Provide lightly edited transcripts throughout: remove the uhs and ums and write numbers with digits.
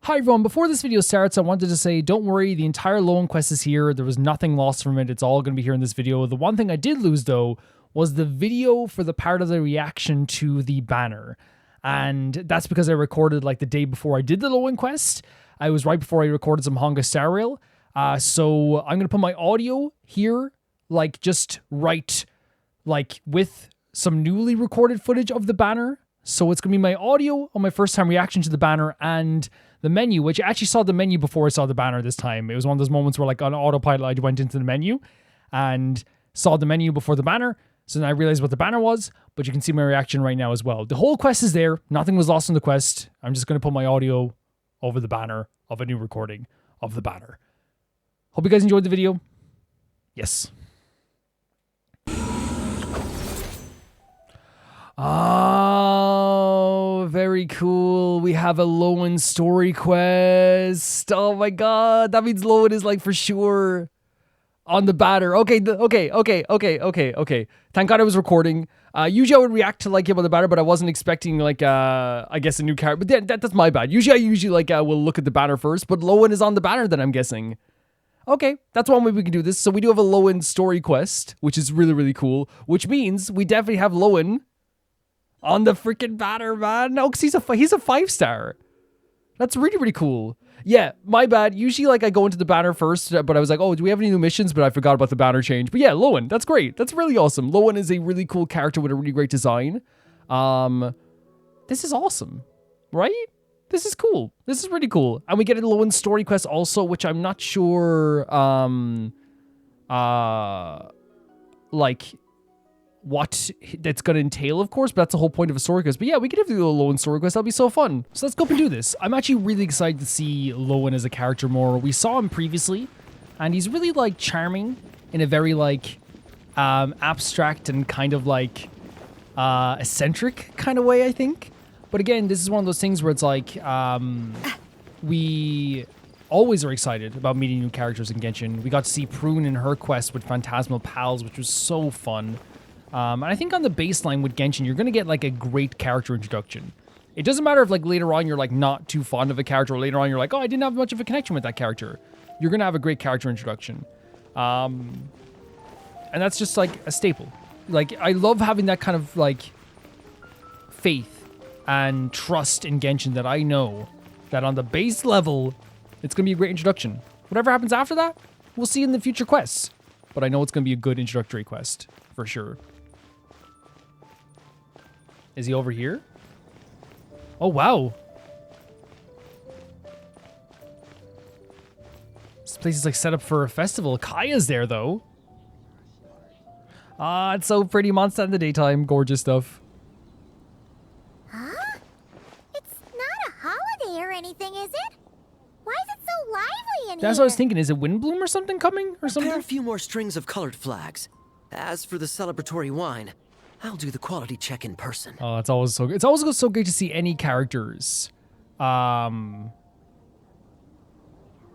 Hi everyone, before this video starts, I wanted to say, don't worry, the entire Loen quest is here. There was nothing lost from it. It's all going to be here in this video. The one thing I did lose, though, was the video for the part of the reaction to the banner. And that's because I recorded like the day before I did the Loen quest. I was right before I recorded some Honga Star Rail. So I'm going to put my audio here, like just right, like with some newly recorded footage of the banner. So it's going to be my audio on my first time reaction to the banner and the menu, which I actually saw the menu before I saw the banner this time. It was one of those moments where like on autopilot, I went into the menu and saw the menu before the banner. So then I realized what the banner was, but you can see my reaction right now as well. The whole quest is there. Nothing was lost in the quest. I'm just going to put my audio over the banner of a new recording of the banner. Hope you guys enjoyed the video. Yes. Oh, very cool. We have a Loen story quest. Oh my god, that means Loen is like for sure on the banner. Okay. Thank God I was recording. Usually I would react to like him on the banner, but I wasn't expecting like I guess a new character. But that's my bad. Usually I like will look at the banner first, but Loen is on the banner then, I'm guessing. Okay, that's one way we can do this. So we do have a Loen story quest, which is really, really cool, which means we definitely have Loen on the freaking banner, man. No, because he's a 5-star. That's really, really cool. Yeah, my bad. Usually, like, I go into the banner first, but I was like, oh, do we have any new missions? But I forgot about the banner change. But yeah, Loen, that's great. That's really awesome. Loen is a really cool character with a really great design. This is awesome, right? This is cool. This is really cool. And we get a Loen story quest also, which I'm not sure, like, what that's going to entail, of course, but that's the whole point of a story quest. But yeah, we could have the Loen story quest. That'll be so fun. So let's go up and do this. I'm actually really excited to see Loen as a character more. We saw him previously, and he's really, like, charming in a very, like, abstract and kind of, like, eccentric kind of way, I think. But again, this is one of those things where it's like, we always are excited about meeting new characters in Genshin. We got to see Prune in her quest with Phantasmal Pals, which was so fun. And I think on the baseline with Genshin, you're going to get, like, a great character introduction. It doesn't matter if, like, later on you're, like, not too fond of a character, or later on you're like, oh, I didn't have much of a connection with that character. You're going to have a great character introduction. And that's just, like, a staple. Like, I love having that kind of, like, faith and trust in Genshin that I know that on the base level, it's going to be a great introduction. Whatever happens after that, we'll see in the future quests. But I know it's going to be a good introductory quest, for sure. Is he over here? Oh, wow. This place is like set up for a festival. Kaya's there, though. Ah, it's so pretty. Monster in the daytime. Gorgeous stuff. Huh? It's not a holiday or anything, is it? Why is it so lively in here? That's what I was thinking. Is it Windbloom or something coming? Or something? Prepare a few more strings of colored flags. As for the celebratory wine, I'll do the quality check in person. Oh, it's always so good. It's always so great to see any characters,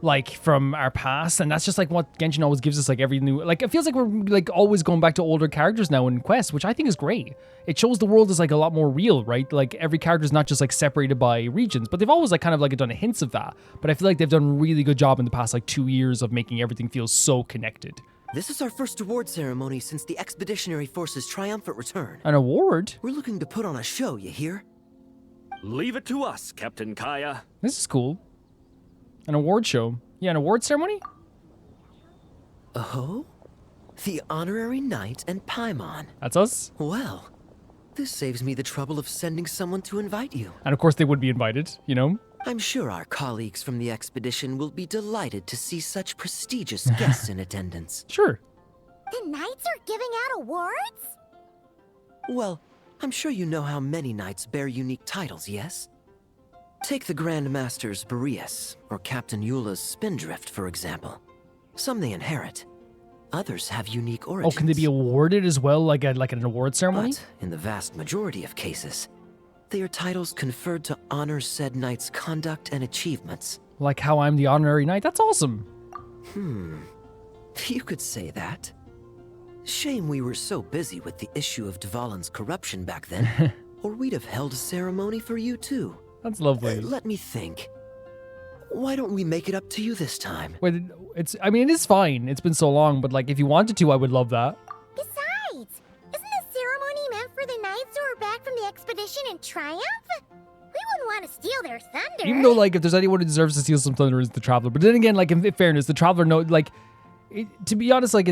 like from our past, and that's just like what Genshin always gives us. Like every new, like it feels like we're like always going back to older characters now in quests, which I think is great. It shows the world is like a lot more real, right? Like every character is not just like separated by regions, but they've always like kind of like done hints of that. But I feel like they've done a really good job in the past like 2 years of making everything feel so connected. This is our first award ceremony since the Expeditionary Force's triumphant return. An award? We're looking to put on a show, you hear? Leave it to us, Captain Kaya. This is cool. An award show. Yeah, an award ceremony? Oh? The Honorary Knight and Paimon. That's us? Well, this saves me the trouble of sending someone to invite you. And of course they would be invited, you know? I'm sure our colleagues from the expedition will be delighted to see such prestigious guests in attendance. Sure. The knights are giving out awards? Well, I'm sure you know how many knights bear unique titles, yes? Take the Grand Masters Boreas, or Captain Eula's Spindrift, for example. Some they inherit. Others have unique origins. Oh, can they be awarded as well, like an award ceremony? But in the vast majority of cases, they are titles conferred to honor said knight's conduct and achievements. Like how I'm the honorary knight? That's awesome. You could say that. Shame we were so busy with the issue of Dvalin's corruption back then, or we'd have held a ceremony for you too. That's lovely. Let me think. Why don't we make it up to you this time? Wait, I mean, it is fine. It's been so long, but like, if you wanted to, I would love that. Besides, isn't the ceremony meant for the knights who are back from the expedition in triumph? We wouldn't want to steal their thunder. Even though, like, if there's anyone who deserves to steal some thunder, it's the Traveler. But then again, like, in fairness, the Traveler, no, like, to be honest, like,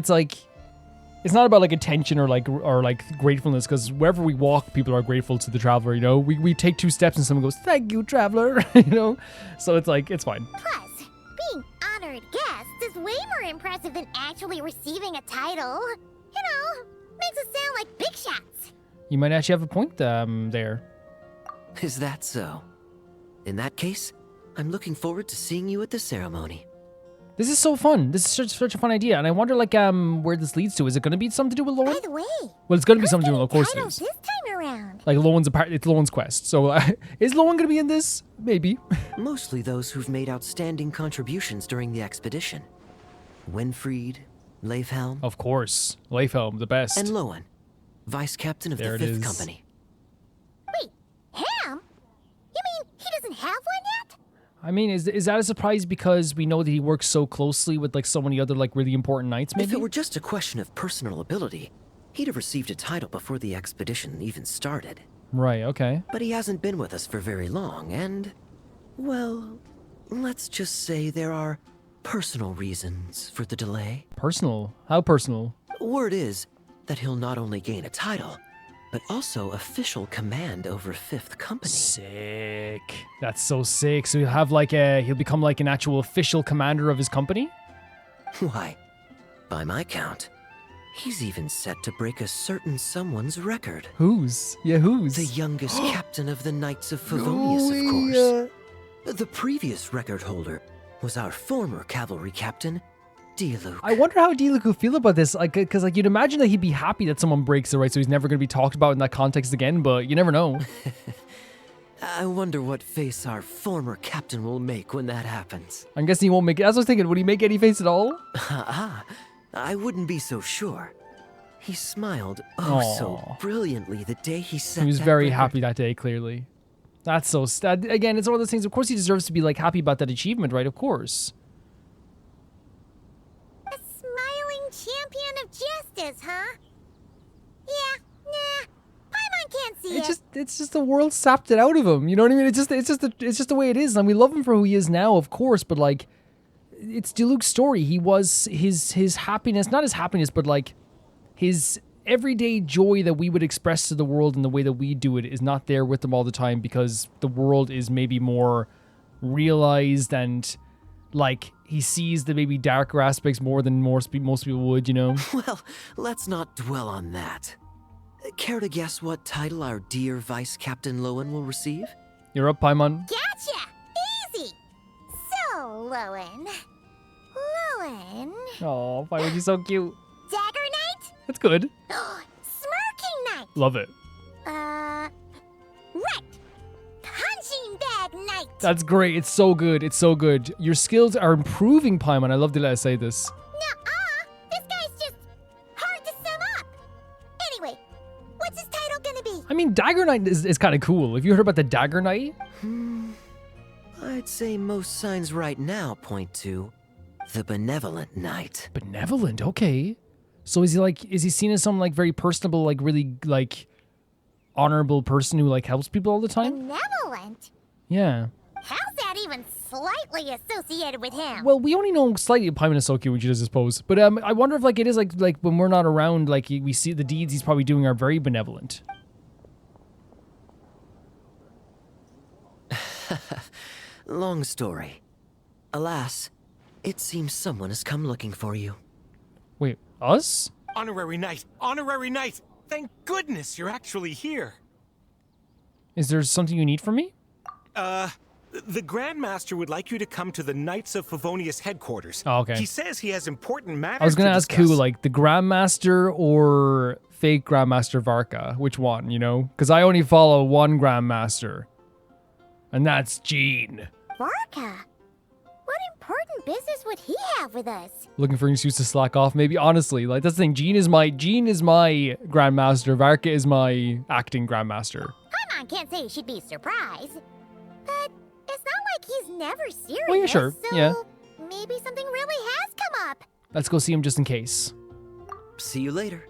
it's not about like attention or like gratefulness, because wherever we walk, people are grateful to the Traveler. You know, we take 2 steps and someone goes, "Thank you, Traveler." You know, so it's like, it's fine. Plus, being honored guests is way more impressive than actually receiving a title. You know, makes us sound like big shots. You might actually have a point there. Is that so? In that case, I'm looking forward to seeing you at the ceremony. This is so fun. This is such a fun idea, and I wonder like where this leads to. Is it going to be something to do with Loen? By the way, Well, it's going to be something to do with, of course it titles is. this time around. Like Loen's a part. It's Loen's quest. So is Loen going to be in this? Maybe. Mostly those who've made outstanding contributions during the expedition. Winfried, Leifhelm, Of course, Leifhelm, the best. and Loen, vice captain of There the it 5th is. Company. Wait, Ham? You mean he doesn't have one yet? I mean, is that a surprise because we know that he works so closely with like so many other like really important knights? Maybe. If it were just a question of personal ability, he'd have received a title before the expedition even started. Right. Okay. But he hasn't been with us for very long, and, well, let's just say there are personal reasons for the delay. Personal. How personal? Word is that he'll not only gain a title, but also official command over 5th Company. Sick. That's so sick. So he'll have like he'll become like an actual official commander of his company? Why, by my count, he's even set to break a certain someone's record. Whose? Yeah, whose? The youngest captain of the Knights of Favonius, of course. The previous record holder was our former cavalry captain, Diluc. I wonder how Diluc will feel about this, like, because like you'd imagine that he'd be happy that someone breaks it, right? So he's never going to be talked about in that context again. But you never know. I wonder what face our former captain will make when that happens. I'm guessing he won't make it. As I was thinking, would he make any face at all? I wouldn't be so sure. He smiled so brilliantly the day he set He was that very record. happy that day. Clearly, that's so. Again, it's one of those things. Of course, he deserves to be like happy about that achievement, right? Of course. A smiling champion of justice, huh? Yeah, nah. Paimon can't see it. It's just the world sapped it out of him. You know what I mean? It's just the way it is, and we love him for who he is now, of course. But like, it's Diluc's story. He was his happiness, not his happiness, but like his everyday joy that we would express to the world in the way that we do it is not there with them all the time because the world is maybe more realized and like he sees the maybe darker aspects more than most people would, you know? Well, let's not dwell on that. Care to guess what title our dear Vice Captain Loen will receive? You're up, Paimon. Gotcha! Easy! So, Loen. Oh, Paimon, you're so cute. Dagger Knight? That's good. Smirking Knight! Love it. Right! Punching Bag Knight! That's great. It's so good. It's so good. Your skills are improving, Paimon. I love to let us say this. Nuh-uh! This guy's just hard to sum up! Anyway, what's his title gonna be? I mean, Dagger Knight is kind of cool. Have you heard about the Dagger Knight? I'd say most signs right now point to the Benevolent Knight. Benevolent. Okay. So is he seen as some like very personable, like really like honorable person who like helps people all the time? Benevolent? Yeah. How's that even slightly associated with him? Well, we only know slightly of Paimon is so cute when she does his pose. But I wonder if like it is like when we're not around, like we see the deeds he's probably doing are very benevolent. Long story. Alas, it seems someone has come looking for you. Wait, us? Honorary Knight! Honorary Knight! Thank goodness you're actually here. Is there something you need from me? The Grand Master would like you to come to the Knights of Favonius headquarters. Oh, okay. He says he has important matters I was gonna to ask discuss. who, like the Grandmaster or fake Grandmaster Varka? Which one, you know? Because I only follow one Grandmaster. And that's Jean. Varka? What important business would he have with us? Looking for an excuse to slack off, maybe. Honestly, like that's the thing. Jean is my Grandmaster. Varka is my acting Grandmaster. Paimon can't say she'd be surprised. But it's not like he's never serious. Oh, yeah, sure. So Yeah. maybe something really has come up. Let's go see him just in case. See you later.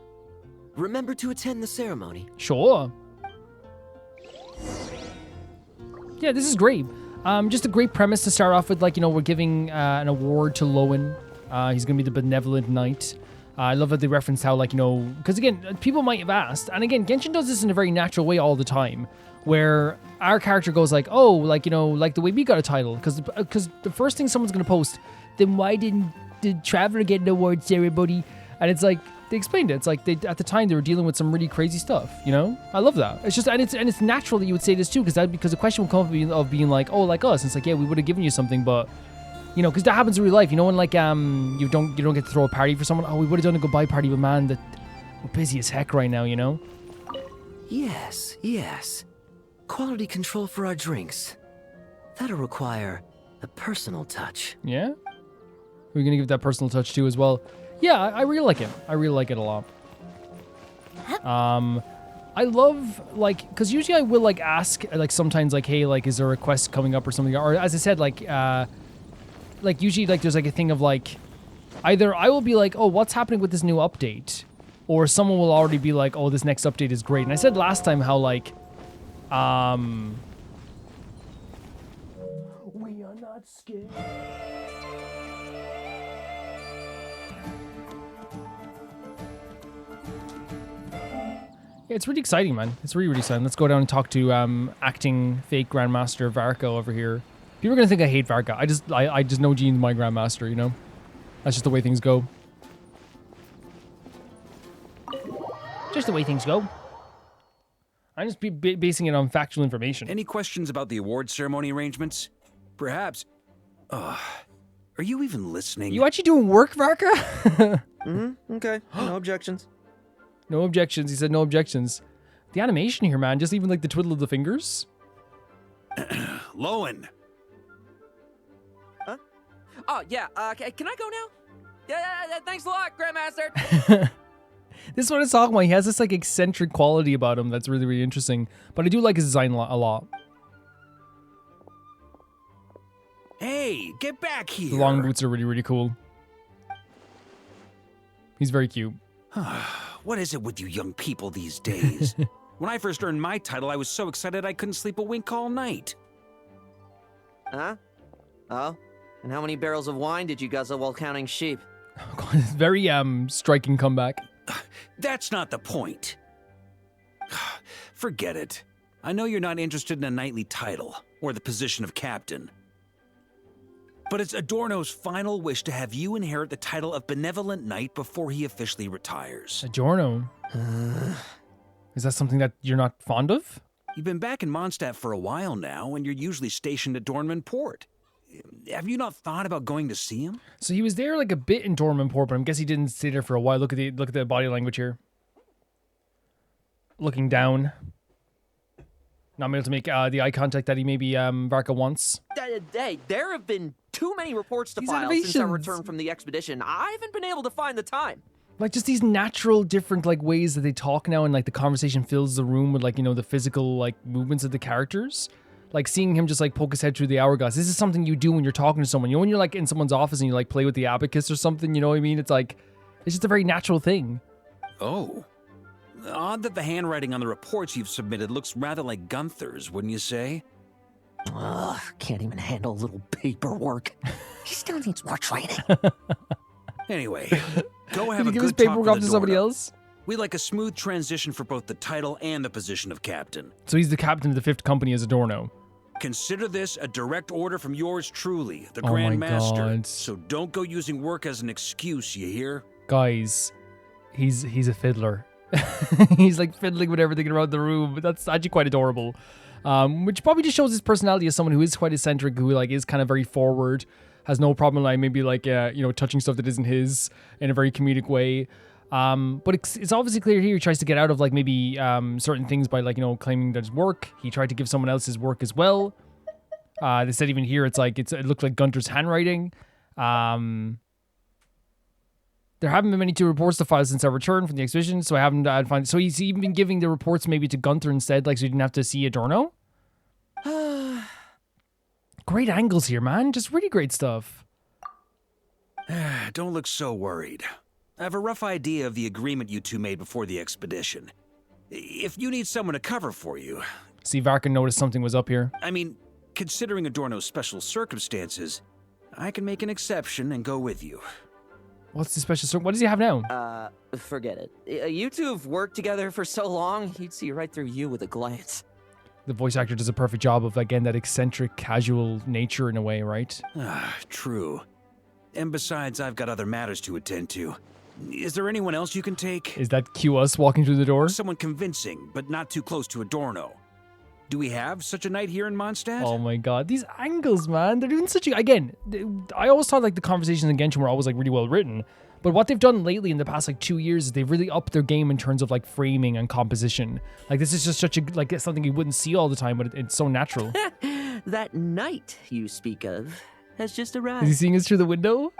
Remember to attend the ceremony. Sure. Yeah, this is great. Just a great premise to start off with. Like, you know, we're giving an award to Loen. He's going to be the benevolent knight. I love that they reference how, like, you know, because again, people might have asked, and again, Genshin does this in a very natural way all the time, where our character goes like, oh, like, you know, like the way we got a title, because the first thing someone's going to post, then why didn't the Traveler get an award ceremony? And it's like, they explained it. It's like at the time they were dealing with some really crazy stuff, you know? I love that. It's just, and it's natural that you would say this too, because the question will come up of being like, oh, like us. And it's like, yeah, we would have given you something, but you know, because that happens in real life. You know, when like you don't get to throw a party for someone. Oh, we would have done a goodbye party, but man, that we're busy as heck right now. You know. Yes. Quality control for our drinks. That'll require a personal touch. Yeah. We're gonna give that personal touch too as well. Yeah, I really like it. I really like it a lot. I love, like, because usually I will like ask like sometimes like, hey, like, is there a request coming up or something? Or as I said, like usually like there's like a thing of like either I will be like, oh, what's happening with this new update, or someone will already be like, oh, this next update is great. And I said last time how like we are not scared. Yeah, it's really exciting, man. It's really, really exciting. Let's go down and talk to acting fake Grandmaster Varka over here. People are gonna think I hate Varka. I just know Gene's my Grandmaster, you know? That's just the way things go. Just the way things go. I'm just basing it on factual information. Any questions about the award ceremony arrangements? Perhaps. Are you even listening? You actually doing work, Varka? Okay. No objections. No objections. He said no objections. The animation here, man. Just even like the twiddle of the fingers. Loen. Huh? Oh, yeah. Can I go now? Yeah, thanks a lot, Grandmaster. This is what I'm talking about. He has this like eccentric quality about him that's really, really interesting. But I do like his design a lot. Hey, get back here. The long boots are really, really cool. He's very cute. What is it with you young people these days? When I first earned my title, I was so excited I couldn't sleep a wink all night. Huh? Oh? And how many barrels of wine did you guzzle while counting sheep? Very striking comeback. That's not the point. Forget it. I know you're not interested in a knightly title or the position of captain. But it's Adorno's final wish to have you inherit the title of Benevolent Knight before he officially retires. Adorno. Is that something that you're not fond of? You've been back in Mondstadt for a while now, and you're usually stationed at Dornman Port. Have you not thought about going to see him? So he was there like a bit in Dornman Port, but I guess he didn't stay there for a while. Look at the body language here. Looking down. Not able to make the eye contact that he maybe Varka wants. Hey, there have been too many reports to These file since I animations. returned from the expedition. I haven't been able to find the time. Like just these natural different like ways that they talk now, and like the conversation fills the room with like, you know, the physical like movements of the characters. Like seeing him just like poke his head through the hourglass. This is something you do when you're talking to someone. You know, when you're like in someone's office and you like play with the abacus or something, you know what I mean? It's like, it's just a very natural thing. Oh. Odd that the handwriting on the reports you've submitted looks rather like Gunther's, wouldn't you say? Ugh, can't even handle a little paperwork. He still needs more training. Anyway, go have Did a he give his good talk paperwork with off to somebody Adorno. else? We'd like a smooth transition for both the title and the position of captain. So he's the captain of the 5th company as Adorno. Consider this a direct order from yours truly, the Oh Grand my Master. God. So don't go using work as an excuse, you hear? Guys, he's a fiddler. He's like fiddling with everything around the room. That's actually quite adorable. Which probably just shows his personality as someone who is quite eccentric, who like is kind of very forward, has no problem like maybe like you know, touching stuff that isn't his in a very comedic way. But it's obviously clear here he tries to get out of like maybe certain things by like, you know, claiming that his work. He tried to give someone else his work as well. They said even here it's like it looked like Gunther's handwriting. There haven't been many two reports to file since I returned from the expedition, so I haven't found. So he's even been giving the reports maybe to Gunther instead, like so he didn't have to see Adorno. Great angles here, man. Just really great stuff. Don't look so worried. I have a rough idea of the agreement you two made before the expedition. If you need someone to cover for you... See, Varka noticed something was up here. I mean, considering Adorno's special circumstances, I can make an exception and go with you. What's the special... What does he have now? Forget it. You two have worked together for so long, he'd see right through you with a glance. The voice actor does a perfect job of, again, that eccentric, casual nature in a way, right? True. And besides, I've got other matters to attend to. Is there anyone else you can take? Is that cue us walking through the door? Someone convincing, but not too close to Adorno. Do we have such a knight here in Mondstadt? Oh my god, these angles, man. They're doing such a... Again, I always thought like the conversations in Genshin were always like really well written. But what they've done lately in the past like 2 years is they've really upped their game in terms of like framing and composition. Like this is just such a... Like it's something you wouldn't see all the time, but it's so natural. That knight you speak of has just Is he arrived. seeing us through the window?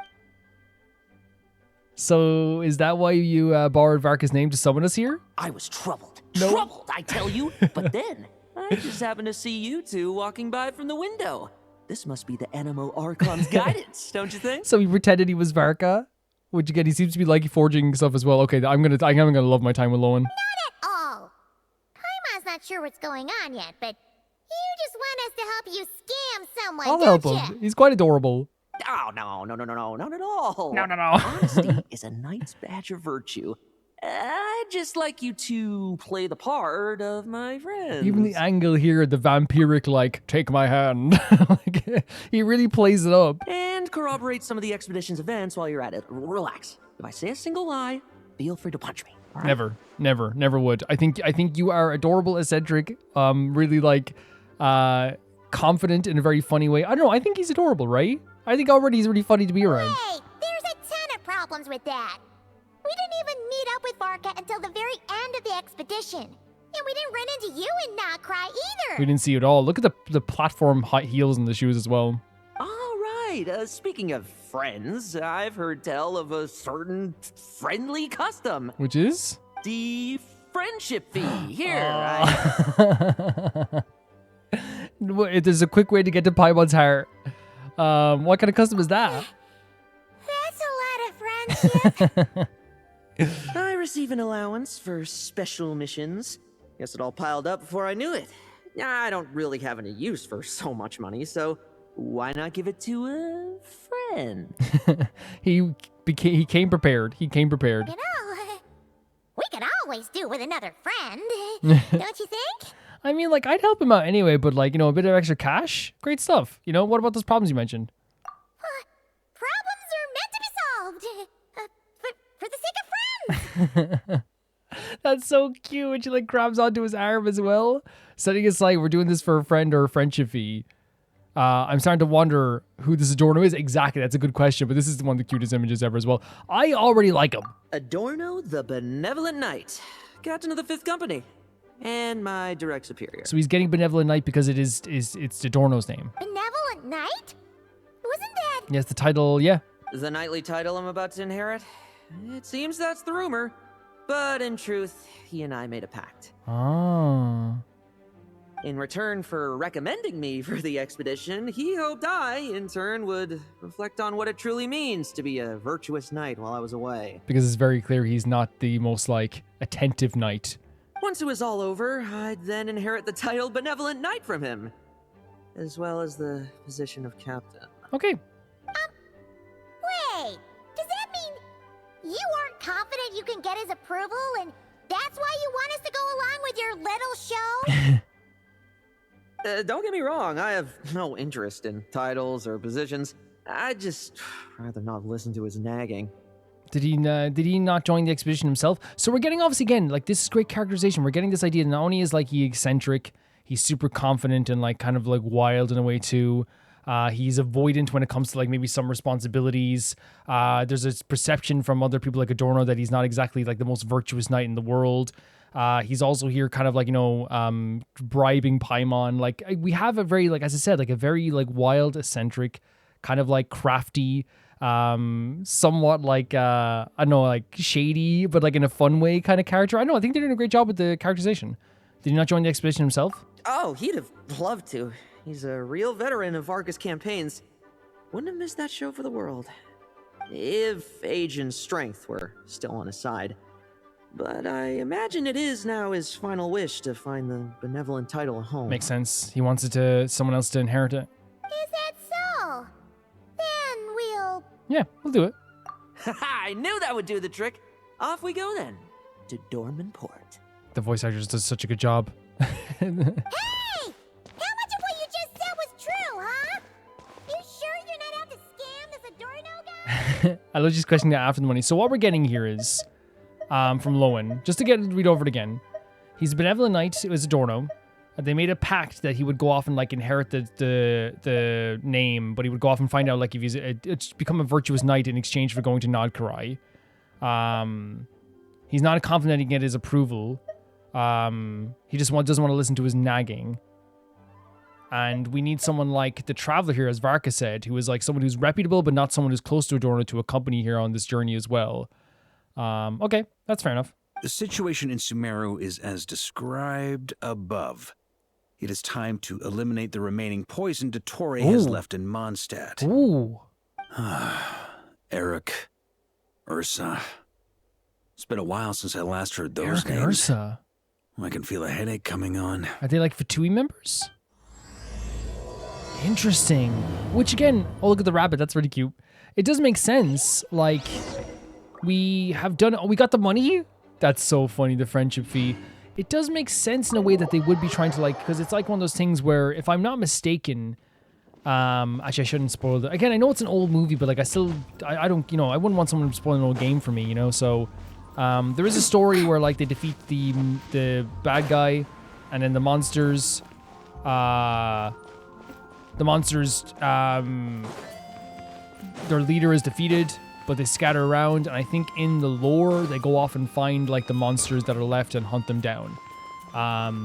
So is that why you borrowed Varka's name to summon us here? I was troubled. No. Troubled, I tell you. But then, I just happened to see you two walking by from the window. This must be the Animo Archon's guidance, don't you think? So he pretended he was Varka? Which again, he seems to be like forging stuff as well. Okay, I'm gonna love my time with Loen. Oh, Paimon's not sure what's going on yet, but you just want us to help you scam someone, I'll help don't him. ya? He's quite adorable. Oh, no, not at all. No. Honesty is a knight's badge of virtue. I'd just like you to play the part of my friends. Even the angle here, the vampiric, like, take my hand. Like, he really plays it up. And corroborate some of the expedition's events while you're at it. Relax. If I say a single lie, feel free to punch me. All right? Never would. I think you are adorable, eccentric, really like, confident in a very funny way. I don't know. I think he's adorable, right? I think already he's really funny to be around. Hey, there's a ton of problems with that. We didn't even meet up with Varka until the very end of the expedition. And we didn't run into you in Nokrai either. We didn't see you at all. Look at the platform high heels in the shoes as well. All right. Speaking of friends, I've heard tell of a certain friendly custom. Which is? The friendship fee. Here, There's a quick way to get to Paimon's heart. What kind of custom is that? That's a lot of friendship. I receive an allowance for special missions. Guess it all piled up before I knew it. I don't really have any use for so much money, so why not give it to a friend? He came prepared. You know, we could always do with another friend. Don't you think? I mean, like, I'd help him out anyway, but like, you know, a bit of extra cash, great stuff. You know, what about those problems you mentioned? Problems are meant to be solved. For the sake of friends. That's so cute. And she like grabs onto his arm as well. Setting aside, we're doing this for a friend or a friendship fee. I'm starting to wonder who this Adorno is. Exactly, that's a good question, but this is one of the cutest images ever as well. I already like him. Adorno the Benevolent Knight, Captain of the 5th Company, and my direct superior. So he's getting Benevolent Knight because it's Adorno's name. Benevolent Knight? Wasn't that... Yes, the title, yeah. The knightly title I'm about to inherit? It seems that's the rumor. But in truth, he and I made a pact. Oh. In return for recommending me for the expedition, he hoped I, in turn, would reflect on what it truly means to be a virtuous knight while I was away. Because it's very clear he's not the most, like, attentive knight. Once it was all over, I'd then inherit the title Benevolent Knight from him, as well as the position of captain. Okay. Wait, does that mean you aren't confident you can get his approval and that's why you want us to go along with your little show? Don't get me wrong, I have no interest in titles or positions. I'd just rather not listen to his nagging. Did he not join the expedition himself? So we're getting, obviously, again, like, this is great characterization. We're getting this idea that not only is, like, he eccentric, he's super confident and, like, kind of, like, wild in a way, too. He's avoidant when it comes to, like, maybe some responsibilities. There's a perception from other people like Adorno that he's not exactly, like, the most virtuous knight in the world. He's also here kind of, like, you know, bribing Paimon. Like, we have a very, like, as I said, like, a very, like, wild, eccentric, kind of, like, crafty, somewhat like I don't know, like shady, but like in a fun way kind of character. I know, I think they're doing a great job with the characterization. Did he not join the expedition himself? Oh, he'd have loved to. He's a real veteran of Varka's campaigns. Wouldn't have missed that show for the world. If age and strength were still on his side. But I imagine it is now his final wish to find the benevolent title a home. Makes sense. He wants it to someone else to inherit it. Is that so? Then we'll... Yeah, we'll do it. I knew that would do the trick. Off we go then, to Dornman Port. The voice actor just does such a good job. Hey! How much of what you just said was true, huh? You sure you're not out to scam this Adorno guy? I love just questioning that after the money. So what we're getting here is from Loen, just to read over it again. He's a benevolent knight. It was Adorno. They made a pact that he would go off and like inherit the name, but he would go off and find out like if he's it's become a virtuous knight in exchange for going to Nodkarai. He's not confident that he can get his approval. He just doesn't want to listen to his nagging. And we need someone like the Traveler here, as Varka said, who is like someone who's reputable, but not someone who's close to Adorno to accompany here on this journey as well. Okay, that's fair enough. The situation in Sumeru is as described above. It is time to eliminate the remaining poison Dottore has left in Mondstadt. Ooh. Eric, Ursa. It's been a while since I last heard those Eric and names. Ursa. I can feel a headache coming on. Are they like Fatui members? Interesting. Which again, oh look at the rabbit, that's really cute. It does make sense. Like, we got the money? That's so funny, the friendship fee. It does make sense in a way that they would be trying to like, because it's like one of those things where, if I'm not mistaken, actually I shouldn't spoil it. Again, I know it's an old movie, but like I don't, I wouldn't want someone to spoil an old game for me, so there is a story where like they defeat the bad guy, and then the monsters, their leader is defeated, but they scatter around, and I think in the lore, they go off and find, like, the monsters that are left and hunt them down.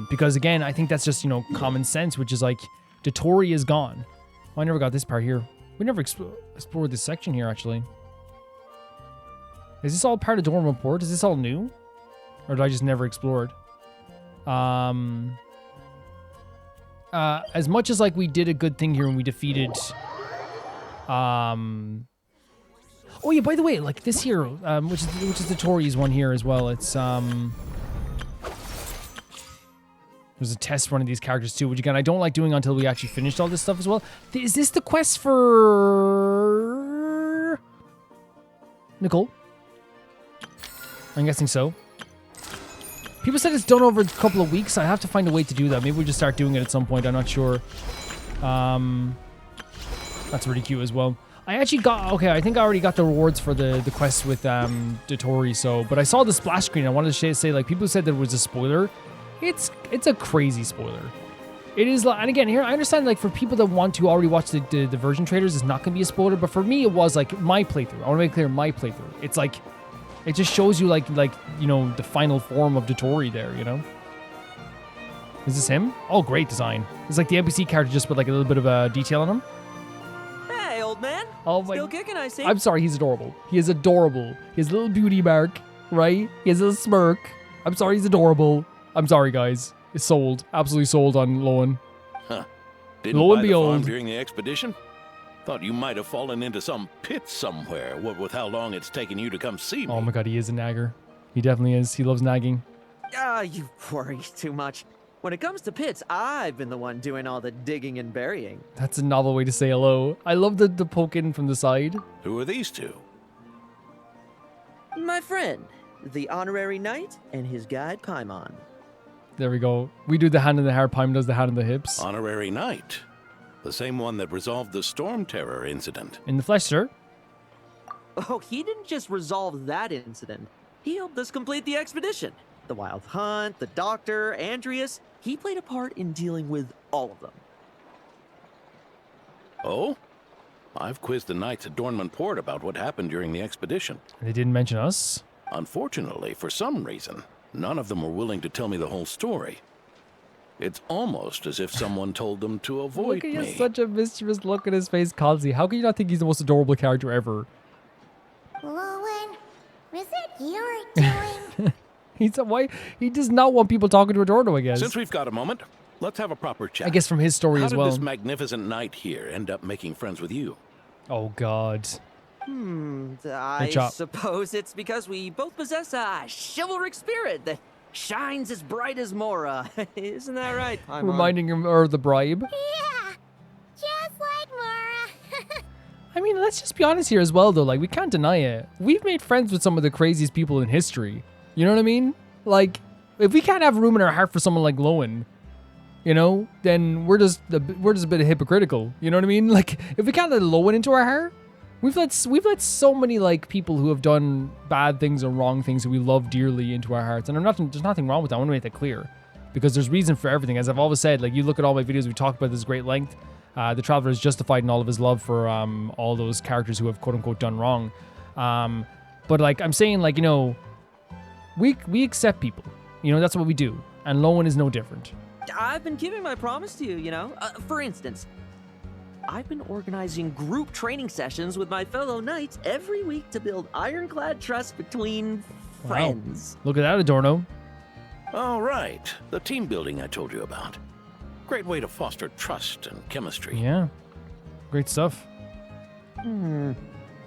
Because, again, I think that's just, common sense, which is, like, Dottore is gone. Oh, I never got this part here. We never explored this section here, actually. Is this all part of Dornman Port? Is this all new? Or did I just never explore it? As much as, like, we did a good thing here when we defeated... Oh yeah, by the way, like this here, which is the Tories one here as well. It's there's a test run of these characters too, which again I don't like doing until we actually finished all this stuff as well. Is this the quest for Nicole? I'm guessing so. People said it's done over a couple of weeks. I have to find a way to do that. Maybe we just start doing it at some point. I'm not sure. That's really cute as well. I actually I think I already got the rewards for the quest with Dottore, so, but I saw the splash screen. I wanted to say, like, people said that it was a spoiler. It's a crazy spoiler. It is, and again, here, I understand, like, for people that want to already watch the version traders, it's not going to be a spoiler, but for me, it was, like, my playthrough. I want to make clear my playthrough. It's, like, it just shows you, like the final form of Dottore there, Is this him? Oh, great design. It's like the NPC character just with, like, a little bit of a detail on him. Hey, old man. Oh my! Still kicking, I see. I'm sorry, he's adorable. He is adorable. He has a little beauty mark, right? He has a little smirk. I'm sorry, he's adorable. I'm sorry, guys. It's sold. Absolutely sold on Loen. Huh. Didn't Lo and buy the farm behold. during the expedition? Thought you might have fallen into some pit somewhere, what with how long it's taken you to come see me. Oh my god, he is a nagger. He definitely is. He loves nagging. You worry too much. When it comes to pits, I've been the one doing all the digging and burying. That's a novel way to say hello. I love the poke in from the side. Who are these two? My friend, the honorary knight, and his guide Paimon. There we go. We do the hand in the hair. Paimon does the hand in the hips. Honorary Knight. The same one that resolved the Storm Terror incident. In the flesh, sir. Oh, he didn't just resolve that incident. He helped us complete the expedition. The Wild Hunt, the Doctor, Andreas. He played a part in dealing with all of them. Oh? I've quizzed the knights at Dornman Port about what happened during the expedition. They didn't mention us. Unfortunately, for some reason, none of them were willing to tell me the whole story. It's almost as if someone told them to avoid Look, he has me. such a mischievous look in his face, Kalzi. How can you not think he's the most adorable character ever? Loen, is it your doing? He does not want people talking to Adorno again. Since we've got a moment, let's have a proper chat. I guess from his story How as did well. this magnificent knight here end up making friends with you? Oh God. I chop. suppose it's because we both possess a chivalric spirit that shines as bright as Mora. Isn't that right? Reminding him of the bribe. Yeah, just like Mora. I mean, let's just be honest here as well, though. Like, we can't deny it. We've made friends with some of the craziest people in history. You know what I mean? Like, if we can't have room in our heart for someone like Loen, you know, then we're just a bit hypocritical. You know what I mean? Like, if we can't let Loen into our heart, we've let so many like people who have done bad things or wrong things that we love dearly into our hearts, and there's nothing wrong with that. I want to make that clear, because there's reason for everything. As I've always said, like, you look at all my videos, we talk about this at great length. The Traveler is justified in all of his love for all those characters who have quote unquote done wrong. But like I'm saying, like, you know, we accept people. You know, that's what we do, and Loen is no different. I've been keeping my promise to you, you know? For instance, I've been organizing group training sessions with my fellow knights every week to build ironclad trust between friends. Look at that, Adorno. All right, the team building I told you about. Great way to foster trust and chemistry. Yeah, great stuff.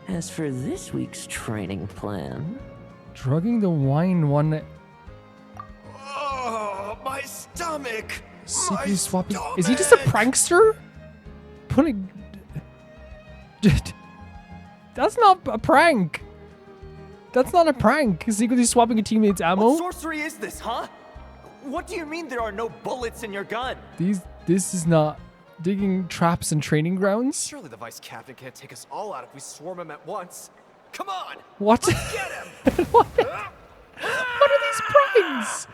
As for this week's training plan... Drugging the wine one. Oh, my stomach! Secretly swapping. Is he just a prankster? Putting. That's not a prank. That's not a prank. Secretly swapping a teammate's ammo. What sorcery is this, huh? What do you mean there are no bullets in your gun? This is not digging traps and training grounds. Surely the vice captain can't take us all out if we swarm him at once. Come on! What? Let's get him! What are these pranks?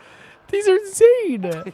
These are insane.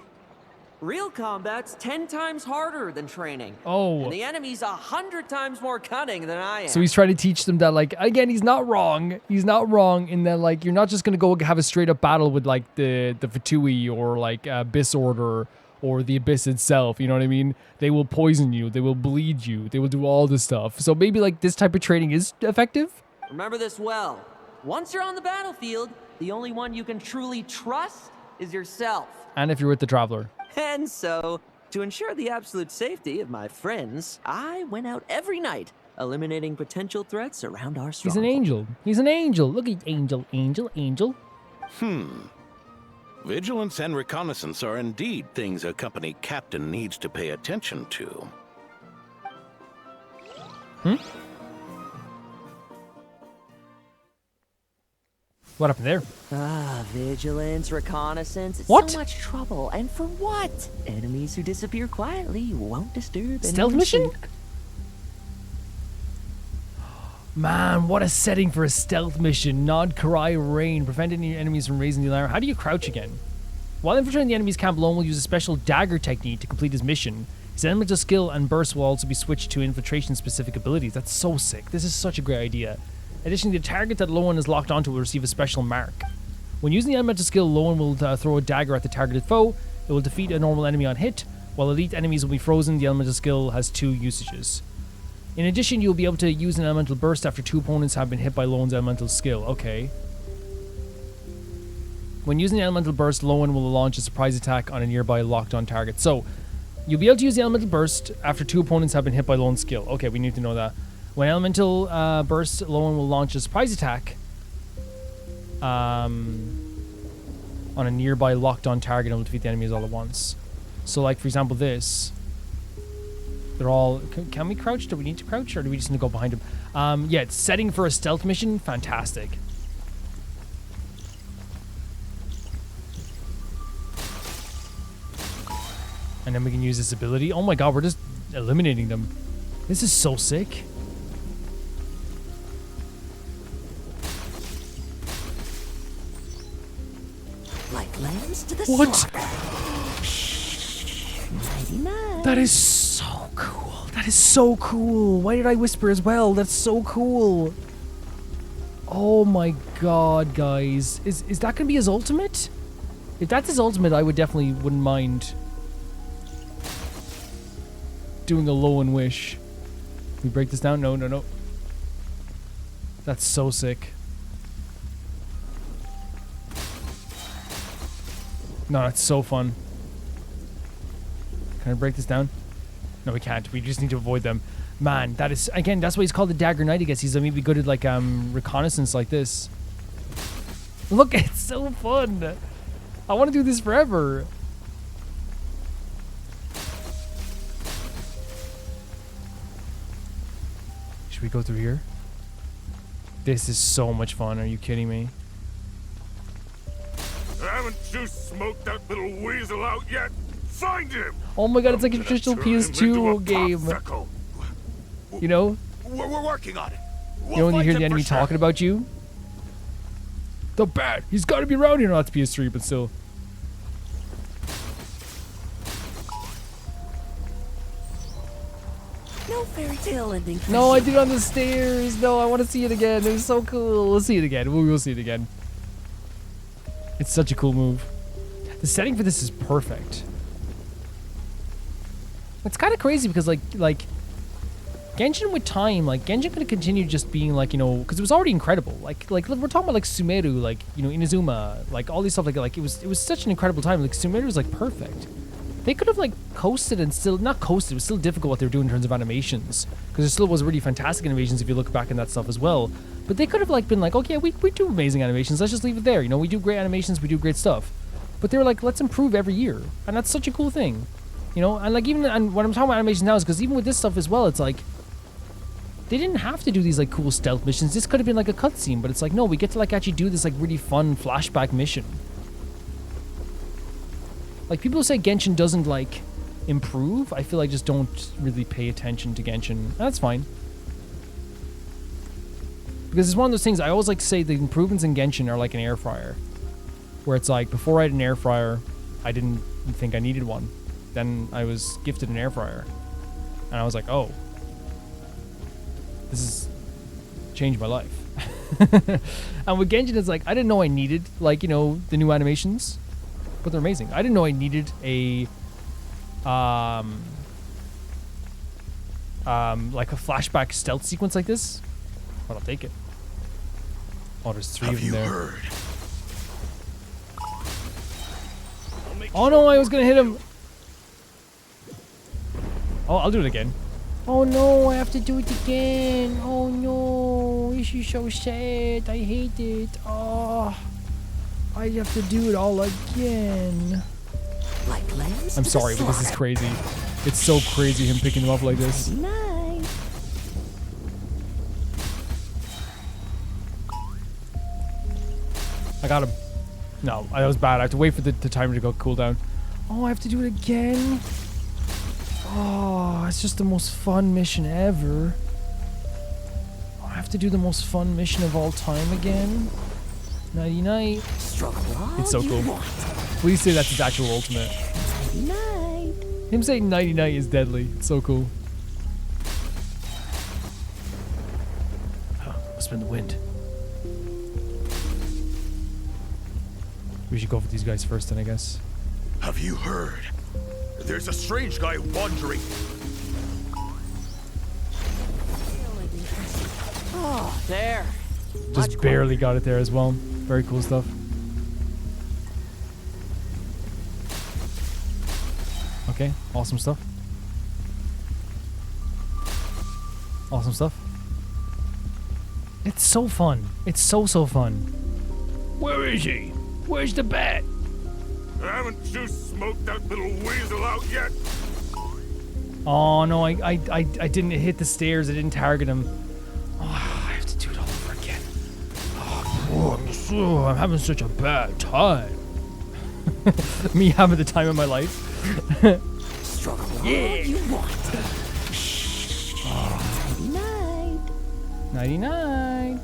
Real combat's 10 times harder than training. Oh. And the enemy's 100 times more cunning than I am. So he's trying to teach them that, like, again, he's not wrong. He's not wrong in that, like, you're not just going to go have a straight up battle with, like, the Fatui or, like, Abyss Order or the Abyss itself. You know what I mean? They will poison you. They will bleed you. They will do all this stuff. So maybe, like, this type of training is effective. Remember this well. Once you're on the battlefield, the only one you can truly trust is yourself. And if you're with the Traveler. And so, to ensure the absolute safety of my friends, I went out every night, eliminating potential threats around our stronghold. He's an angel. He's an angel. Look at angel. Vigilance and reconnaissance are indeed things a company captain needs to pay attention to. What happened there? Vigilance, reconnaissance, it's What? so much trouble. And for what? Enemies who disappear quietly won't disturb Stealth anyone's mission? sleep. Man, what a setting for a stealth mission. Nod, Karai, Rain. Prevent any enemies from raising the alarm. How do you crouch again? While infiltrating the enemy's camp, Loen will use a special dagger technique to complete his mission. His elemental skill and burst will also be switched to infiltration-specific abilities. That's so sick. This is such a great idea. Additionally, the target that Loen is locked onto will receive a special mark. When using the elemental skill, Loen will throw a dagger at the targeted foe. It will defeat a normal enemy on hit. While elite enemies will be frozen, the elemental skill has 2 usages. In addition, you'll be able to use an elemental burst after 2 opponents have been hit by Loen's elemental skill. Okay. When using the elemental burst, Loen will launch a surprise attack on a nearby locked-on target. So, you'll be able to use the elemental burst after 2 opponents have been hit by Loen's skill. Okay, we need to know that. When elemental bursts, Loen will launch a surprise attack on a nearby locked-on target and will defeat the enemies all at once. So, like, for example, this. They're all... Can we crouch? Do we need to crouch? Or do we just need to go behind him? Yeah, it's setting for a stealth mission. Fantastic. And then we can use this ability. Oh my god, we're just eliminating them. This is so sick. Like lambs to the What? slaughter. Mighty nice. That is so cool. That is so cool. Why did I whisper as well? That's so cool. Oh my god, guys. Is that gonna be his ultimate? If that's his ultimate, I wouldn't mind doing a Loen wish. Can we break this down? No. That's so sick. No, it's so fun. Can I break this down? No, we can't. We just need to avoid them. Man, that is, again, that's why he's called the Dagger Knight, I guess. He's maybe good at, like, reconnaissance like this. Look, it's so fun. I want to do this forever. Should we go through here? This is so much fun. Are you kidding me? Haven't you smoked that little weasel out yet? Find him! Oh my god, it's like a traditional PS2 game. You know? We're working on it. You know when you hear the enemy talking about you? The bat! He's gotta be around here! Not the PS3, but still. No fairy tale ending. No, I did it on the stairs. No, I want to see it again. It was so cool. We'll see it again. We'll see it again. It's such a cool move. The setting for this is perfect. It's kind of crazy because like Genshin with time, like Genshin could have continued just being like, you know, because it was already incredible. Like we're talking about like Sumeru, like, you know, Inazuma, like all these stuff like it was such an incredible time. Like Sumeru was like perfect. They could have like coasted and still not coasted. It was still difficult what they were doing in terms of animations because there still was really fantastic animations if you look back in that stuff as well. But they could have like been like, okay, we do amazing animations. Let's just leave it there. You know, we do great animations. We do great stuff. But they were like, let's improve every year, and that's such a cool thing. You know, and like even and what I'm talking about animations now is because even with this stuff as well, it's like they didn't have to do these like cool stealth missions. This could have been like a cutscene, but it's like no, we get to like actually do this like really fun flashback mission. Like people say Genshin doesn't like improve. I feel like just don't really pay attention to Genshin. And that's fine. Because it's one of those things I always like to say the improvements in Genshin are like an air fryer. Where it's like before I had an air fryer, I didn't think I needed one. Then I was gifted an air fryer. And I was like, oh, this has changed my life. And with Genshin, it's like, I didn't know I needed, like, you know, the new animations. But they're amazing. I didn't know I needed a, like a flashback stealth sequence like this. But I'll take it. Oh, there's 3 of them there. Heard? Oh no, I was gonna hit him. Oh, I'll do it again. Oh no, I have to do it again. Oh no, this is so sad. I hate it. Oh, I have to do it all again. Like lambs I'm to sorry, the but this is slaughter. crazy. It's so crazy him picking them up like this. Night. I got him. No, that was bad. I have to wait for the timer to go cool down. Oh, I have to do it again. Oh, it's just the most fun mission ever. Oh, I have to do the most fun mission of all time again. Nighty night. It's so cool. Please say that's his actual ultimate. Night. Him saying nighty night is deadly. It's so cool. Oh, must have been the wind. We should go for these guys first then, I guess. Have you heard? There's a strange guy wandering. Oh, there. Just barely got it there as well. Very cool stuff. Okay, awesome stuff. Awesome stuff. It's so fun. It's so fun. Where is he? Where's the bat? Haven't you smoked that little weasel out yet? Oh no, I didn't hit the stairs. I didn't target him. Oh, I have to do it all over again. Oh, I'm having such a bad time. Me having the time of my life. Struggle Yeah. all you want. Night. Nighty night.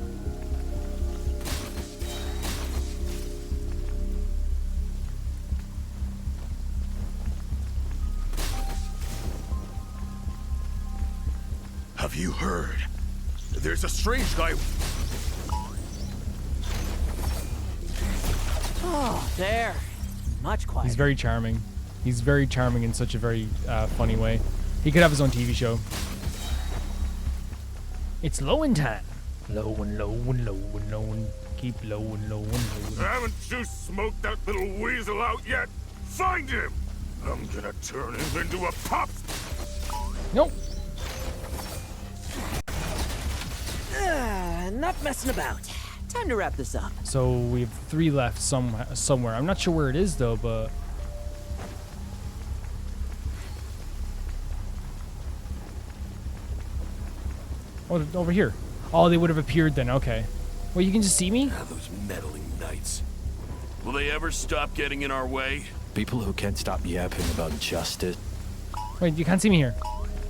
Have you heard? There's a strange guy. Oh, there. Much quieter. He's very charming. He's very charming in such a very funny way. He could have his own TV show. It's Loen time. Loen, Loen, Loen, Loen. Keep Loen, Loen, Loen. Haven't you smoked that little weasel out yet? Find him! I'm gonna turn him into a pup! Nope. Not messing about. Time to wrap this up. So we have 3 left somewhere. I'm not sure where it is though, but oh, over here. Oh, they would have appeared then. Okay. Well, you can just see me? Those meddling knights. Will they ever stop getting in our way? People who can't stop yapping about justice. Wait, you can't see me here.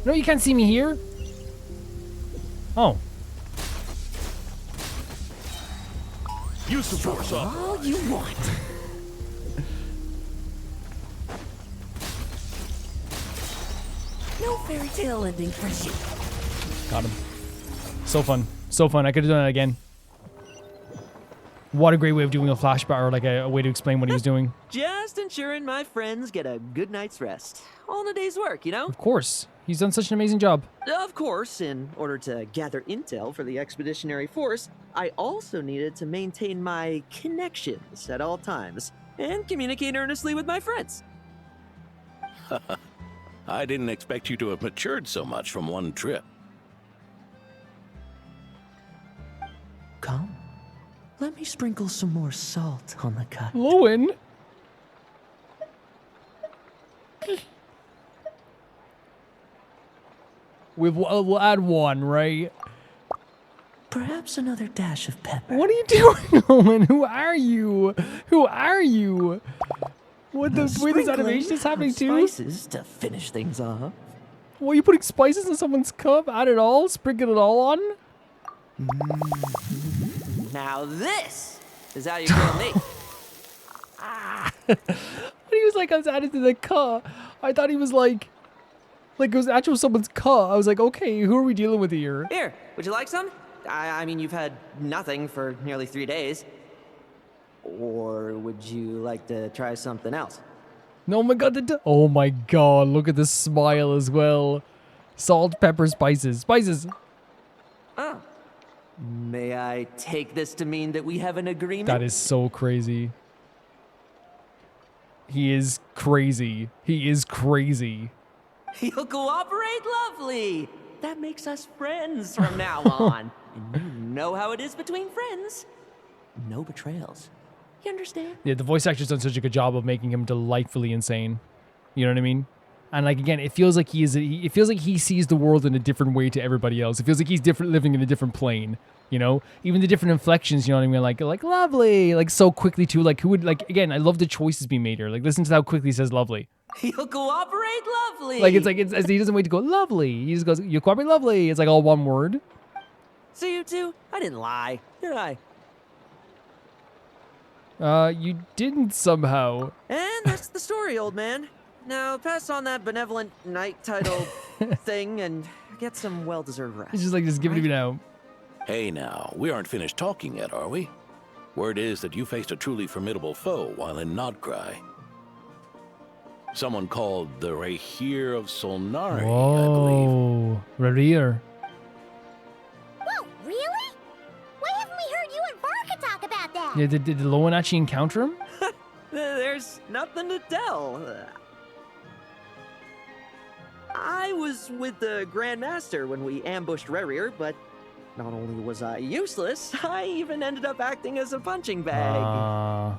No, you can't see me here. Oh. Use the force off. All you want. No fairy tale ending for you. Got him. So fun. So fun. I could have done it again. What a great way of doing a flashback, or like a way to explain what he was doing. Just ensuring my friends get a good night's rest. All in a day's work, you know? Of course. He's done such an amazing job. Of course, in order to gather intel for the expeditionary force, I also needed to maintain my connections at all times and communicate earnestly with my friends. I didn't expect you to have matured so much from one trip. Come, let me sprinkle some more salt on the cut. Loen? We'll add 1, right? Perhaps another dash of pepper. What are you doing, Loen? Who are you? Who are you? What the wait, this animation is happening too? Spices to finish things off. What, are you putting spices in someone's cup? Add it all? Sprinkle it all on? Now this is how you kill me. When he was like, I was added to the cup, I thought he was like it was actual someone's cup. I was like, okay, who are we dealing with here? Here, would you like some? I mean, you've had nothing for nearly 3 days. Or would you like to try something else? No, oh my god, oh my god, look at this smile as well. Salt, pepper, spices. Spices! Oh. May I take this to mean that we have an agreement? That is so crazy. He is crazy. He is crazy. You'll cooperate? Lovely! That makes us friends from now on. And you know how it is between friends. No betrayals. You understand? Yeah, the voice actor's done such a good job of making him delightfully insane. You know what I mean? And like again, it feels like it feels like he sees the world in a different way to everybody else. It feels like he's living in a different plane. You know, even the different inflections. You know what I mean? Like lovely, like so quickly too. Like who would like again? I love the choices being made here. Like listen to how quickly he says lovely. You'll cooperate, lovely. Like it's he doesn't wait to go lovely. He just goes you cooperate, lovely. It's like all one word. So you two, I didn't lie, did I? You didn't somehow. And that's the story, old man. Now pass on that benevolent knight title thing and get some well-deserved rest. He's just like, just give it to me now. Hey now, we aren't finished talking yet, are we? Word is that you faced a truly formidable foe while in Nodcry. Someone called the Rahir of Solnari, I believe. Oh, Rahir. Whoa, really? Why haven't we heard you and Varka talk about that? Yeah, did Loen actually encounter him? There's nothing to tell. I was with the Grand Master when we ambushed Rahir, but not only was I useless, I even ended up acting as a punching bag.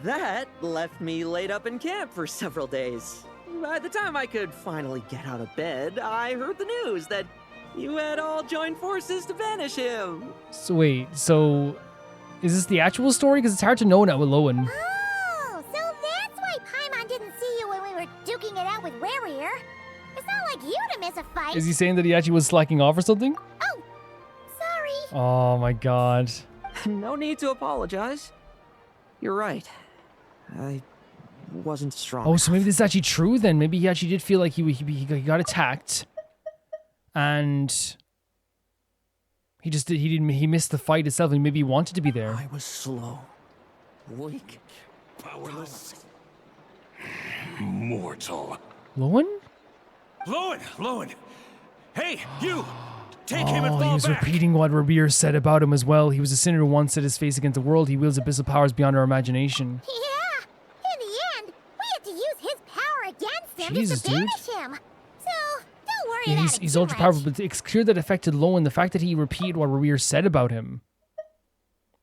That left me laid up in camp for several days. By the time I could finally get out of bed, I heard the news that you had all joined forces to banish him. So wait, so is this the actual story? Because it's hard to know now with Loen. Oh, so that's why Paimon didn't see you when we were duking it out with Rahir. It's not like you to miss a fight. Is he saying that he actually was slacking off or something? Oh, sorry. Oh my god. No need to apologize. You're right. I wasn't strong. Oh, so maybe this is actually true then. Maybe he actually did feel like he got attacked, and he missed the fight itself, and maybe he wanted to be there. I was slow, weak, powerless, mortal. Loen? Loen! Hey, you! Take him and Oh, fall he was back! repeating what Rahir said about him as well. He was a sinner who once set his face against the world. He wields abyssal powers beyond our imagination. Yeah. In the end, him Jesus, just to dude. banish him. So, don't worry Yeah, about he's, it he's too ultra much. powerful, but it's clear that affected Loen. The fact that he repeated what Rerir said about him,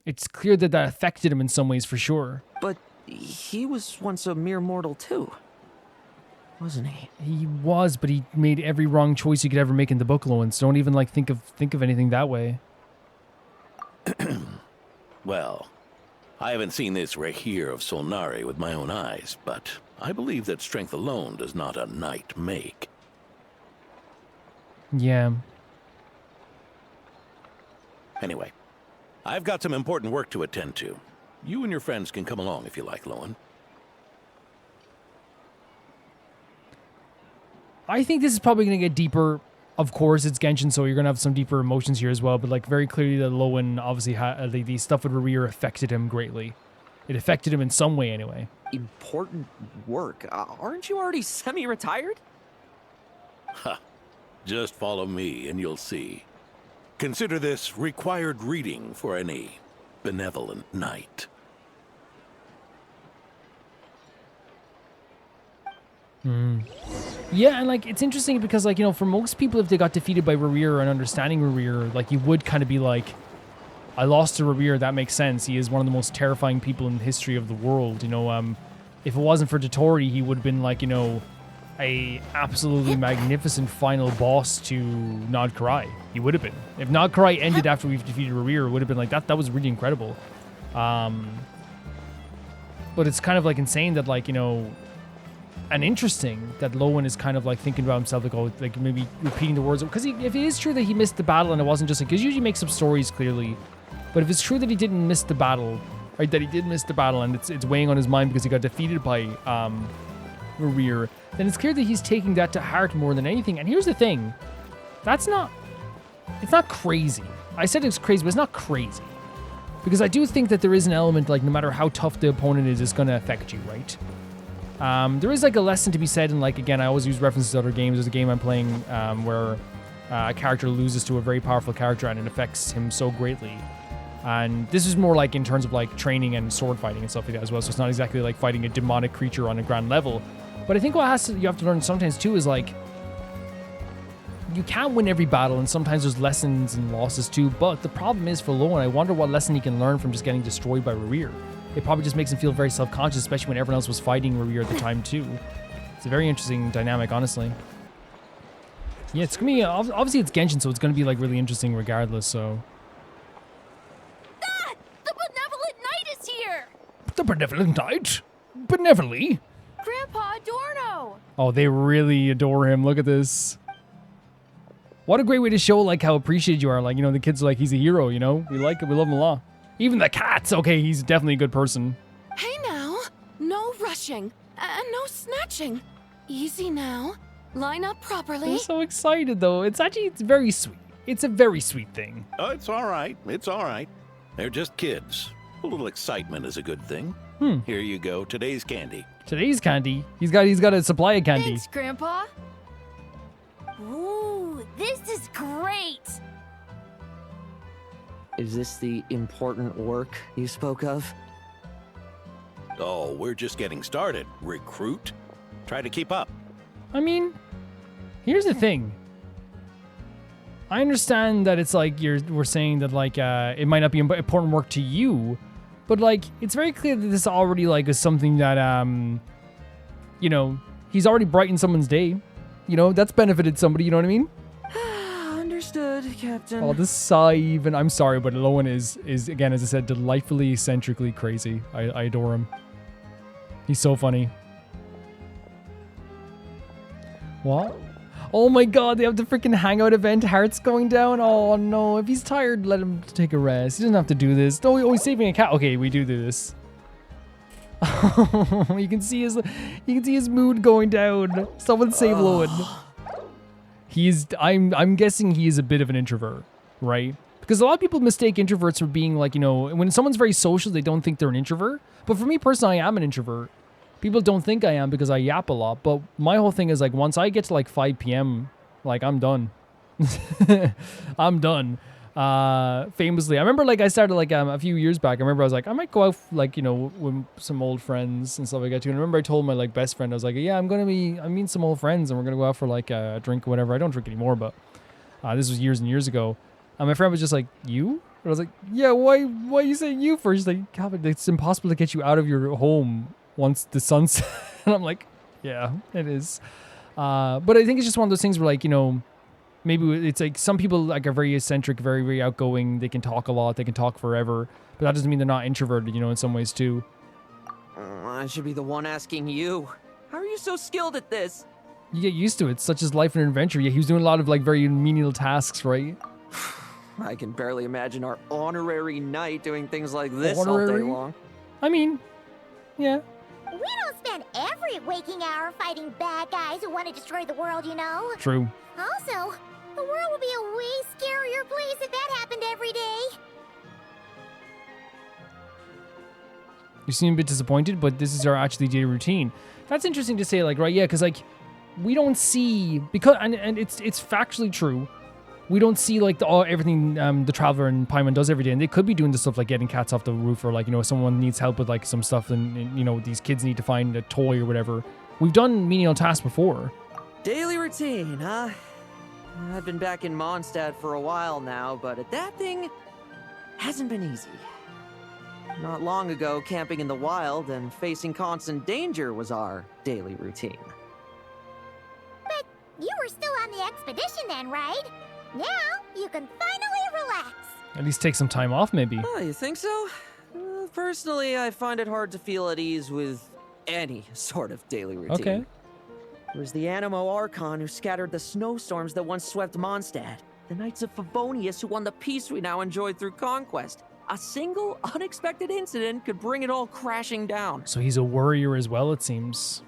it's clear that that affected him in some ways for sure. But he was once a mere mortal too, wasn't he? He was, but he made every wrong choice you could ever make in the book, Loen. So don't even like think of anything that way. Well, I haven't seen this Rehir of Solnari with my own eyes, but I believe that strength alone does not a knight make. Yeah. Anyway, I've got some important work to attend to. You and your friends can come along if you like, Loen. I think this is probably going to get deeper. Of course, it's Genshin, so you're going to have some deeper emotions here as well. But like very clearly that Loen obviously had the stuff with Rerir affected him greatly. It affected him in some way anyway. Important work? Aren't you already semi-retired? Ha! Just follow me and you'll see. Consider this required reading for any benevolent knight. Yeah, and like it's interesting because like, you know, for most people, if they got defeated by Rerir and understanding Rerir, like you would kind of be like, I lost to Rerir, that makes sense. He is one of the most terrifying people in the history of the world. You know, if it wasn't for Dottore, he would have been like, you know, a absolutely magnificent final boss to Nod Karai. He would have been. If Nod Karai ended after we've defeated Rerir, it would have been like that was really incredible. But it's kind of like insane that like, you know, and interesting that Loen is kind of like thinking about himself, like, oh, like maybe repeating the words. Because if it is true that he missed the battle and it wasn't just like, because usually he makes up stories clearly. But if it's true that he didn't miss the battle, right, that he did miss the battle and it's weighing on his mind because he got defeated by Rerir, then it's clear that he's taking that to heart more than anything. And here's the thing. It's not crazy. I said it's crazy, but it's not crazy. Because I do think that there is an element, like, no matter how tough the opponent is, it's going to affect you, right? There is, like, a lesson to be said, and, like, again, I always use references to other games. There's a game I'm playing where a character loses to a very powerful character, and it affects him so greatly. And this is more, like, in terms of, like, training and sword fighting and stuff like that as well. So it's not exactly, like, fighting a demonic creature on a grand level. But I think what you have to learn sometimes, too, is, like, you can't win every battle, and sometimes there's lessons and losses too. But the problem is for Loen, I wonder what lesson he can learn from just getting destroyed by Rerir. It probably just makes him feel very self-conscious, especially when everyone else was fighting Rerir at the time too. It's a very interesting dynamic, honestly. Yeah, it's gonna be obviously it's Genshin, so it's gonna be like really interesting regardless. So. Ah! The benevolent knight is here. The benevolent knight, benevolently. Grandpa Adorno. Oh, they really adore him. Look at this. What a great way to show like how appreciated you are. Like, you know, the kids are like, he's a hero, you know? We like it, we love him a lot. Even the cats, okay, he's definitely a good person. Hey now, no rushing and no snatching. Easy now. Line up properly. I'm so excited though. It's very sweet. It's a very sweet thing. Oh, it's all right. It's all right. They're just kids. A little excitement is a good thing. Here you go. Today's candy. Today's candy? He's got a supply of candy. Thanks, Grandpa. Ooh, this is great. Is this the important work you spoke of? Oh, we're just getting started. Recruit. Try to keep up. I mean, here's the thing. I understand that it's like we're saying that like it might not be important work to you, but like it's very clear that this already like is something that you know, he's already brightened someone's day. You know, that's benefited somebody, you know what I mean? Understood, Captain. Oh, this sigh even. I'm sorry, but Loen is again, as I said, delightfully eccentrically crazy. I adore him. He's so funny. What? Oh my god, they have the freaking hangout event. Hearts going down. Oh no, if he's tired, let him take a rest. He doesn't have to do this. Oh, he's saving a cat. Okay, we do this. you can see his mood going down. Someone save Loen. I'm guessing he is a bit of an introvert, right? Because a lot of people mistake introverts for being like, you know, when someone's very social, they don't think they're an introvert. But for me personally, I am an introvert. People don't think I am because I yap a lot. But my whole thing is like, once I get to like 5 p.m., like I'm done. I'm done. Famously, I remember like I started like a few years back. I remember I was like, I might go out like, you know, with some old friends and stuff like that too. And I remember I told my like best friend, I was like, yeah, I'm meeting some old friends and we're gonna go out for like a drink or whatever. I don't drink anymore, but this was years and years ago. And my friend was just like, you? And I was like, yeah, why are you saying you first? She's like, Calvin, it's impossible to get you out of your home once the sun's set. And I'm like, yeah, it is. But I think it's just one of those things where like, you know, maybe it's like some people like are very eccentric, very, very outgoing. They can talk a lot. They can talk forever. But that doesn't mean they're not introverted, you know, in some ways too. I should be the one asking you. How are you so skilled at this? You get used to it, such as life and adventure. Yeah, he was doing a lot of like very menial tasks, right? I can barely imagine our honorary knight doing things like this all day long. I mean, yeah. We don't spend every waking hour fighting bad guys who want to destroy the world, you know? True. Also, the world would be a way scarier place if that happened every day. You seem a bit disappointed, but this is our actually daily routine. That's interesting to say, like, right? Yeah, because like we don't see and it's factually true. We don't see like everything the Traveler and Paimon does every day, and they could be doing the stuff like getting cats off the roof, or like, you know, someone needs help with like some stuff, and you know, these kids need to find a toy or whatever. We've done menial tasks before. Daily routine, huh? I've been back in Mondstadt for a while now, but that thing hasn't been easy. Not long ago, camping in the wild and facing constant danger was our daily routine. But you were still on the expedition then, right? Now you can finally relax. At least take some time off, maybe. Oh, you think so? Personally, I find it hard to feel at ease with any sort of daily routine. Okay. It was the Animo Archon who scattered the snowstorms that once swept Mondstadt. The Knights of Favonius who won the peace we now enjoy through conquest. A single, unexpected incident could bring it all crashing down. So he's a worrier as well, it seems.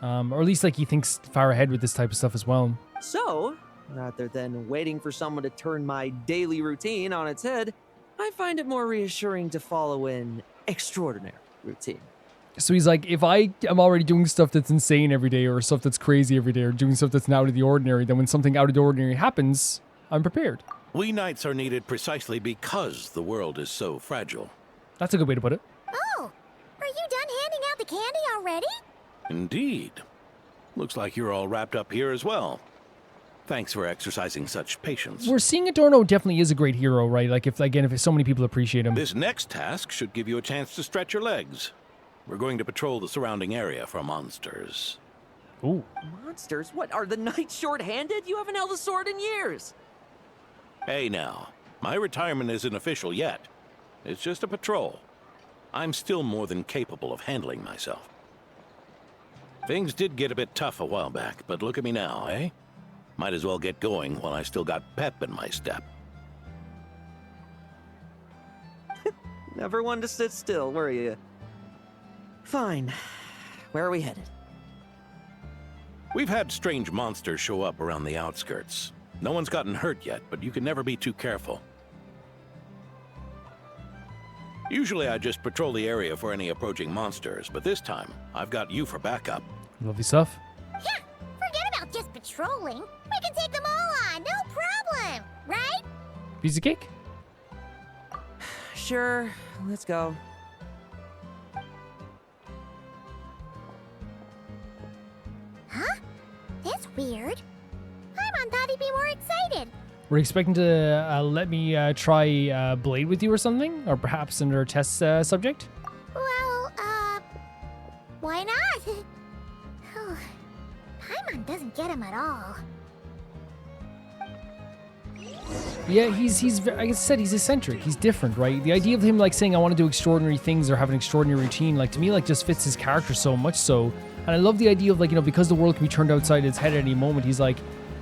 Or at least like he thinks far ahead with this type of stuff as well. So, rather than waiting for someone to turn my daily routine on its head, I find it more reassuring to follow an extraordinary routine. So he's like, if I am already doing stuff that's insane every day, or stuff that's crazy every day, or doing stuff that's out of the ordinary, then when something out of the ordinary happens, I'm prepared. We knights are needed precisely because the world is so fragile. That's a good way to put it. Oh, are you done handing out the candy already? Indeed. Looks like you're all wrapped up here as well. Thanks for exercising such patience. We're seeing Adorno definitely is a great hero, right? Like, if so many people appreciate him. This next task should give you a chance to stretch your legs. We're going to patrol the surrounding area for monsters. Ooh. Monsters? What, are the knights short-handed? You haven't held a sword in years. Hey now, my retirement isn't official yet. It's just a patrol. I'm still more than capable of handling myself. Things did get a bit tough a while back, but look at me now, eh? Might as well get going while I still got pep in my step. Never one to sit still, were you? Fine. Where are we headed? We've had strange monsters show up around the outskirts. No one's gotten hurt yet, but you can never be too careful. Usually I just patrol the area for any approaching monsters, but this time, I've got you for backup. Lovely stuff. Yeah, forget about just patrolling. We can take them all on, no problem, right? Piece of cake? Sure, let's go. Huh? That's weird. Paimon thought he'd be more excited. We're expecting to let me try Blade with you or something? Or perhaps under a test subject? Well, why not? Oh, Paimon doesn't get him at all. Yeah, he's like I said, he's eccentric. He's different, right? The idea of him like saying I want to do extraordinary things or have an extraordinary routine, like to me, like just fits his character so much so. And I love the idea of like, you know, because the world can be turned outside his head at any moment, he's like,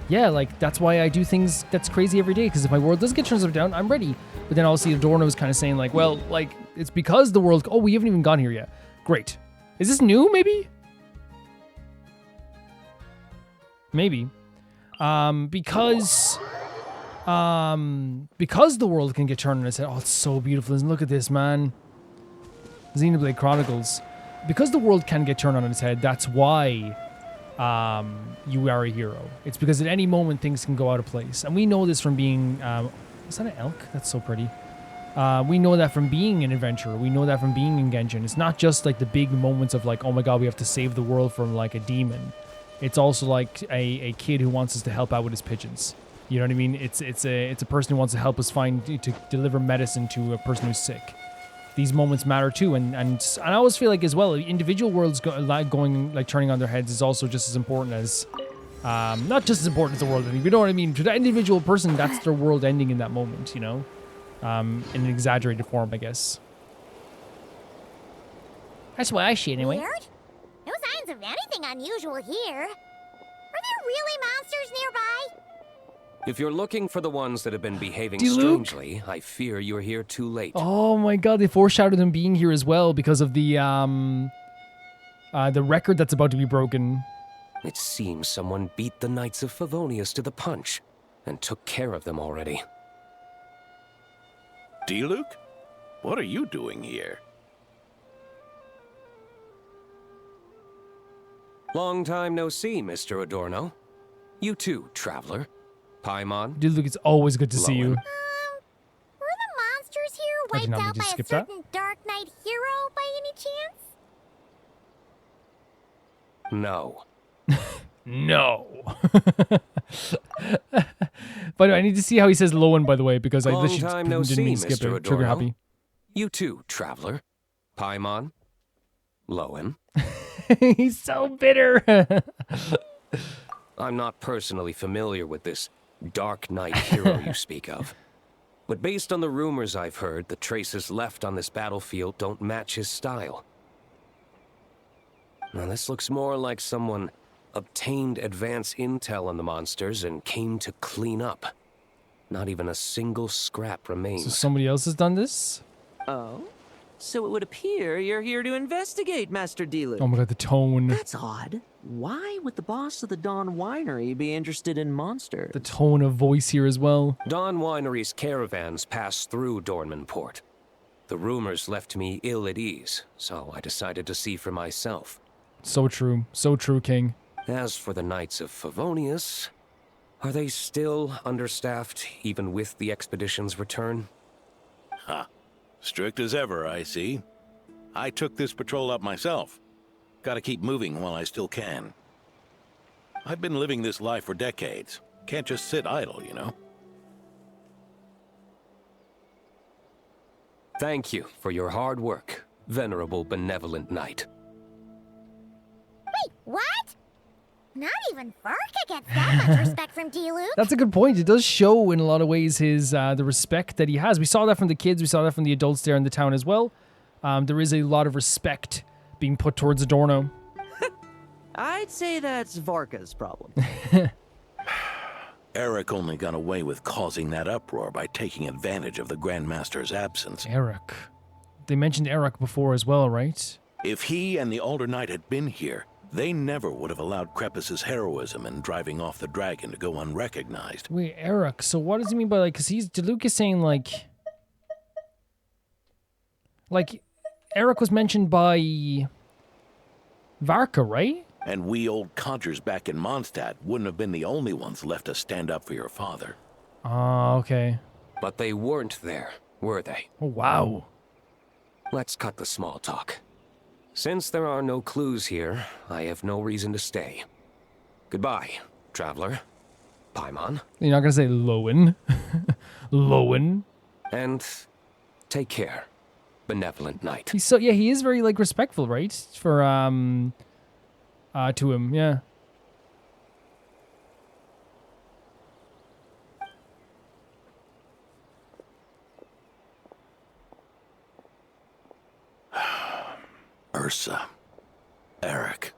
yeah, like that's why I do things that's crazy every day, because if my world does get turned upside down, I'm ready. But then obviously Adorno was kind of saying like, well, like it's because the world, oh, we haven't even gone here yet. Great. Is this new maybe? Maybe. Because the world can get turned on its head. Oh, it's so beautiful. Look at this, man. Xenoblade Chronicles. Because the world can get turned on its head, that's why you are a hero. It's because at any moment things can go out of place. And we know this from being Is that an elk? That's so pretty. We know that from being an adventurer. We know that from being in Genshin. It's not just like the big moments of like, oh my god, we have to save the world from like a demon. It's also like a kid who wants us to help out with his pigeons. You know what I mean? It's a person who wants to help us to deliver medicine to a person who's sick. These moments matter too, and I always feel like as well, individual worlds turning on their heads is also just as important as, not just as important as the world ending. You know what I mean? To that individual person, that's their world ending in that moment. You know, in an exaggerated form, I guess. That's what I see anyway. Weird? No signs of anything unusual here. Are there really monsters nearby? If you're looking for the ones that have been behaving Diluc? strangely, I fear you're here too late. Oh my god, they foreshadowed him being here as well because of the record that's about to be broken. It seems someone beat the Knights of Favonius to the punch and took care of them already. Diluc? What are you doing here? Long time no see, Mr. Adorno. You too, traveler. Paimon. Diluc, it's always good to see you. Were the monsters here I did wiped not mean out to by a skip that. certain Dark Knight hero by any chance? No. No. But I need to see how he says Loen, by the way, because I Long literally time no didn't see, mean to skip Mr. it. Trigger Adorno. happy. You too, traveler. Paimon. Loen. He's so bitter. I'm not personally familiar with this Dark Knight hero you speak of. But based on the rumors I've heard, the traces left on this battlefield don't match his style. Now this looks more like someone obtained advance intel on the monsters and came to clean up. Not even a single scrap remains. So somebody else has done this? Oh? So it would appear you're here to investigate, Master Diluc. Oh my god, the tone. That's odd. Why would the boss of the Dawn Winery be interested in monsters? The tone of voice here as well. Dawn Winery's caravans pass through Dornman port. The rumors left me ill at ease, so I decided to see for myself. So true. So true, King. As for the Knights of Favonius, are they still understaffed even with the expedition's return? Huh. Strict as ever, I see. I took this patrol up myself. Gotta keep moving while I still can. I've been living this life for decades. Can't just sit idle, you know? Thank you for your hard work, venerable benevolent knight. Wait, what? Not even Varka gets that much respect from Diluc. That's a good point. It does show in a lot of ways his the respect that he has. We saw that from the kids. We saw that from the adults there in the town as well. There is a lot of respect being put towards Adorno. I'd say that's Varka's problem. Eric only got away with causing that uproar by taking advantage of the Grandmaster's absence. Eric. They mentioned Eric before as well, right? If he and the Alder Knight had been here, they never would have allowed Krepus's heroism in driving off the dragon to go unrecognized. Wait, Eric. So what does he mean by like? Because Diluc is saying like Eric was mentioned by Varka, right? And we old codgers back in Mondstadt wouldn't have been the only ones left to stand up for your father. Oh, okay. But they weren't there, were they? Oh, wow. Let's cut the small talk. Since there are no clues here, I have no reason to stay. Goodbye, traveler. Paimon. You're not gonna say Loen. Loen. And take care, benevolent knight. He's so he is very like respectful, right? For to him, yeah. Ursa. Eric.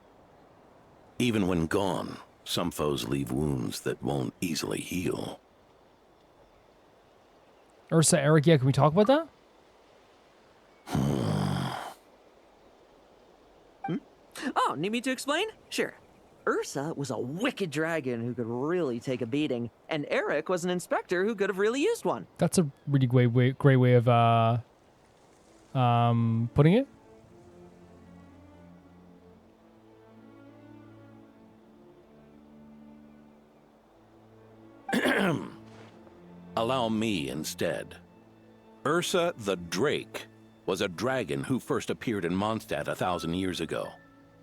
Even when gone, some foes leave wounds that won't easily heal. Ursa, Eric, yeah, can we talk about that? Oh, need me to explain? Sure. Ursa was a wicked dragon who could really take a beating, and Eric was an inspector who could have really used one. That's a really great way of putting it. Allow me instead. Ursa the Drake was a dragon who first appeared in Mondstadt 1,000 years ago,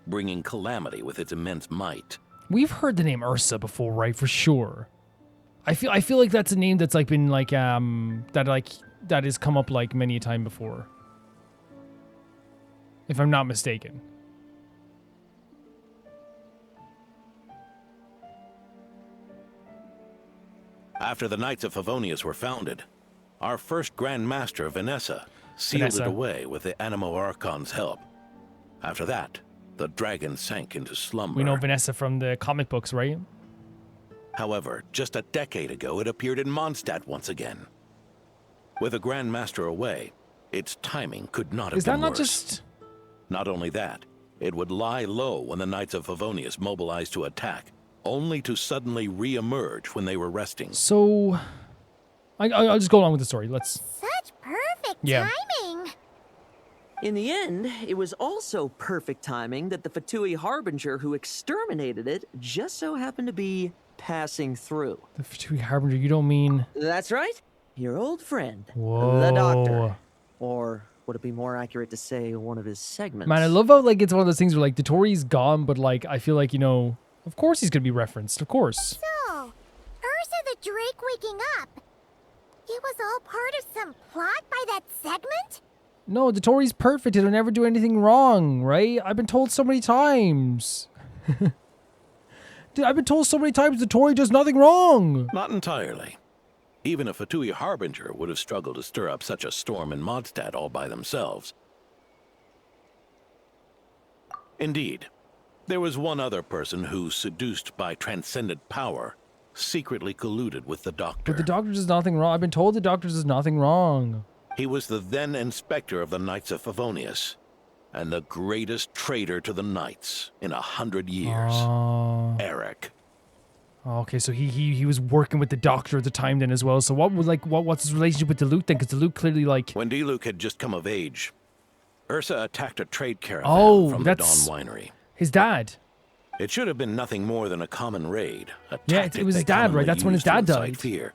bringing calamity with its immense might. We've heard the name Ursa before, right? For sure. I feel like that's a name that's like been like that has come up like many a time before. If I'm not mistaken. After the Knights of Favonius were founded, our first Grand Master, Vanessa, sealed it away with the Animo Archon's help. After that, the dragon sank into slumber. We know Vanessa from the comic books, right? However, just a decade ago, it appeared in Mondstadt once again. With a Grand Master away, its timing could not have been worse. Is that not just... Not only that, it would lie low when the Knights of Favonius mobilized to attack, only to suddenly re-emerge when they were resting. So... I'll just go along with the story. Let's... Such perfect timing! In the end, it was also perfect timing that the Fatui Harbinger who exterminated it just so happened to be passing through. The Fatui Harbinger, you don't mean... That's right. Your old friend, Whoa. the Doctor. Or would it be more accurate to say one of his segments? Man, I love how like it's one of those things where like Dottoro's gone, but like I feel like, you know, of course he's gonna be referenced, of course. So, Ursa the Drake waking up. It was all part of some plot by that segment? No, Dottoro's perfect. He'll never do anything wrong, right? I've been told so many times. Dude, I've been told so many times Dottori does nothing wrong. Not entirely. Even a Fatui Harbinger would have struggled to stir up such a storm in Mondstadt all by themselves. Indeed, there was one other person who, seduced by transcendent power, secretly colluded with the Doctor. But the Doctor does nothing wrong. I've been told the Doctor does nothing wrong. He was the then Inspector of the Knights of Favonius, and the greatest traitor to the Knights in 100 years. Eric. Okay, so he was working with the Doctor at the time then as well. So what's his relationship with Diluc then? Because Diluc clearly like... When Diluc had just come of age, Ursa attacked a trade caravan from the Dawn Winery. His dad. It should have been nothing more than a common raid. Yeah, it was his dad, right? That's when his dad died. Fear.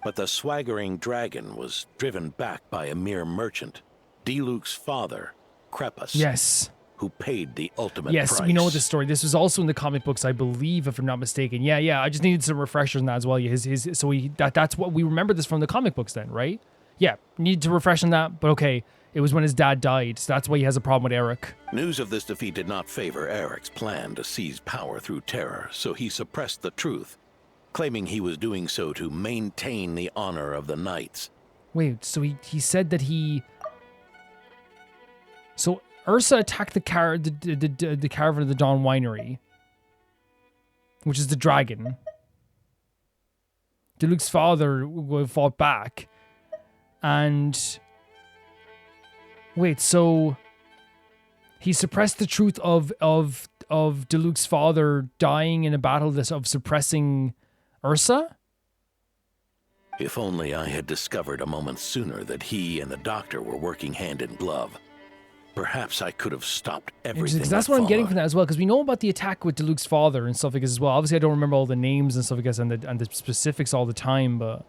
But the swaggering dragon was driven back by a mere merchant, Diluc's father, Crepus. Yes. Who paid the ultimate price. price. We know this story. This was also in the comic books, I believe, if I'm not mistaken. Yeah. I just needed some refreshers on that as well. That's what we remember this from the comic books then, right? Yeah, needed to refresh on that, but okay. It was when his dad died, so that's why he has a problem with Eric. News of this defeat did not favor Eric's plan to seize power through terror, so he suppressed the truth, claiming he was doing so to maintain the honor of the Knights. Wait, so he said that he... So Ursa attacked the caravan of the Dawn Winery, which is the dragon. Diluc's father fought back, and... Wait, so he suppressed the truth of Diluc's father dying in a battle of suppressing Ursa? If only I had discovered a moment sooner that he and the Doctor were working hand in glove. Perhaps I could have stopped everything. Because that's what I'm getting from that as well, because we know about the attack with Diluc's father and stuff like this as well. Obviously, I don't remember all the names and stuff like this and the specifics all the time, but...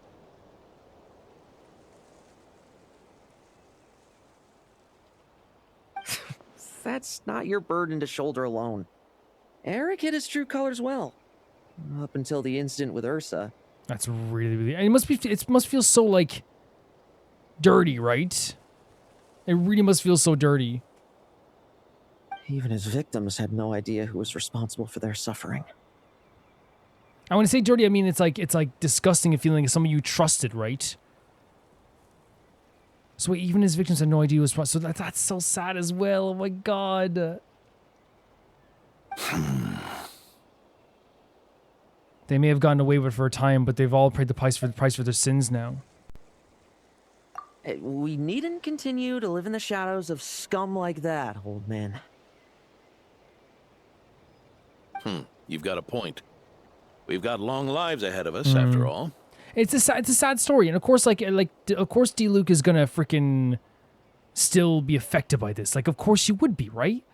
That's not your burden to shoulder alone. Eric hid his true colors well. Up until the incident with Ursa. That's really... And it must feel so, like, dirty, right? It really must feel so dirty. Even his victims had no idea who was responsible for their suffering. I want to say dirty, I mean it's like disgusting a feeling of someone you trusted, right? So even his victims had no idea who was responsible. So that's so sad as well. Oh my god. They may have gotten away with it for a time, but they've all paid the price for their sins now. We needn't continue to live in the shadows of scum like that, old man. You've got a point. We've got long lives ahead of us, after all. It's a sad story, and of course, of course, Diluc is gonna freaking still be affected by this. Like, of course you would be, right?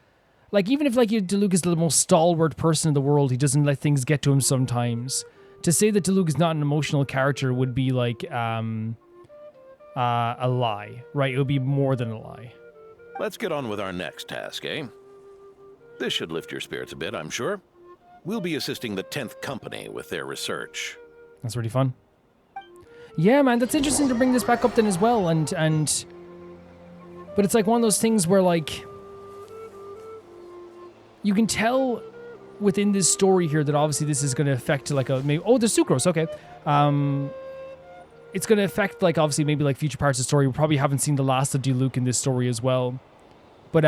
Like, even if Diluc is the most stalwart person in the world, he doesn't let things get to him sometimes. to say that Diluc is not an emotional character would be like a lie, right? It would be more than a lie. Let's get on with our next task, eh? This should lift your spirits a bit, I'm sure. We'll be assisting the 10th Company with their research. That's really fun. Yeah, man, that's interesting to bring this back up then as well, but it's like one of those things where like you can tell within this story here that obviously this is going to affect like a maybe the sucrose, okay. It's going to affect like obviously maybe like future parts of the story. We probably haven't seen the last of Diluc in this story as well, but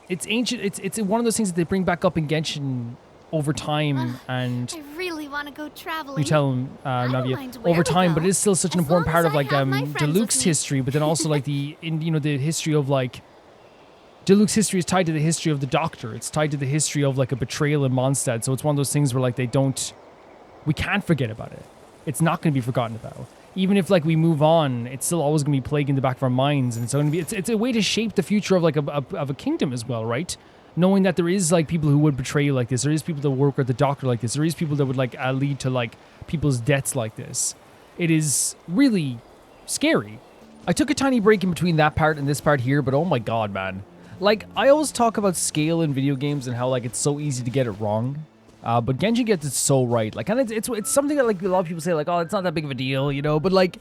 it's ancient. It's one of those things that they bring back up in Genshin over time, and I really want to go traveling. you tell him Navia over time, but it is still such an important part of like Diluc's history. But then also like the history of like Diluc's history is tied to the history of the Doctor. It's tied to the history of like a betrayal in Mondstadt. So it's one of those things where like we can't forget about it. It's not going to be forgotten about. Even if like we move on, it's still always going to be plaguing the back of our minds, and so it's a way to shape the future of like of a kingdom as well, right? Knowing that there is like people who would betray you like this, there is people that work at the Doctor like this, there is people that would like lead to like people's deaths like this. It is really scary. I took a tiny break in between that part and this part here, but oh my god, man! Like I always talk about scale in video games and how like it's so easy to get it wrong. But Genshin gets it so right. Like, and it's something that like a lot of people say like, oh, it's not that big of a deal, you know. But like,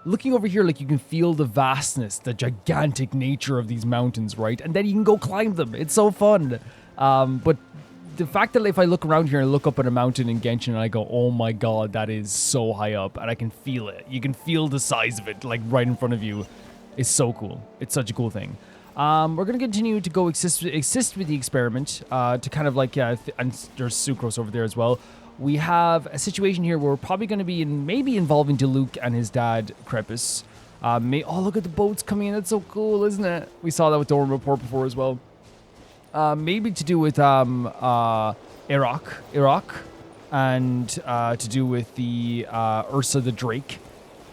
looking over here, like you can feel the vastness, the gigantic nature of these mountains, right? And then you can go climb them. It's so fun. But the fact that if I look around here and look up at a mountain in Genshin and I go, oh my god, that is so high up, and I can feel it. You can feel the size of it, like right in front of you. It's so cool. It's such a cool thing. We're going to continue to go assist with the experiment to kind of like, and there's Sucrose over there as well. We have a situation here where we're probably going to be maybe involving Diluc and his dad, Crepus. Look at the boats coming in. That's so cool, isn't it? We saw that with Dornman report before as well. Maybe to do with Iraq, and to do with the Ursa the Drake.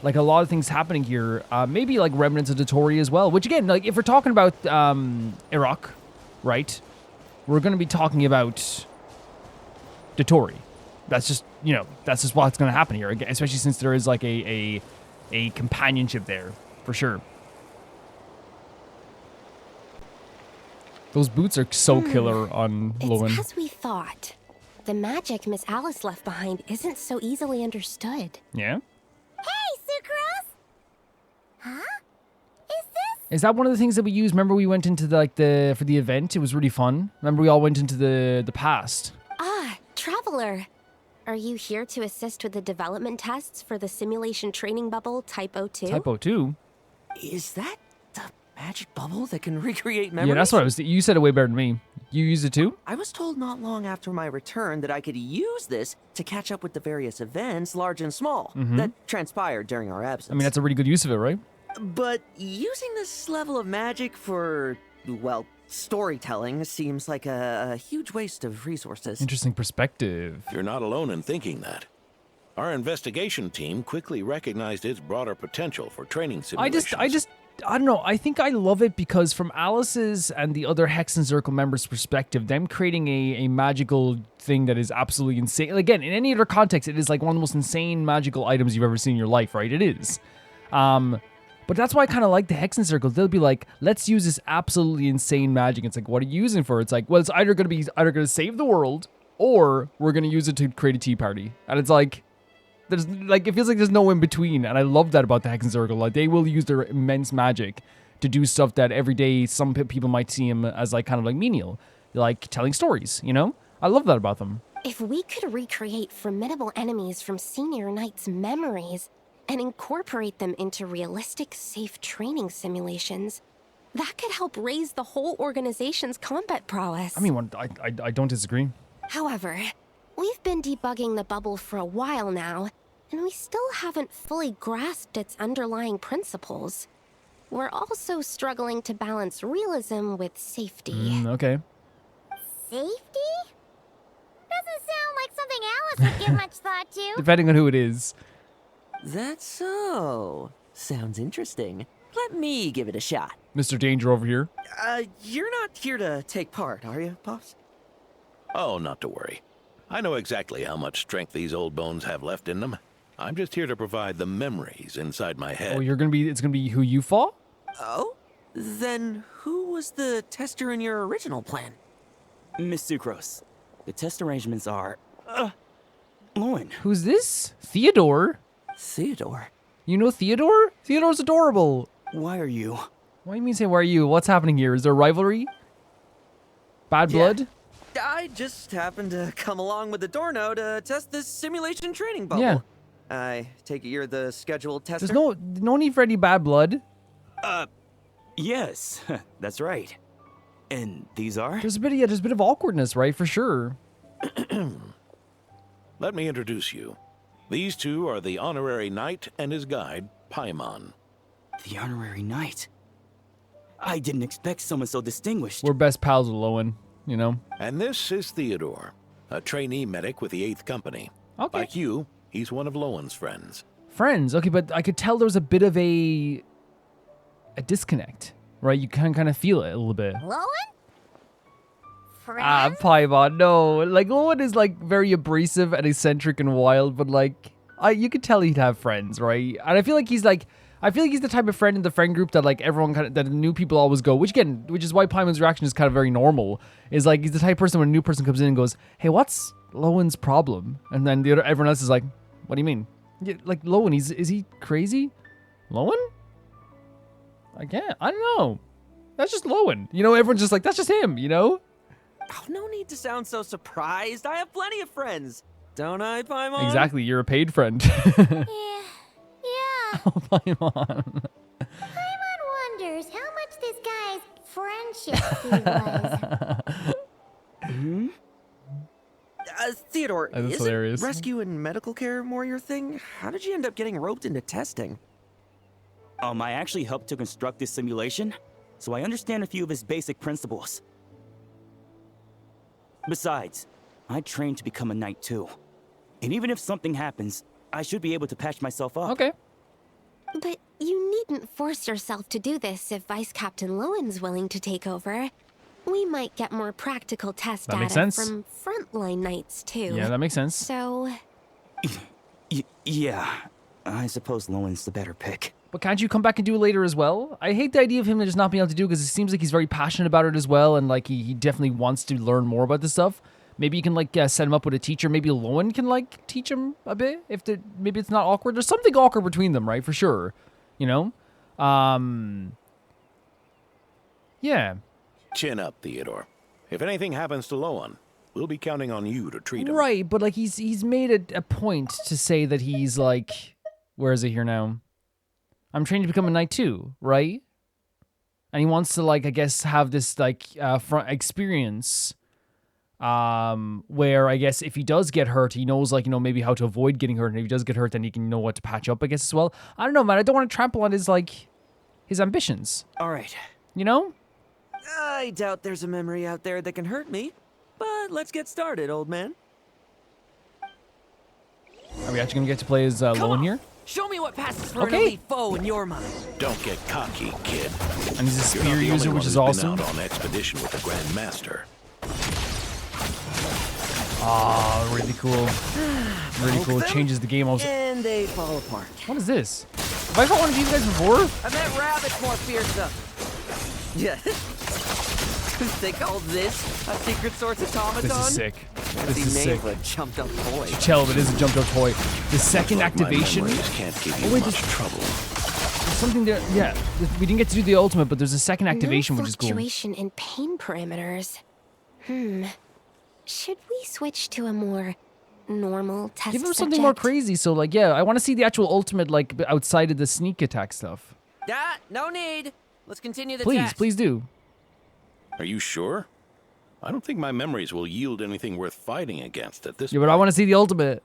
Like a lot of things happening here. Maybe like remnants of Dotori as well. Which again, like if we're talking about Iraq, right? We're going to be talking about Dotori. That's just what's going to happen here. Especially since there is like a companionship there for sure. Those boots are so killer on Loen. It's as we thought. The magic Miss Alice left behind isn't so easily understood. Yeah. Hey, Sucrose! Huh? Is that one of the things that we used? Remember we went into for the event? It was really fun. Remember we all went into the past. Ah, Traveler. Are you here to assist with the development tests for the simulation training bubble Type 02? Type 02? Is that the magic bubble that can recreate memories? Yeah, that's what you said it way better than me. You use it too? I was told not long after my return that I could use this to catch up with the various events, large and small, that transpired during our absence. I mean, that's a really good use of it, right? But using this level of magic for, well, storytelling seems like a huge waste of resources. Interesting perspective. You're not alone in thinking that. Our investigation team quickly recognized its broader potential for training simulations. I don't know. I think I love it because from Alice's and the other Hex and Circle members' perspective, them creating a magical thing that is absolutely insane. Again, in any other context, it is like one of the most insane magical items you've ever seen in your life, right? It is. But that's why I kind of like the Hex and Circle. They'll be like, let's use this absolutely insane magic. It's like, what are you using for? It's like, well, it's either going to save the world or we're going to use it to create a tea party. And it's like, it feels like there's no in between, and I love that about the Hex and Circle. Like they will use their immense magic to do stuff that every day some people might see them as like kind of like menial, like telling stories. You know, I love that about them. If we could recreate formidable enemies from Senior Knight's memories and incorporate them into realistic, safe training simulations, that could help raise the whole organization's combat prowess. I mean, I don't disagree. However, we've been debugging the bubble for a while now, and we still haven't fully grasped its underlying principles. We're also struggling to balance realism with safety. Okay. Safety? Doesn't sound like something Alice would give much thought to. Depending on who it is. That's so. Sounds interesting. Let me give it a shot. Mr. Danger over here. You're not here to take part, are you, Pops? Oh, not to worry. I know exactly how much strength these old bones have left in them. I'm just here to provide the memories inside my head. Oh, it's gonna be who you fought? Oh? Then who was the tester in your original plan? Miss Sucrose, the test arrangements are... Loen. Who's this? Theodore? Theodore? You know Theodore? Theodore's adorable. Why are you? What do you mean say, why are you? What's happening here? Is there a rivalry? Bad blood? I just happened to come along with Adorno to test this simulation training bubble. Yeah. I take it you're the scheduled tester? There's no need for any bad blood. Yes, that's right. And these are? There's a bit of awkwardness, right? For sure. Let me introduce you. These two are the honorary knight and his guide, Paimon. The honorary knight? I didn't expect someone so distinguished. We're best pals with Loen, you know? And this is Theodore, a trainee medic with the 8th Company. Okay. Like you, he's one of Loen's friends. Friends, okay, but I could tell there was a bit of a disconnect, right? You can kind of feel it a little bit. Loen? Friend? Paimon, no. Like, Loen is, like, very abrasive and eccentric and wild, but, like, you could tell he'd have friends, right? And I feel like he's the type of friend in the friend group that, like, everyone that the new people always go, which is why Paimon's reaction is kind of very normal, is, like, he's the type of person when a new person comes in and goes, hey, what's Loen's problem? And then everyone else is like, what do you mean? Yeah, like, Loen, is he crazy? Loen? I don't know. That's just Loen. You know, everyone's just like, that's just him, you know? Oh, no need to sound so surprised. I have plenty of friends. Don't I, Paimon? Exactly, you're a paid friend. Yeah. Oh, Paimon. Paimon wonders how much this guy's friendship fee was. Theodore, That's isn't hilarious. rescue and medical care more your thing? How did you end up getting roped into testing? I actually helped to construct this simulation, so I understand a few of his basic principles. Besides, I trained to become a knight too. And even if something happens, I should be able to patch myself up. Okay. But you needn't force yourself to do this if Vice Captain Lowen's willing to take over. We might get more practical test That makes data sense. from frontline knights too. Yeah, that makes sense. So... Yeah, I suppose Lowen's the better pick. But can't you come back and do it later as well? I hate the idea of him just not being able to do it because it seems like he's very passionate about it as well, and like he definitely wants to learn more about this stuff. Maybe you can like set him up with a teacher. Maybe Loen can like teach him a bit maybe it's not awkward. There's something awkward between them, right? For sure, you know. Yeah. Chin up, Theodore. If anything happens to Loen, we'll be counting on you to treat him. Right, but like he's made a point to say that he's like, where is it here now? I'm trained to become a knight too, right? And he wants to like, I guess, have this like front experience, where I guess if he does get hurt, he knows like, you know, maybe how to avoid getting hurt. And if he does get hurt, then he can know what to patch up, I guess, as well. I don't know, man. I don't want to trample on his like, his ambitions. All right. You know? I doubt there's a memory out there that can hurt me, but let's get started, old man. Are we actually gonna get to play as Loen here? Show me what passes for an elite foe in your mind. Don't get cocky, kid. And he's a You're not spear the user, only which one is who's been awesome. out on expedition with the Grand Master. Ah, really cool. Really cool. It changes the game also. And they fall apart. What is this? Have I fought one of these guys before? I bet rabbits more fearsome. Yeah. They call this a secret source automaton? This is sick. This is sick. A jumped up toy. You tell it is a jumped up toy. The second activation. Can't give you Oh wait, much there's trouble. something there. Yeah, we didn't get to do the ultimate, but there's a second activation, no which is cool. fluctuation in pain parameters. Should we switch to a more normal test Give him something more subject? crazy. So like, yeah, I want to see the actual ultimate, like outside of the sneak attack stuff. No need. Let's continue the Please, test. please do. Are you sure? I don't think my memories will yield anything worth fighting against at this Yeah, but I want to see the ultimate.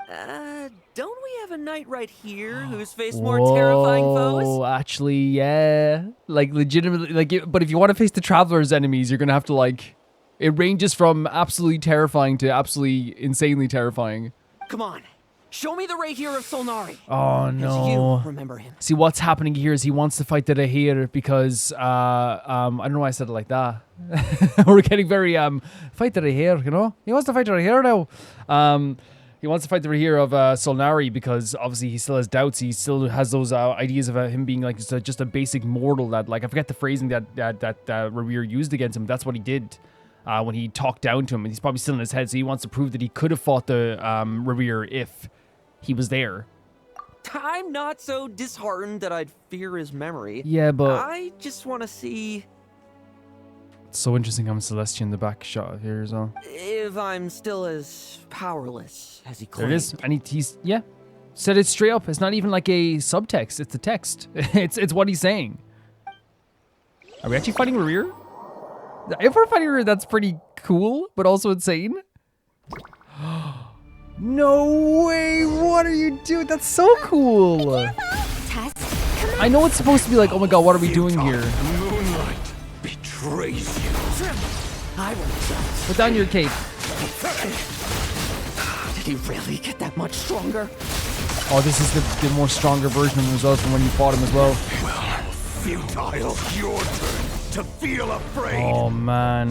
Don't we have a knight right here who's faced more terrifying foes? Oh, actually, yeah. Like, legitimately, like, but if you want to face the Traveler's enemies, you're going to have to, like, it ranges from absolutely terrifying to absolutely insanely terrifying. Come on. Show me the ray here of Solnari. Oh As no. you remember him. See, what's happening here is he wants to fight the Rahir because I don't know why I said it like that. We're getting very fight the Rahir, you know? He wants to fight the Rahir now. He wants to fight the Rahir of Solnari because obviously he still has doubts. He still has those ideas of him being like just a basic mortal that, like, I forget the phrasing that Rahir used against him. That's what he did when he talked down to him. And he's probably still in his head, so he wants to prove that he could have fought the Rahir if he was there. I'm not so disheartened that I'd fear his memory. Yeah, but I just want to see it's so interesting having Celestia in the back shot here as well. if I'm still as powerless as he There claimed. it is. And he's yeah. Said it straight up. It's not even like a subtext. It's the text. it's what he's saying. Are we actually fighting Rahir? If we're fighting Rahir, that's pretty cool, but also insane. No way! What are you doing? That's so cool! I know it's supposed to be like, oh my god, what are we doing here? Moonlight betrays you. I will Put down your cape. Did he really get that much stronger? Oh, this is the more stronger version of him as well from when you fought him as well. Futile. Your turn to feel afraid. Oh man.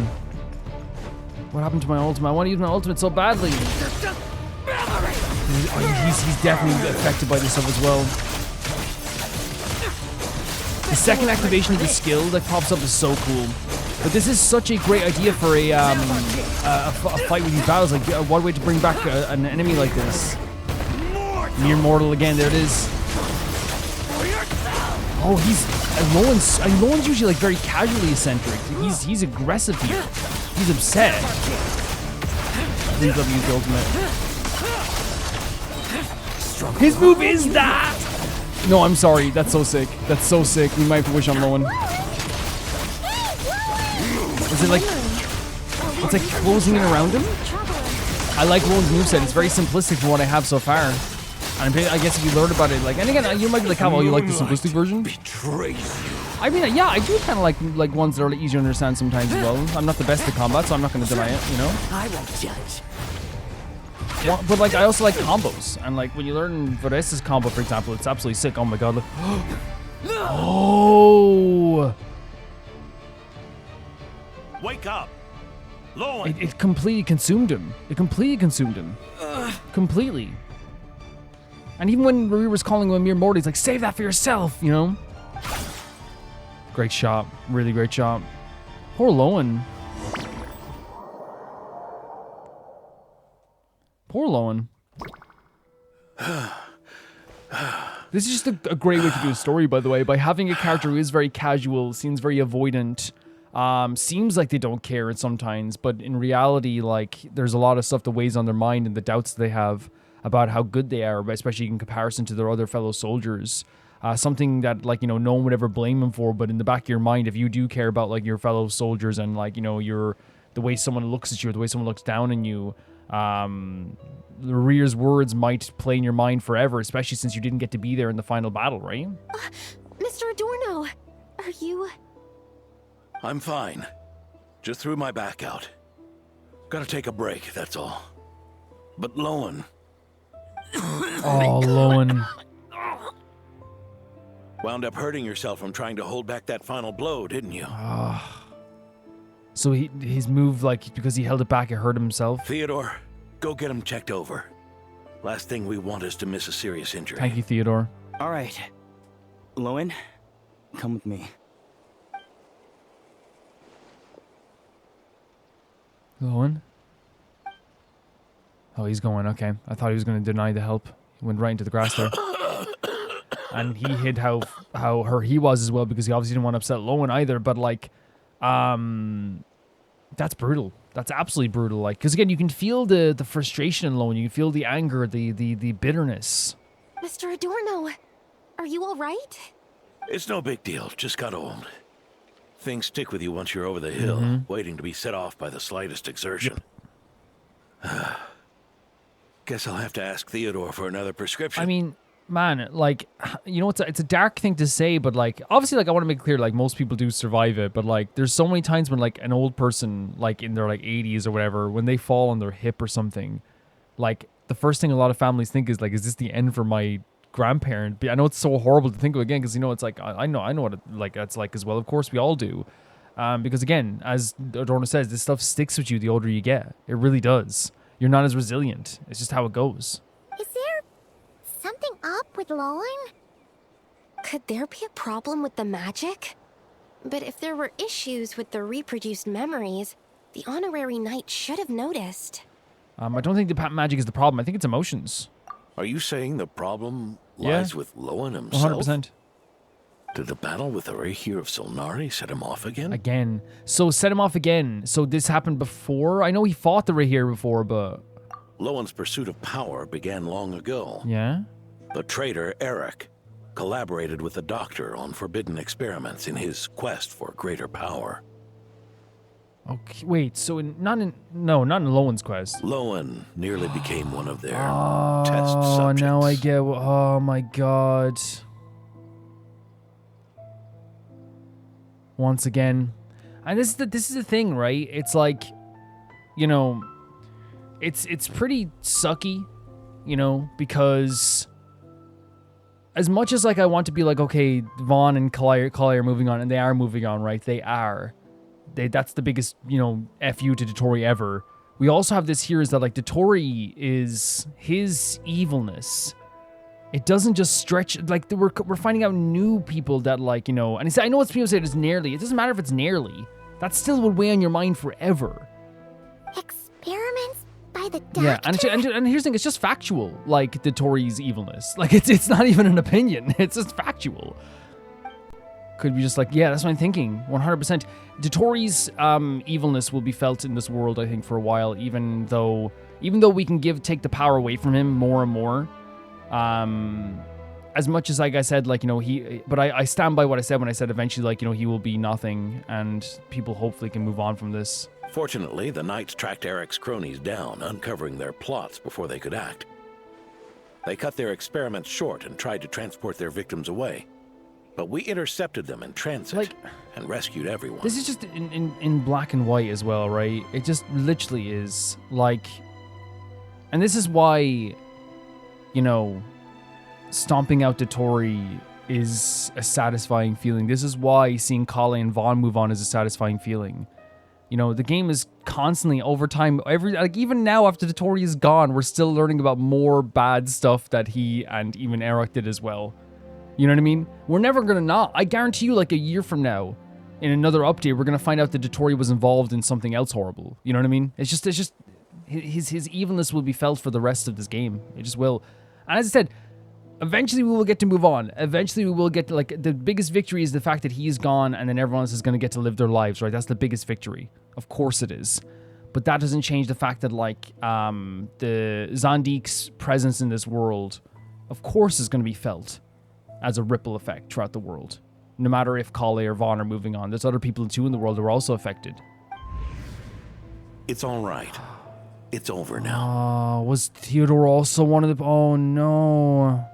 What happened to my ultimate? I want to use my ultimate so badly. He's definitely affected by this stuff as well. The second activation of the skill that pops up is so cool. But this is such a great idea for a fight with these battles. Like, what way to bring back an enemy like this? Near mortal again. There it is. Oh, Loen's usually like very casually eccentric. He's aggressive here. He's upset. Please let me use the ultimate. His move is that! No, I'm sorry. That's so sick. That's so sick. We might have to wish on Loen. Is it like... It's like closing in around him? I like Loen's moveset. It's very simplistic from what I have so far. And I guess if you learn about it, like... And again, you might be like, how well you like the simplistic version? I mean, yeah, I do kind of like ones that are easier to understand sometimes as well. I'm not the best at combat, so I'm not going to deny it, you know? I won't judge. Well, but like, I also like combos, and like when you learn Varka's combo, for example, it's absolutely sick. Oh my god! Look. Oh! Wake up, Loen! It completely consumed him. It completely consumed him. Completely. And even when Rahir was calling him a mere mortal, he's like, "Save that for yourself," you know. Great shot, really great shot. Poor Loen. Poor Loen. This is just a great way to do a story, by the way, by having a character who is very casual, seems very avoidant, seems like they don't care sometimes, but in reality, like, there's a lot of stuff that weighs on their mind and the doubts they have about how good they are, especially in comparison to their other fellow soldiers. Something that, like, you know, no one would ever blame them for, but in the back of your mind, if you do care about, like, your fellow soldiers and, like, you know, the way someone looks at you, or the way someone looks down on you, Rahir's words might play in your mind forever, especially since you didn't get to be there in the final battle, right? Mr. Adorno, are you... I'm fine. Just threw my back out. Gotta take a break, that's all. But Loen... Oh, Loen. Wound up hurting yourself from trying to hold back that final blow, didn't you? So his move, like, because he held it back, it hurt himself? Theodore, go get him checked over. Last thing we want is to miss a serious injury. Thank you, Theodore. All right. Loen, come with me. Loen? Oh, he's going, okay. I thought he was going to deny the help. He went right into the grass there. And he hid how hurt he was as well, because he obviously didn't want to upset Loen either, but, like, that's brutal. That's absolutely brutal. Like, because again, you can feel the frustration in Loen. You can feel the anger, the bitterness. Mr. Adorno, are you all right? It's no big deal. Just got old. Things stick with you once you're over the hill, waiting to be set off by the slightest exertion. Yep. Guess I'll have to ask Theodore for another prescription. I mean, man, like, you know, it's a dark thing to say, but, like, obviously, like, I want to make it clear, like, most people do survive it, but, like, there's so many times when, like, an old person, like, in their, like, 80s or whatever, when they fall on their hip or something, like, the first thing a lot of families think is like, is this the end for my grandparent? But I know it's so horrible to think of again, because, you know, it's like, I know what it's like as well. Of course, we all do. Because again, as Adorno says, this stuff sticks with you the older you get. It really does. You're not as resilient. It's just how it goes. Is there something up with Loen? Could there be a problem with the magic? But if there were issues with the reproduced memories, the honorary knight should have noticed. I don't think the magic is the problem. I think it's emotions. Are you saying the problem lies with Loen himself? 100%. Did the battle with the Rahir of Solnari set him off again? Again. So set him off again. So this happened before? I know he fought the Rahir before, but... Loen's pursuit of power began long ago. Yeah? The traitor, Eric, collaborated with the Doctor on forbidden experiments in his quest for greater power. Okay, wait, so not in Loen's quest. Loen nearly became one of their test Oh, subjects. now I get... Oh my god. Once again. And this is the thing, right? It's like, you know, it's pretty sucky, you know, because as much as like I want to be like, okay, Vaughn and Kalai are moving on, and they are moving on, right? They are. That's the biggest, you know, FU to Dotori ever. We also have this here is that like Dotori is his evilness. It doesn't just stretch, like we're finding out new people that like, you know, and I know what people say it's nearly. It doesn't matter if it's nearly. That still would weigh on your mind forever. Experiments by the Doctor? Yeah, and here's the thing, it's just factual, like Dotori's evilness. Like it's not even an opinion, it's just factual. Could be just like, yeah, that's what I'm thinking, 100%. Dotori's evilness will be felt in this world, I think, for a while, even though we can take the power away from him more and more. As much as like I said, like, you know, but I stand by what I said when I said eventually, like, you know, he will be nothing and people hopefully can move on from this. Fortunately, the Knights tracked Eric's cronies down, uncovering their plots before they could act. They cut their experiments short and tried to transport their victims away. But we intercepted them in transit and rescued everyone. This is just in black and white as well, right? It just literally is like, and this is why, you know, stomping out Dotori is a satisfying feeling. This is why seeing Kale and Vaughn move on is a satisfying feeling. You know, the game is constantly over time. Even now after Dotori is gone, we're still learning about more bad stuff that he and even Eric did as well. You know what I mean? We're never gonna not. I guarantee you, like a year from now, in another update, we're gonna find out that Dotori was involved in something else horrible. You know what I mean? It's just his evilness will be felt for the rest of this game. It just will. And as I said, eventually we will get to move on. Eventually we will get to, like, the biggest victory is the fact that he's gone and then everyone else is gonna get to live their lives, right? That's the biggest victory. Of course it is. But that doesn't change the fact that, like, the Zandique's presence in this world, of course, is gonna be felt as a ripple effect throughout the world. No matter if Kale or Vaughn are moving on. There's other people too in the world who are also affected. It's all right. It's over now. Oh, was Theodore also one of the... Oh, no.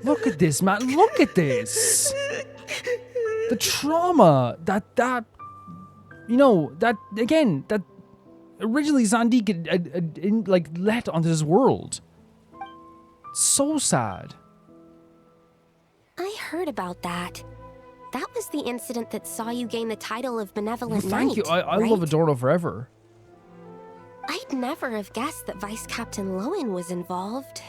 Look at this, man. Look at this. The trauma that... You know, that... Again, that... Originally Zandique like, let onto this world. So sad. I heard about that. That was the incident that saw you gain the title of Benevolent Knight. Thank you. I right? love Adorno forever. I'd never have guessed that Vice Captain Loen was involved.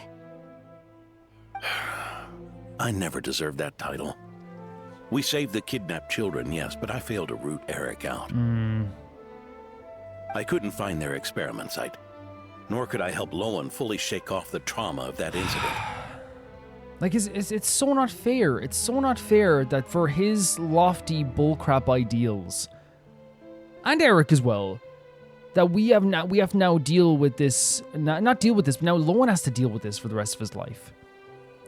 I never deserved that title. We saved the kidnapped children, yes, but I failed to root Eric out. I couldn't find their experiment site. Nor could I help Loen fully shake off the trauma of that incident. Like, it's so not fair. It's so not fair that for his lofty bullcrap ideals, and Eric as well, that we have to now deal with this. Not deal with this, but now Loen has to deal with this for the rest of his life.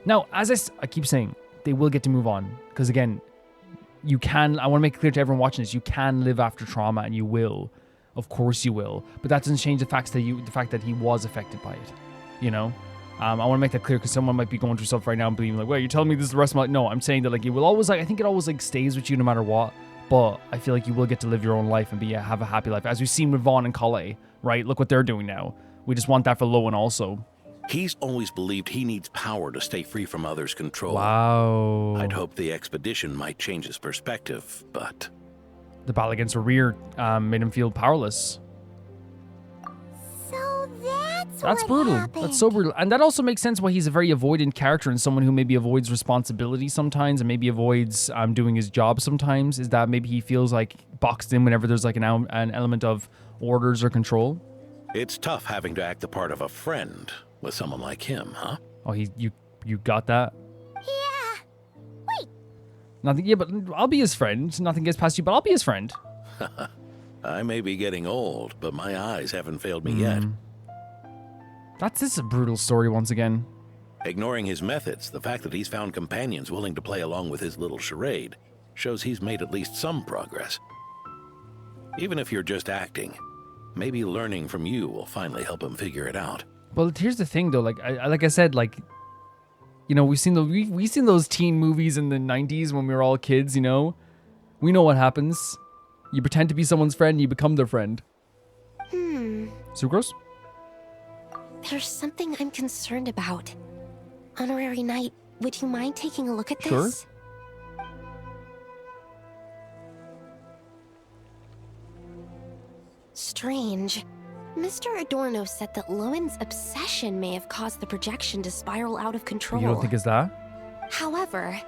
Now, as I keep saying, they will get to move on. Because again, you can, I want to make it clear to everyone watching this, you can live after trauma and you will. Of course you will, but that doesn't change the fact that he was affected by it. You know, I want to make that clear because someone might be going through stuff right now and believing like, "Well, you're telling me this is the rest of my life." No, I'm saying that like it will always I think it always like stays with you no matter what. But I feel like you will get to live your own life and have a happy life, as we've seen with Vaughn and Kale. Right? Look what they're doing now. We just want that for Loen also. He's always believed he needs power to stay free from others' control. Wow. I'd hope the expedition might change his perspective, but... The battle against Rear made him feel powerless. So That's what brutal. happened. That's so brutal. And that also makes sense why he's a very avoidant character and someone who maybe avoids responsibility sometimes and maybe avoids doing his job sometimes, is that maybe he feels like boxed in whenever there's like an element of orders or control. It's tough having to act the part of a friend with someone like him, huh? Oh, you got that? Yeah. Wait. Nothing. Yeah, but I'll be his friend. Nothing gets past you, but I'll be his friend. I may be getting old, but my eyes haven't failed me yet. This is a brutal story once again. Ignoring his methods, the fact that he's found companions willing to play along with his little charade shows he's made at least some progress. Even if you're just acting, maybe learning from you will finally help him figure it out. Well, here's the thing, though. Like I said, like, you know, we've seen those teen movies in the 90s when we were all kids. You know, we know what happens. You pretend to be someone's friend, you become their friend. Sucrose? There's something I'm concerned about. Honorary Knight, would you mind taking a look at Sure. this? Strange. Mr. Adorno said that Loen's obsession may have caused the projection to spiral out of control. You don't think it's that? However,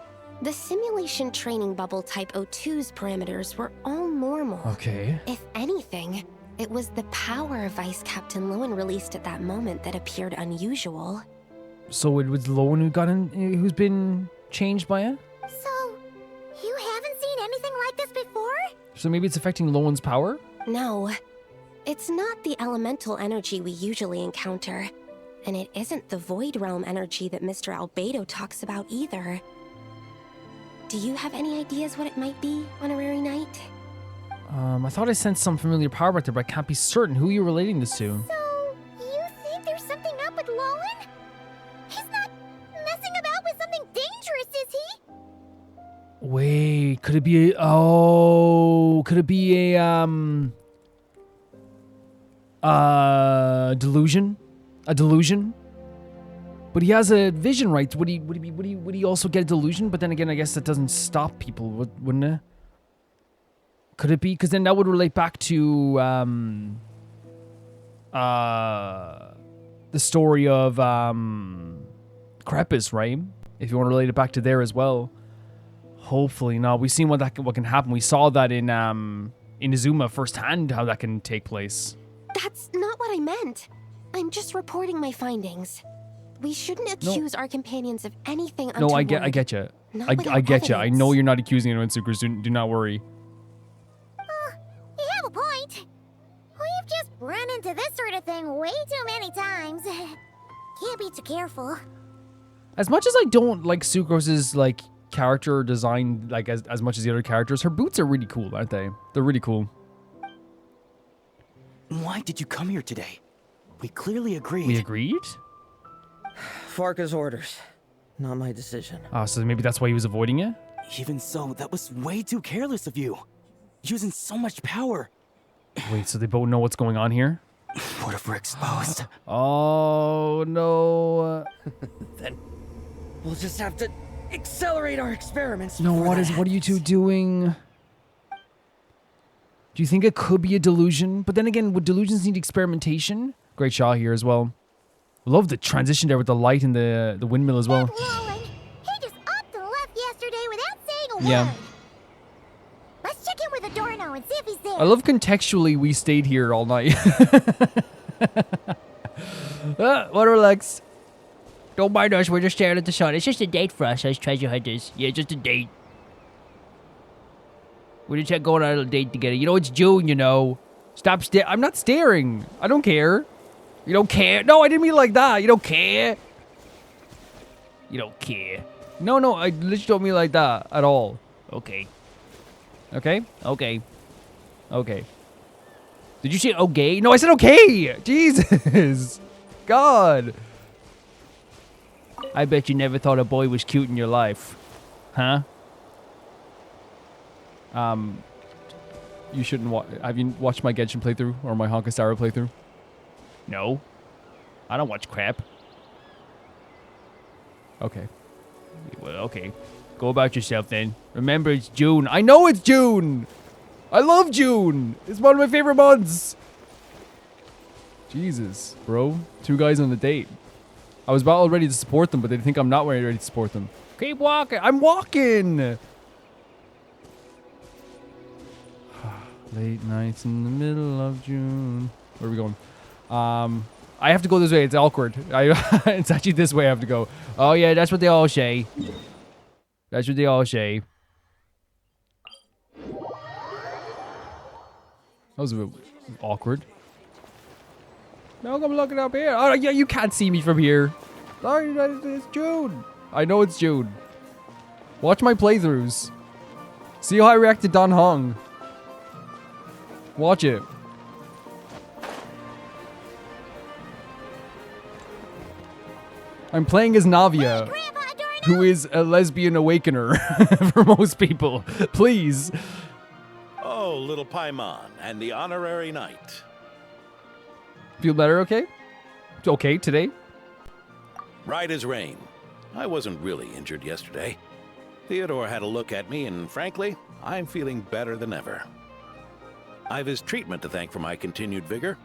the simulation training bubble type O2's parameters were all normal. Okay. If anything, it was the power Vice Captain Loen released at that moment that appeared unusual. So it was Loen who's been changed by it? So, you haven't seen anything like this before? So maybe it's affecting Loen's power? No, it's not the elemental energy we usually encounter. And it isn't the Void Realm energy that Mr. Albedo talks about either. Do you have any ideas what it might be, Honorary Knight? I thought I sensed some familiar power back there, but I can't be certain. Who are you relating this to? So, you think there's something up with Loen? He's not messing about with something dangerous, is he? Wait, could it be a delusion? A delusion? But he has a vision, right? Would he also get a delusion? But then again, I guess that doesn't stop people, wouldn't it? Could it be? Because then that would relate back to the story of Crepus, right? If you want to relate it back to there as well. Hopefully not. We've seen what can happen. We saw that in Inazuma firsthand, how that can take place. That's not what I meant. I'm just reporting my findings. We shouldn't accuse our companions of anything untoward. No, I get you. Not I without get you. I evidence. know you're not accusing anyone, Sucrose. Do not worry. You have a point. We've just run into this sort of thing way too many times. Can't be too careful. As much as I don't like Sucrose's like character design like as much as the other characters, her boots are really cool, aren't they? They're really cool. Why did you come here today? We clearly agreed. We agreed? Varka's orders. Not my decision. Oh, so maybe that's why he was avoiding it? Even so, that was way too careless of you. Using so much power. Wait, so they both know what's going on here? What if we're exposed? Oh, no. Then we'll just have to accelerate our experiments. No, what are you two doing? Do you think it could be a delusion? But then again, would delusions need experimentation? Great shot here as well. Love the transition there with the light and the windmill as well. Loen, he just upped and left yesterday without saying a Yeah. word. Let's check in with Adorno and see if he's there. I love contextually we stayed here all night. What relax. Don't mind us, we're just staring at the sun. It's just a date for us as treasure hunters. Yeah, just a date. We're just going on a date together. You know, it's June, you know. Stop I'm not staring. I don't care. You don't care. No, I didn't mean it like that. You don't care. You don't care. No, I literally don't mean it like that at all. Okay. Okay? Okay. Okay. Did you say okay? No, I said okay! Jesus! God! I bet you never thought a boy was cute in your life. Huh? You shouldn't watch... Have you watched my Genshin playthrough? Or my Honka Star playthrough? No? I don't watch crap. Okay. Well, okay. Go about yourself then. Remember, it's June. I know it's June! I love June! It's one of my favorite months! Jesus, bro. 2 guys on a date. I was about all ready to support them, but they think I'm not ready to support them. Keep walking. I'm walking! Late nights in the middle of June. Where are we going? I have to go this way. It's awkward. It's actually this way I have to go. Oh, yeah, that's what they all say. That's what they all say. That was a bit awkward. No, I'm looking up here. Oh, yeah, you can't see me from here. Sorry, it's June. I know it's June. Watch my playthroughs. See how I react to Don Hong. Watch it. I'm playing as Navia, who is a lesbian awakener for most people. Please. Oh, little Paimon and the honorary knight. Feel better, okay? Okay, today? Right as rain. I wasn't really injured yesterday. Theodore had a look at me, and frankly, I'm feeling better than ever. I've his treatment to thank for my continued vigor.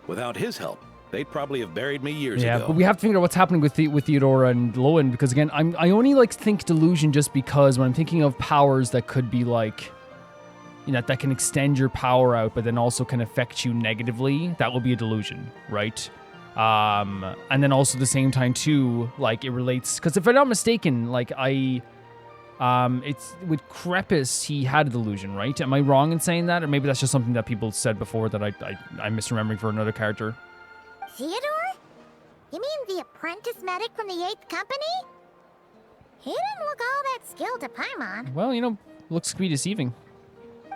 Without his help, they'd probably have buried me years ago. Yeah, but we have to figure out what's happening with Theodore and Loen, because again, I only like think delusion just because when I'm thinking of powers that could be like, you know, that can extend your power out, but then also can affect you negatively, that will be a delusion, right? And then also at the same time too, like it relates, because if I'm not mistaken, like it's with Crepus, he had a delusion, right? Am I wrong in saying that? Or maybe that's just something that people said before that I'm misremembering for another character. Theodore? You mean the apprentice medic from the 8th Company? He didn't look all that skilled to Paimon. Well, you know, looks to be deceiving.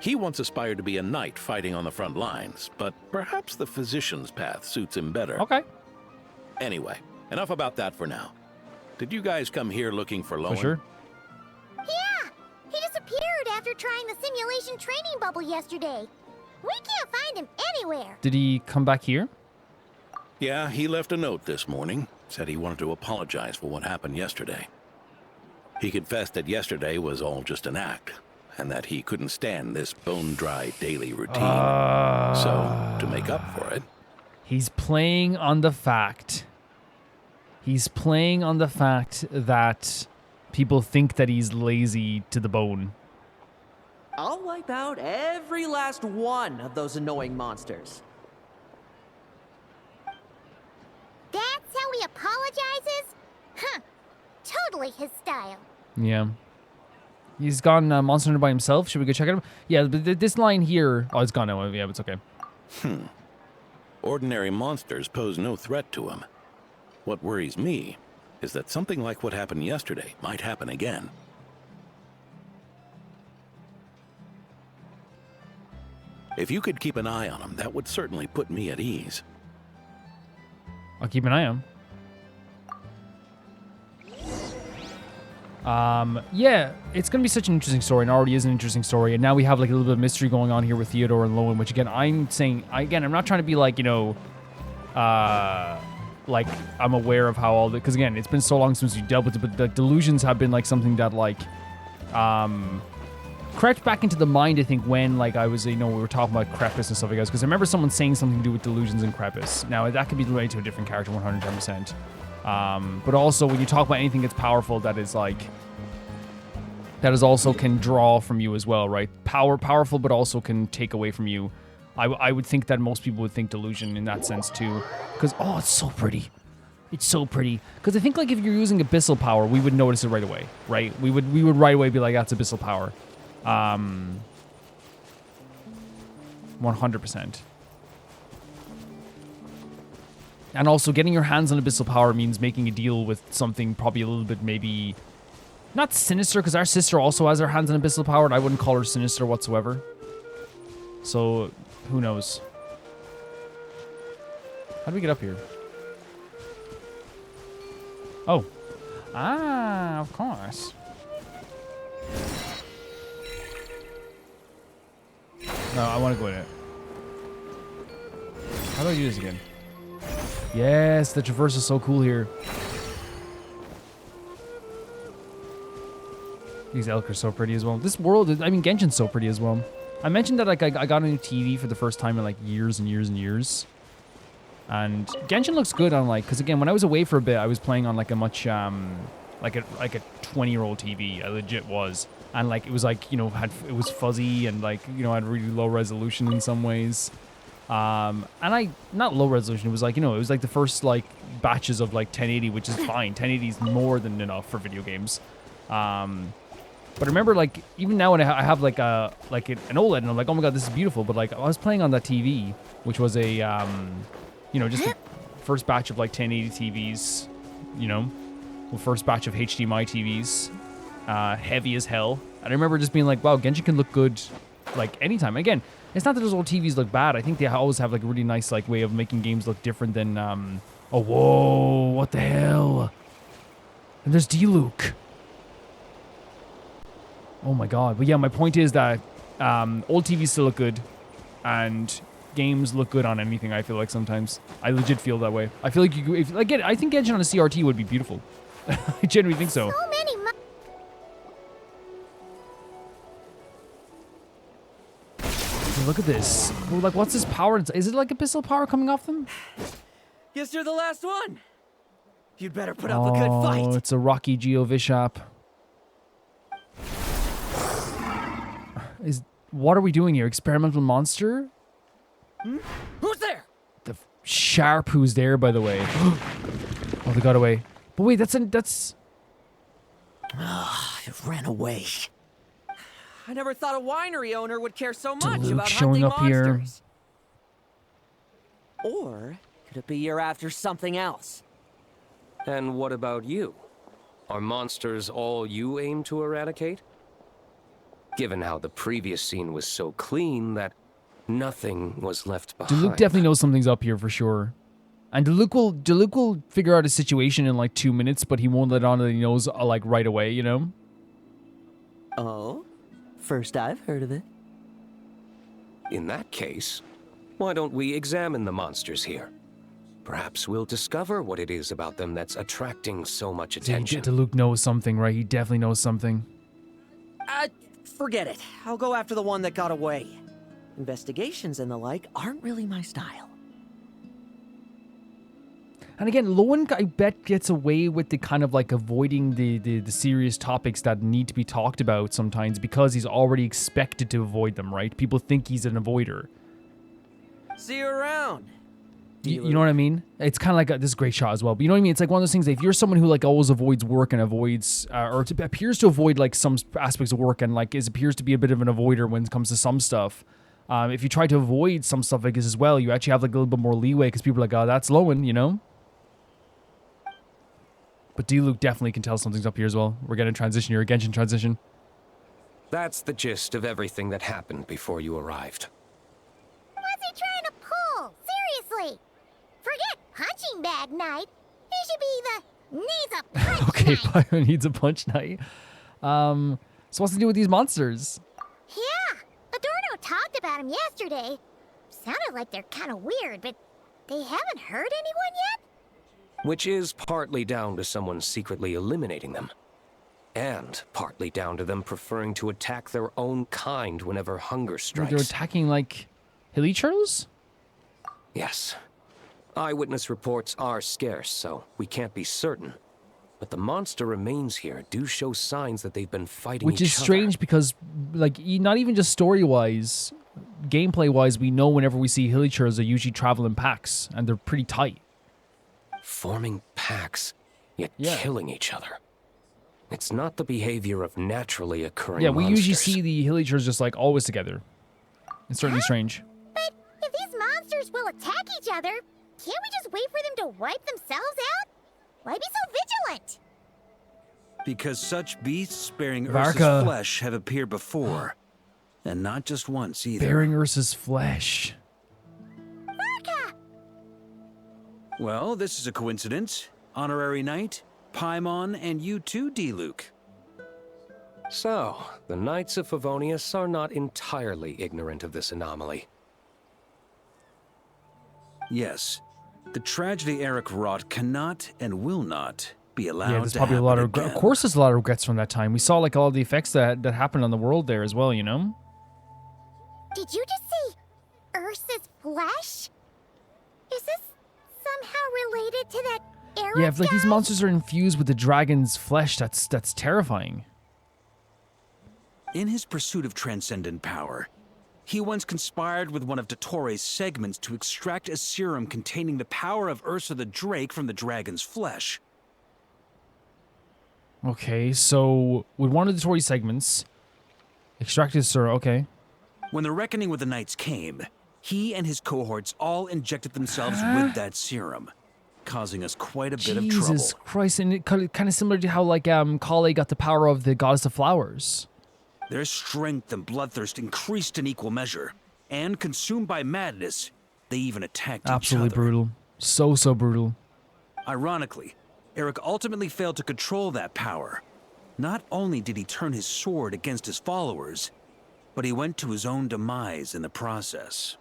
He once aspired to be a knight fighting on the front lines, but perhaps the physician's path suits him better. Okay. Anyway, enough about that for now. Did you guys come here looking for Loen? For sure. Yeah! He disappeared after trying the simulation training bubble yesterday. We can't find him anywhere. Did he come back here? Yeah, he left a note this morning. Said he wanted to apologize for what happened yesterday. He confessed that yesterday was all just an act, and that he couldn't stand this bone-dry daily routine. So, to make up for it... He's playing on the fact... He's playing on the fact that people think that he's lazy to the bone. I'll wipe out every last one of those annoying monsters. That's how he apologizes? Huh. Totally his style. Yeah. He's gone Monster Hunter by himself. Should we go check it out? Yeah, but this line here... Oh, it's gone now. Yeah, but it's okay. Ordinary monsters pose no threat to him. What worries me is that something like what happened yesterday might happen again. If you could keep an eye on him, that would certainly put me at ease. I'll keep an eye on him. Yeah, it's going to be such an interesting story, and already is an interesting story, and now we have like a little bit of mystery going on here with Theodore and Loen, which again, I'm not trying to be like, you know, like I'm aware of how all the, because again, it's been so long since we dealt with it, but the delusions have been like something that like, crept back into the mind, I think, when like I was, you know, we were talking about Crepus and stuff like that, because I remember someone saying something to do with delusions and Crepus. Now, that could be related to a different character 110%. But also, when you talk about anything that's powerful, that is like, that is also can draw from you as well, right? Powerful, but also can take away from you. I would think that most people would think delusion in that sense too, because oh, it's so pretty. It's so pretty. Because I think like if you're using abyssal power, we would notice it right away, right? We would right away be like, that's abyssal power. 100%. And also, getting your hands on abyssal power means making a deal with something probably a little bit maybe not sinister, because our sister also has her hands on abyssal power, and I wouldn't call her sinister whatsoever. So, who knows? How do we get up here? Oh. Ah, of course. No, I want to go in it. How do I do this again? Yes, the traverse is so cool here. These elk are so pretty as well. This world, I mean, Genshin's so pretty as well. I mentioned that like I got a new TV for the first time in like years and years and years. And Genshin looks good on like, because again, when I was away for a bit, I was playing on like a much, like a 20-year-old TV. I legit was. And like, it was like, you know, it was fuzzy and like, you know, had really low resolution in some ways. And not low resolution, it was like, you know, it was like the first like batches of like 1080, which is fine. 1080 is more than enough for video games. But I remember, like, even now when I have, like, an OLED, and I'm like, oh my god, this is beautiful. But, like, I was playing on that TV, which was a, you know, just the first batch of, like, 1080 TVs, you know, the first batch of HDMI TVs, heavy as hell. And I remember just being like, wow, Genshin can look good, like, anytime. Again, it's not that those old TVs look bad. I think they always have, like, a really nice, like, way of making games look different than, oh, whoa, what the hell? And there's Diluc. Oh my god. But yeah, my point is that old TVs still look good and games look good on anything, I feel like sometimes. I legit feel that way. I feel like I think Genshin on a CRT would be beautiful. I genuinely think so. So many Look at this. Well, like, what's this power? Is it like abyssal power coming off them? Guess you're the last one. You'd better put up a good fight. Oh, it's a Rocky Geo Bishop. What are we doing here? Experimental monster? Who's there? The sharp who's there, by the way. Oh, they got away. But wait, that's... It ran away. I never thought a winery owner would care so much Diluc about showing hunting up here. monsters. Or could it be you're after something else? And what about you? Are monsters all you aim to eradicate? Given how the previous scene was so clean that nothing was left behind. Diluc definitely knows something's up here for sure. And Diluc will figure out a situation in like 2 minutes, but he won't let on that he knows like right away, you know? Oh? First I've heard of it. In that case, why don't we examine the monsters here? Perhaps we'll discover what it is about them that's attracting so much attention. Diluc knows something, right? He definitely knows something. Forget it. I'll go after the one that got away. Investigations and the like aren't really my style. And again, Loen, I bet, gets away with the kind of like avoiding the serious topics that need to be talked about sometimes because he's already expected to avoid them, right? People think he's an avoider. See you around. You know what I mean? It's kind of like this is a great shot as well. But you know what I mean? It's like one of those things that if you're someone who like always avoids work and avoids, or appears to avoid like some aspects of work and like appears to be a bit of an avoider when it comes to some stuff. If you try to avoid some stuff like this as well, you actually have like a little bit more leeway because people are like, oh, that's Loen, you know? But Diluc definitely can tell something's up here as well. We're getting a transition here, a Genshin transition. That's the gist of everything that happened before you arrived. What's he trying to pull? Seriously. Forget punching bag night. It should be the needs a punch Okay, night. Pyro needs a punch night. So what's to do with these monsters? Yeah, Adorno talked about him yesterday. Sounded like they're kind of weird, but they haven't hurt anyone yet? Which is partly down to someone secretly eliminating them. And partly down to them preferring to attack their own kind whenever hunger strikes. They're attacking like hilichurls? Yes. Eyewitness reports are scarce, so we can't be certain. But the monster remains here do show signs that they've been fighting Which each is other. strange because, like, not even just story-wise, gameplay-wise, we know whenever we see hilichurls, they usually travel in packs, and they're pretty tight. Forming packs, yet killing each other. It's not the behavior of naturally occurring Yeah, we monsters. usually see the hilichurls just, like, always together. It's certainly strange. But if these monsters will attack each other, can't we just wait for them to wipe themselves out? Why be so vigilant? Because such beasts bearing Varka. Ursa's flesh have appeared before. And not just once either. Bearing Ursa's flesh. Varka! Well, this is a coincidence. Honorary Knight, Paimon, and you too, Diluc. So, the Knights of Favonius are not entirely ignorant of this anomaly. Yes. The tragedy Eric wrought cannot and will not be allowed Yeah, there's to probably a happen lot of... again. Of course there's a lot of regrets from that time. We saw like all the effects that happened on the world there as well, you know? Did you just say Ursa's flesh? Is this somehow related to that Eric Yeah, if like guy? these monsters are infused with the dragon's flesh, that's terrifying. In his pursuit of transcendent power, he once conspired with one of Dottoro's segments to extract a serum containing the power of Ursa the Drake from the dragon's flesh. Okay, so with one of the Tory segments, extracted sir, okay. When the reckoning with the Knights came, he and his cohorts all injected themselves with that serum, causing us quite a bit of trouble. Jesus Christ, and it kind of similar to how like Kale got the power of the goddess of flowers. Their strength and bloodthirst increased in equal measure, and consumed by madness, they even attacked Absolutely each other. brutal. So brutal. Ironically, Eric ultimately failed to control that power. Not only did he turn his sword against his followers, but he went to his own demise in the process.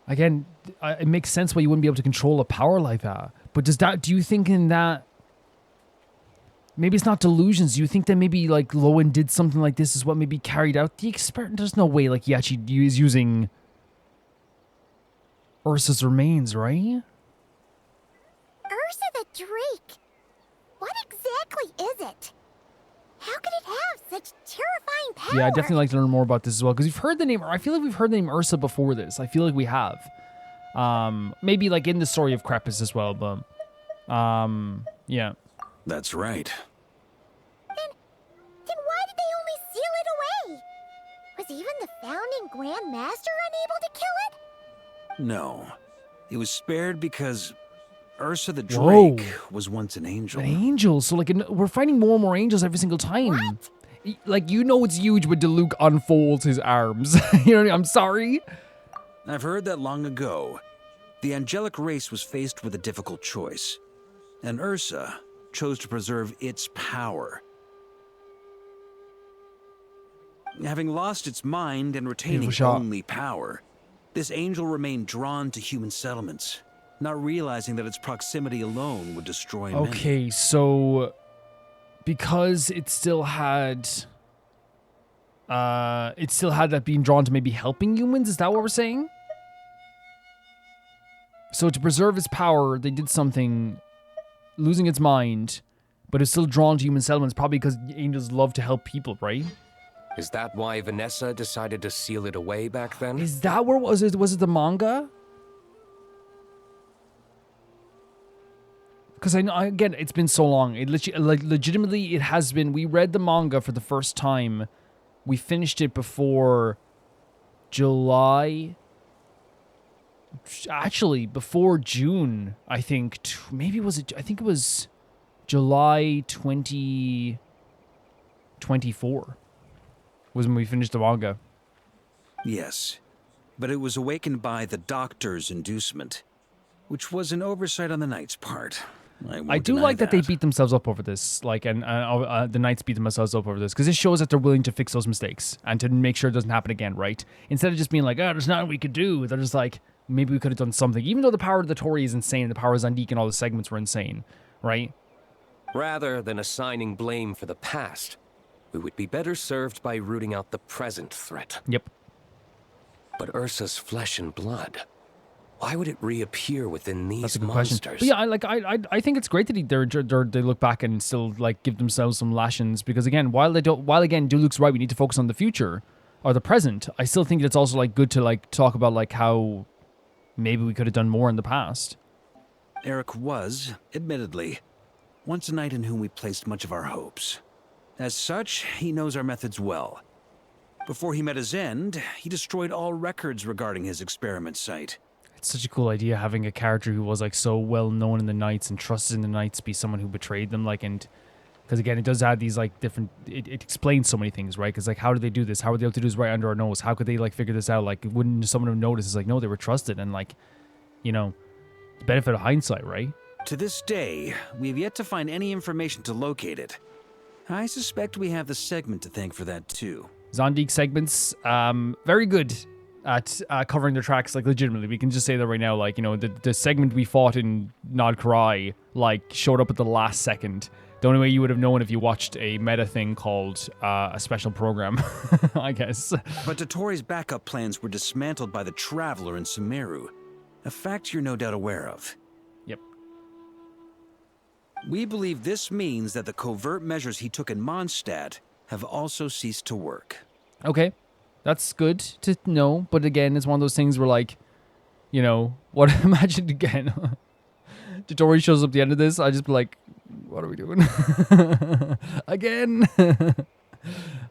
Again, it makes sense why you wouldn't be able to control a power like that. But do you think in that... Maybe it's not delusions. Do you think that maybe like Loen did something like this is what maybe carried out the experiment? There's no way like he actually is using Ursa's remains, right? Ursa the Drake. What exactly is it? How could it have such terrifying power? Yeah, I'd definitely like to learn more about this as well, because we've heard the name... I feel like we've heard the name Ursa before this. I feel like we have. Maybe like in the story of Crepus as well, but... yeah. That's right. Then why did they only seal it away? Was even the founding Grand Master unable to kill it? No. It was spared because Ursa the Whoa. Drake was once an angel. An angel. So like we're finding more and more angels every single time. What? Like, you know it's huge when Diluc unfolds his arms. You know what I mean? I'm sorry. I've heard that long ago, the angelic race was faced with a difficult choice, and Ursa chose to preserve its power. Having lost its mind and retaining only power, this angel remained drawn to human settlements, not realizing that its proximity alone would destroy many. Okay, so because it still had that being drawn to maybe helping humans, is that what we're saying? So to preserve its power, they did something, losing its mind, but it's still drawn to human settlements, probably because angels love to help people, right? Is that why Vanessa decided to seal it away back then? Is that where was it? Was it the manga? Because again, it's been so long. It legitimately, it has been. We read the manga for the first time. We finished it before July. Actually, before June, I think. Maybe was it? I think it was July 2024 was when we finished the manga. Yes, but it was awakened by the Doctor's inducement, which was an oversight on the Knight's part. I do like that they beat themselves up over this, like, and the Knights beat themselves up over this, because it shows that they're willing to fix those mistakes and to make sure it doesn't happen again, right? Instead of just being like, oh, there's nothing we could do, they're just like, maybe we could have done something. Even though the power of the Tory is insane, the power of Zandik and all the segments were insane, right? Rather than assigning blame for the past, we would be better served by rooting out the present threat. Yep. But Ursa's flesh and blood, why would it reappear within these That's a good monsters? question. But yeah, I think it's great that they look back and still like give themselves some lashings, because again, while again Diluc's right, we need to focus on the future or the present. I still think it's also like good to like talk about like how maybe we could have done more in the past. Eric was, admittedly, once a knight in whom we placed much of our hopes. As such, he knows our methods well. Before he met his end, he destroyed all records regarding his experiment site. It's such a cool idea having a character who was like so well known in the Knights and trusted in the Knights to be someone who betrayed them, like, and because again, it does add these like different. It explains so many things, right? Because like, how did they do this? How were they able to do this right under our nose? How could they like figure this out? Like, wouldn't someone have noticed? It's like, no, they were trusted, and like, you know, the benefit of hindsight, right? To this day, we have yet to find any information to locate it. I suspect we have the segment to thank for that too. Zondik segments, very good. at covering their tracks, like, legitimately. We can just say that right now, like, you know, the segment we fought in Nod Karai, like, showed up at the last second. The only way you would have known if you watched a meta thing called a special program, I guess. But Dotori's backup plans were dismantled by the Traveler in Sumeru, a fact you're no doubt aware of. Yep. We believe this means that the covert measures he took in Mondstadt have also ceased to work. Okay. That's good to know, but again, it's one of those things where, like, you know, what? Imagine again, Dotori shows up at the end of this, I just be like, what are we doing? Again?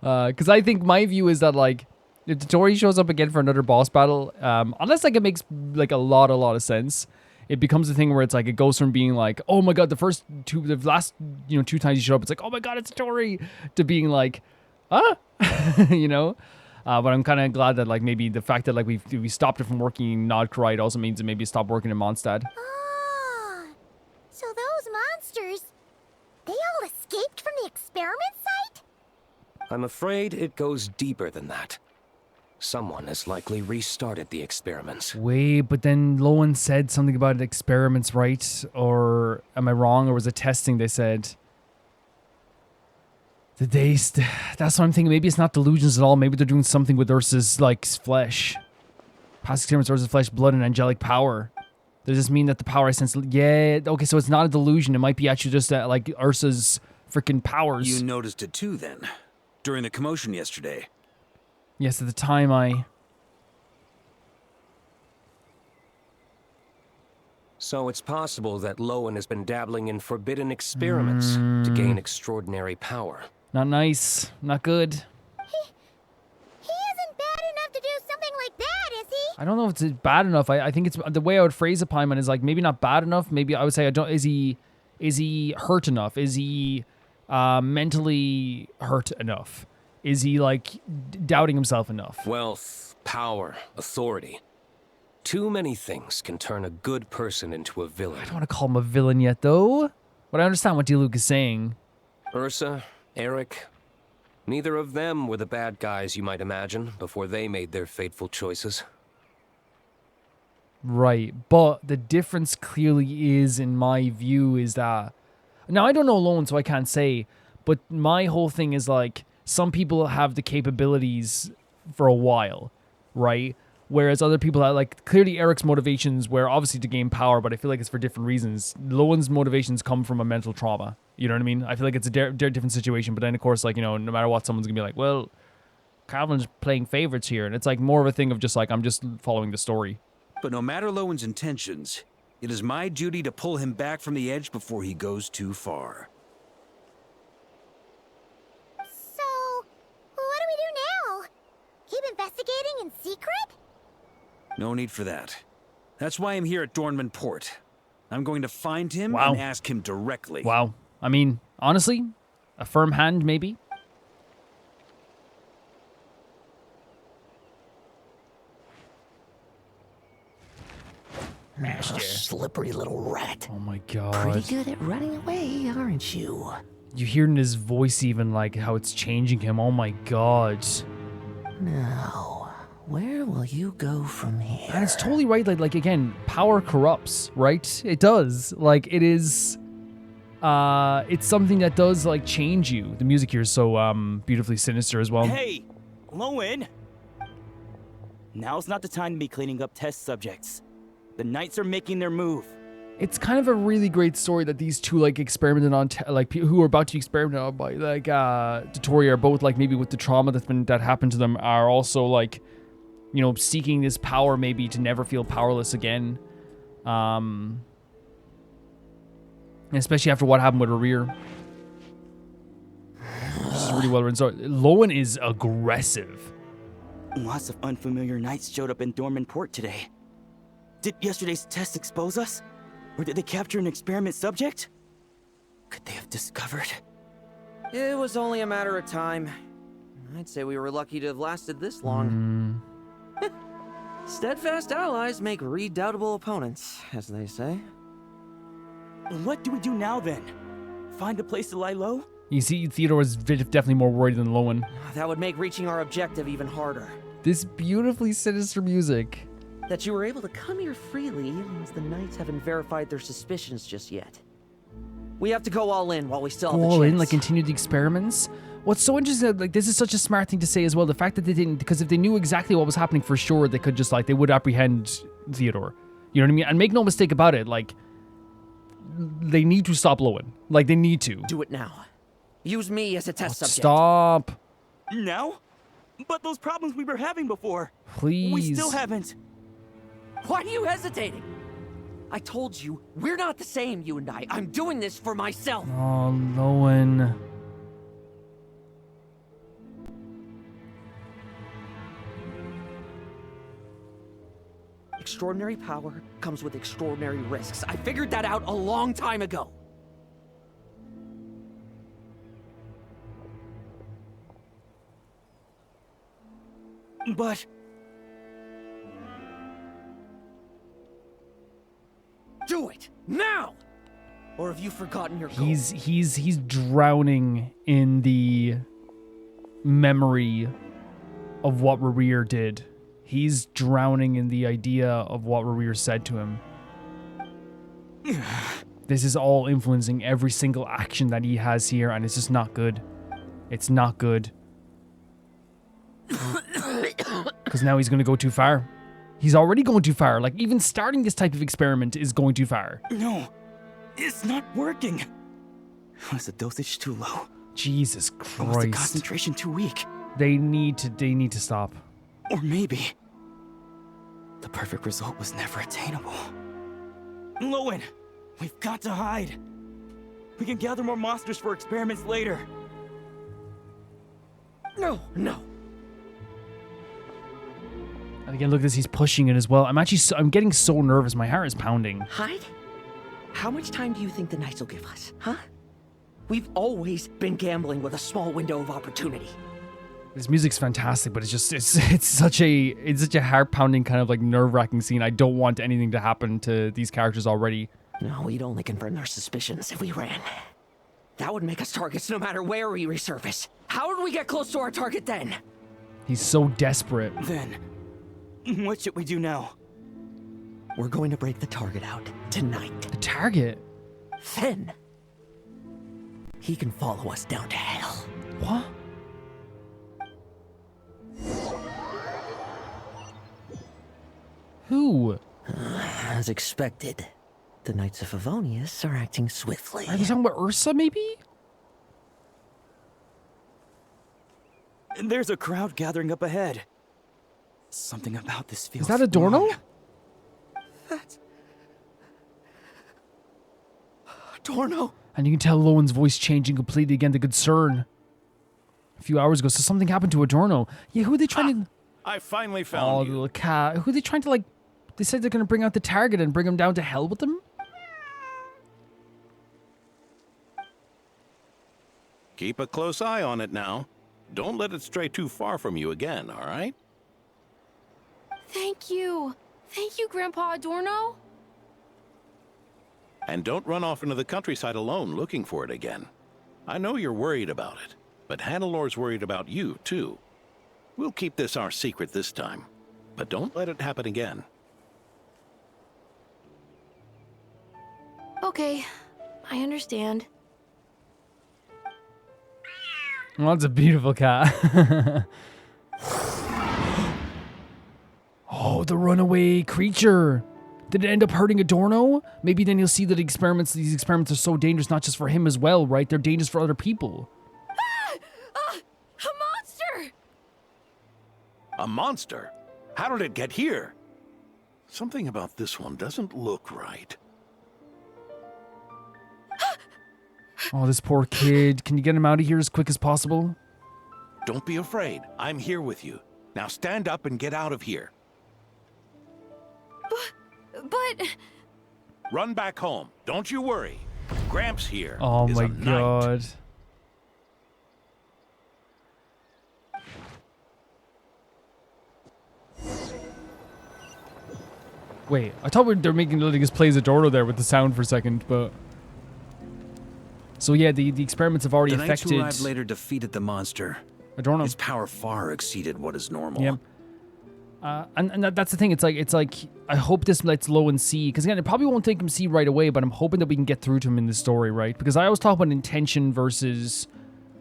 Because I think my view is that, like, if Dotori shows up again for another boss battle, unless, like, it makes, like, a lot of sense, it becomes a thing where it's like, it goes from being like, oh my god, the last, you know, 2 times you show up, it's like, oh my god, it's Dotori, to being like, huh? You know? But I'm kind of glad that, like, maybe the fact that, like, we stopped it from working in Nod Karai also means it maybe stopped working in Mondstadt. Ah, so those monsters, they all escaped from the experiment site? I'm afraid it goes deeper than that. Someone has likely restarted the experiments. Wait, but then Loen said something about experiments, right? Or am I wrong? Or was it testing they said? That's what I'm thinking. Maybe it's not delusions at all. Maybe they're doing something with Ursa's, like, flesh. Past experiments, Ursa's flesh, blood, and angelic power. Does this mean that the power I sense... Yeah, okay, so it's not a delusion. It might be actually just, like, Ursa's freaking powers. You noticed it too, then, during the commotion yesterday. Yes, at the time I... So it's possible that Loen has been dabbling in forbidden experiments to gain extraordinary power. Not nice. Not good. He isn't bad enough to do something like that, is he? I don't know if it's bad enough. I think it's... The way I would phrase it, Paimon, is, like, maybe not bad enough. Maybe I would say, is he hurt enough? Is he mentally hurt enough? Is he, like, doubting himself enough? Wealth, power, authority. Too many things can turn a good person into a villain. I don't want to call him a villain yet, though. But I understand what Diluc is saying. Ursa, Eric, neither of them were the bad guys you might imagine before they made their fateful choices. Right, but the difference clearly is, in my view, is that... Now, I don't know Loen, so I can't say, but my whole thing is, like, some people have the capabilities for a while, right? Whereas other people have, like, clearly Eric's motivations were obviously to gain power, but I feel like it's for different reasons. Loen's motivations come from a mental trauma. You know what I mean? I feel like it's a different situation, but then, of course, like, you know, no matter what, someone's gonna be like, well, Calvin's playing favorites here, and it's, like, more of a thing of just, like, I'm just following the story. But no matter Lowen's intentions, it is my duty to pull him back from the edge before he goes too far. So, what do we do now? Keep investigating in secret? No need for that. That's why I'm here at Dornman Port. I'm going to find him Wow. and ask him directly. Wow. I mean, honestly, a firm hand, maybe? Master. Slippery little rat. Oh my god. Pretty good at running away, aren't you? You hear in his voice even, like, how it's changing him. Oh my god. Now, where will you go from here? And it's totally right. Like again, power corrupts, right? It does. Like, it is... it's something that does, like, change you. The music here is so beautifully sinister as well. Hey, Loen! Now's not the time to be cleaning up test subjects. The Knights are making their move. It's kind of a really great story that these two, like, experimented on, like, who are about to experiment on by, like, Dotori are both, like, maybe with the trauma that happened to them, are also, like, you know, seeking this power maybe to never feel powerless again. Especially after what happened with Rear. This is really well written. So, Loen is aggressive. Lots of unfamiliar Knights showed up in Dornman Port today. Did yesterday's test expose us? Or did they capture an experiment subject? Could they have discovered? It was only a matter of time. I'd say we were lucky to have lasted this long. Steadfast allies make redoubtable opponents, as they say. What do we do now, then? Find a place to lie low? You see, Theodore is definitely more worried than Loen. That would make reaching our objective even harder. This beautifully sinister music. That you were able to come here freely means the Knights haven't verified their suspicions just yet. We have to go all in while we still have the chance. All in, like continue the experiments? What's so interesting, like this is such a smart thing to say as well, the fact that they didn't, because if they knew exactly what was happening for sure, they could just like, they would apprehend Theodore. You know what I mean? And make no mistake about it, like, they need to stop Loen. Like, they need to. Do it now. Use me as a test subject. Stop. Now? But those problems we were having before. Please. We still haven't. Why are you hesitating? I told you, we're not the same, you and I. I'm doing this for myself. Oh, Loen. Extraordinary power comes with extraordinary risks. I figured that out a long time ago. But... do it! Now! Or have you forgotten your goal? He's drowning in the memory of what Rerir did. He's drowning in the idea of what Rerir said to him. This is all influencing every single action that he has here, and it's just not good. It's not good. Because now he's going to go too far. He's already going too far. Like, even starting this type of experiment is going too far. No, it's not working. Was the dosage too low? Jesus Or was Christ. the concentration too weak? They need to stop. Or maybe the perfect result was never attainable. Loen, we've got to hide. We can gather more monsters for experiments later. No. And again, look at this. He's pushing it as well. I'm getting so nervous. My heart is pounding. Hide? How much time do you think the Knights will give us, huh? We've always been gambling with a small window of opportunity. This music's fantastic, but it's such a heart-pounding kind of like nerve-wracking scene. I don't want anything to happen to these characters already. No, we'd only confirm their suspicions if we ran. That would make us targets no matter where we resurface. How would we get close to our target then? He's so desperate. Then, what should we do now? We're going to break the target out tonight. The target? Then, he can follow us down to hell. What? Who? As expected, the Knights of Favonius are acting swiftly. Are they talking about Ursa, maybe? There's a crowd gathering up ahead. Something about this feels Is that Adorno? wrong. That's... Adorno. And you can tell Lowen's voice changing completely again, the concern. A few hours ago, so something happened to Adorno. Yeah, who are they trying to... I finally found Oh, you. the little cat. Who are they trying to, like... They said they're going to bring out the target and bring him down to hell with them? Keep a close eye on it now. Don't let it stray too far from you again, all right? Thank you. Thank you, Grandpa Adorno. And don't run off into the countryside alone looking for it again. I know you're worried about it, but Hannelor's worried about you, too. We'll keep this our secret this time, but don't let it happen again. Okay, I understand. Oh, that's a beautiful cat. Oh, the runaway creature. Did it end up hurting Adorno? Maybe then you'll see that these experiments are so dangerous, not just for him as well, right? They're dangerous for other people. A monster! A monster? How did it get here? Something about this one doesn't look right. Oh, this poor kid. Can you get him out of here as quick as possible? Don't be afraid. I'm here with you. Now stand up and get out of here. But... Run back home. Don't you worry. Gramps here. Oh is my a knight. god. Wait, I thought they were letting us play as Adorno there with the sound for a second, but... So yeah, the experiments have already The Knights affected... who arrived later defeated the monster. Adorno. Its power far exceeded what is normal. Yeah. And that's the thing. It's like I hope this lets Loen see, because again, it probably won't take him see right away, but I'm hoping that we can get through to him in the story, right? Because I always talk about intention versus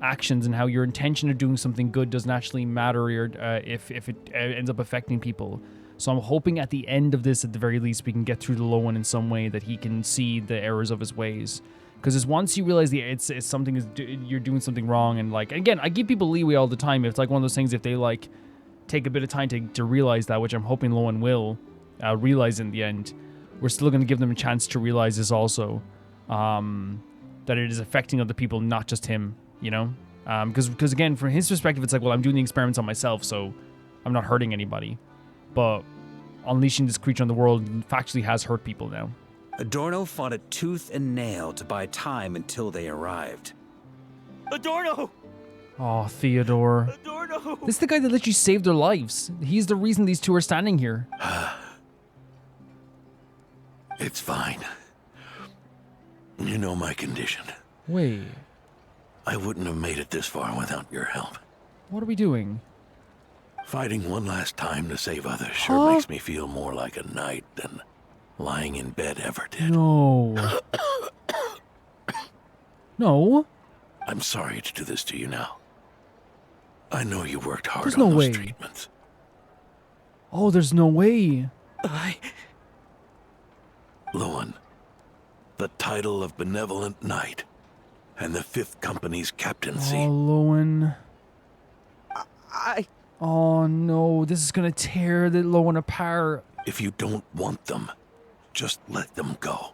actions and how your intention of doing something good doesn't actually matter if it ends up affecting people. So I'm hoping at the end of this, at the very least, we can get through to Loen in some way that he can see the errors of his ways. Because once you realize you're doing something wrong, and like, again, I give people leeway all the time. It's like one of those things, if they like take a bit of time to realize that, which I'm hoping Loen will realize in the end, we're still going to give them a chance to realize this also, that it is affecting other people, not just him, you know? Because again, from his perspective, it's like, well, I'm doing the experiments on myself, so I'm not hurting anybody. But unleashing this creature on the world factually has hurt people now. Adorno fought it tooth and nail to buy time until they arrived. Adorno! Oh, Theodore. Adorno! This is the guy that literally saved their lives. He's the reason these two are standing here. It's fine. You know my condition. Wait. I wouldn't have made it this far without your help. What are we doing? Fighting one last time to save others sure makes me feel more like a knight than lying in bed ever did. No. No. I'm sorry to do this to you now. I know you worked hard There's on no those way. treatments. Oh, there's no way. Loen, the title of Benevolent Knight and the 5th Company's captaincy. Oh, Loen. I... Oh, no. This is going to tear the Loen apart. If you don't want them, just let them go.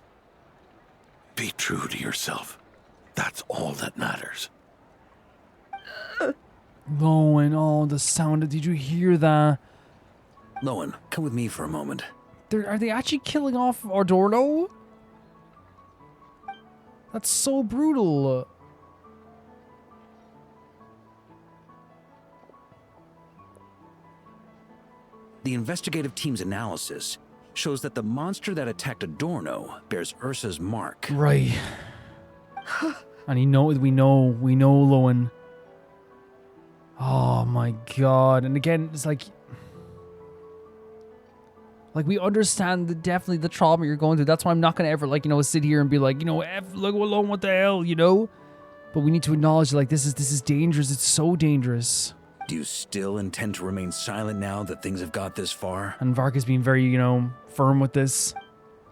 Be true to yourself. That's all that matters. Loen, oh, the sound. Did you hear that? Loen, come with me for a moment. Are they actually killing off Adorno? That's so brutal. The investigative team's analysis shows that the monster that attacked Adorno bears Ursa's mark. Right. And we know Loen. Oh my god. And again, it's like we understand definitely the trauma you're going through. That's why I'm not gonna ever sit here and be like, look alone, what the hell, But we need to acknowledge this is dangerous. It's so dangerous. Do you still intend to remain silent now that things have got this far? And Varka's being very, firm with this,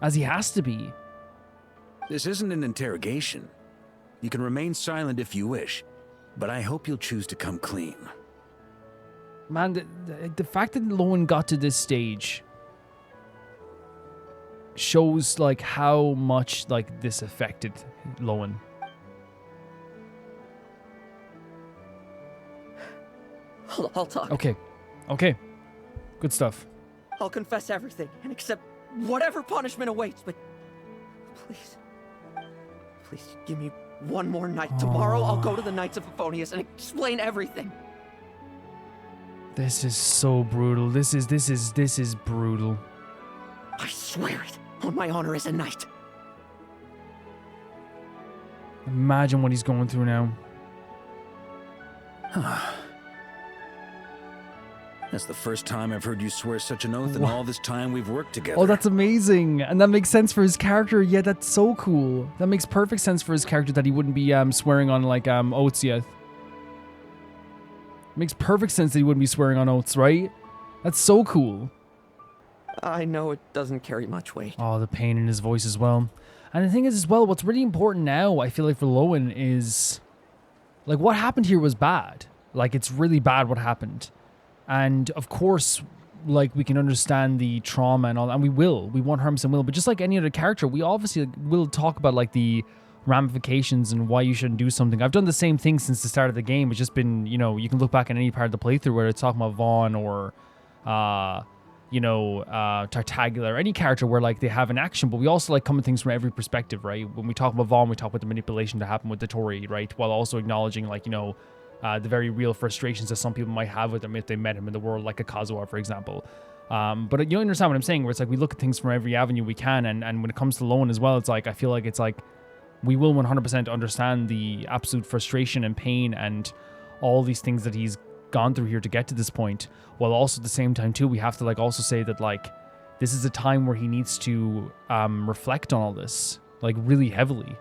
as he has to be. This isn't an interrogation. You can remain silent if you wish, but I hope you'll choose to come clean. Man, the fact that Loen got to this stage shows how much this affected Loen. I'll talk. Okay. Good stuff. I'll confess everything and accept whatever punishment awaits, but please give me one more night. Tomorrow I'll go to the Knights of Favonius and explain everything. This is so brutal. This is brutal. I swear it on my honor as a knight. Imagine what he's going through now. That's the first time I've heard you swear such an oath in all this time we've worked together. Oh, that's amazing. And that makes sense for his character. Yeah, that's so cool. That makes perfect sense for his character that he wouldn't be swearing on oaths yet. Makes perfect sense that he wouldn't be swearing on oaths, right? That's so cool. I know it doesn't carry much weight. Oh, the pain in his voice as well. And the thing is as well, what's really important now, I feel like for Loen is what happened here was bad. It's really bad what happened. And of course, we can understand the trauma and all that, and we won't harm some will, but just like any other character, we obviously will talk about the ramifications and why you shouldn't do something. I've done the same thing since the start of the game. It's just been, you can look back at any part of the playthrough where it's talking about Vaughn or, Tartaglia or any character where they have an action, but we also come at things from every perspective, right? When we talk about Vaughn, we talk about the manipulation that happened with the Tory, right? While also acknowledging the very real frustrations that some people might have with him if they met him in the world, like a Kazuha, for example. But you understand what I'm saying, where it's we look at things from every avenue we can, and when it comes to Loen as well, it's I feel like it's we will 100% understand the absolute frustration and pain and all these things that he's gone through here to get to this point, while also at the same time too, we have to like also say that like this is a time where he needs to reflect on all this like really heavily.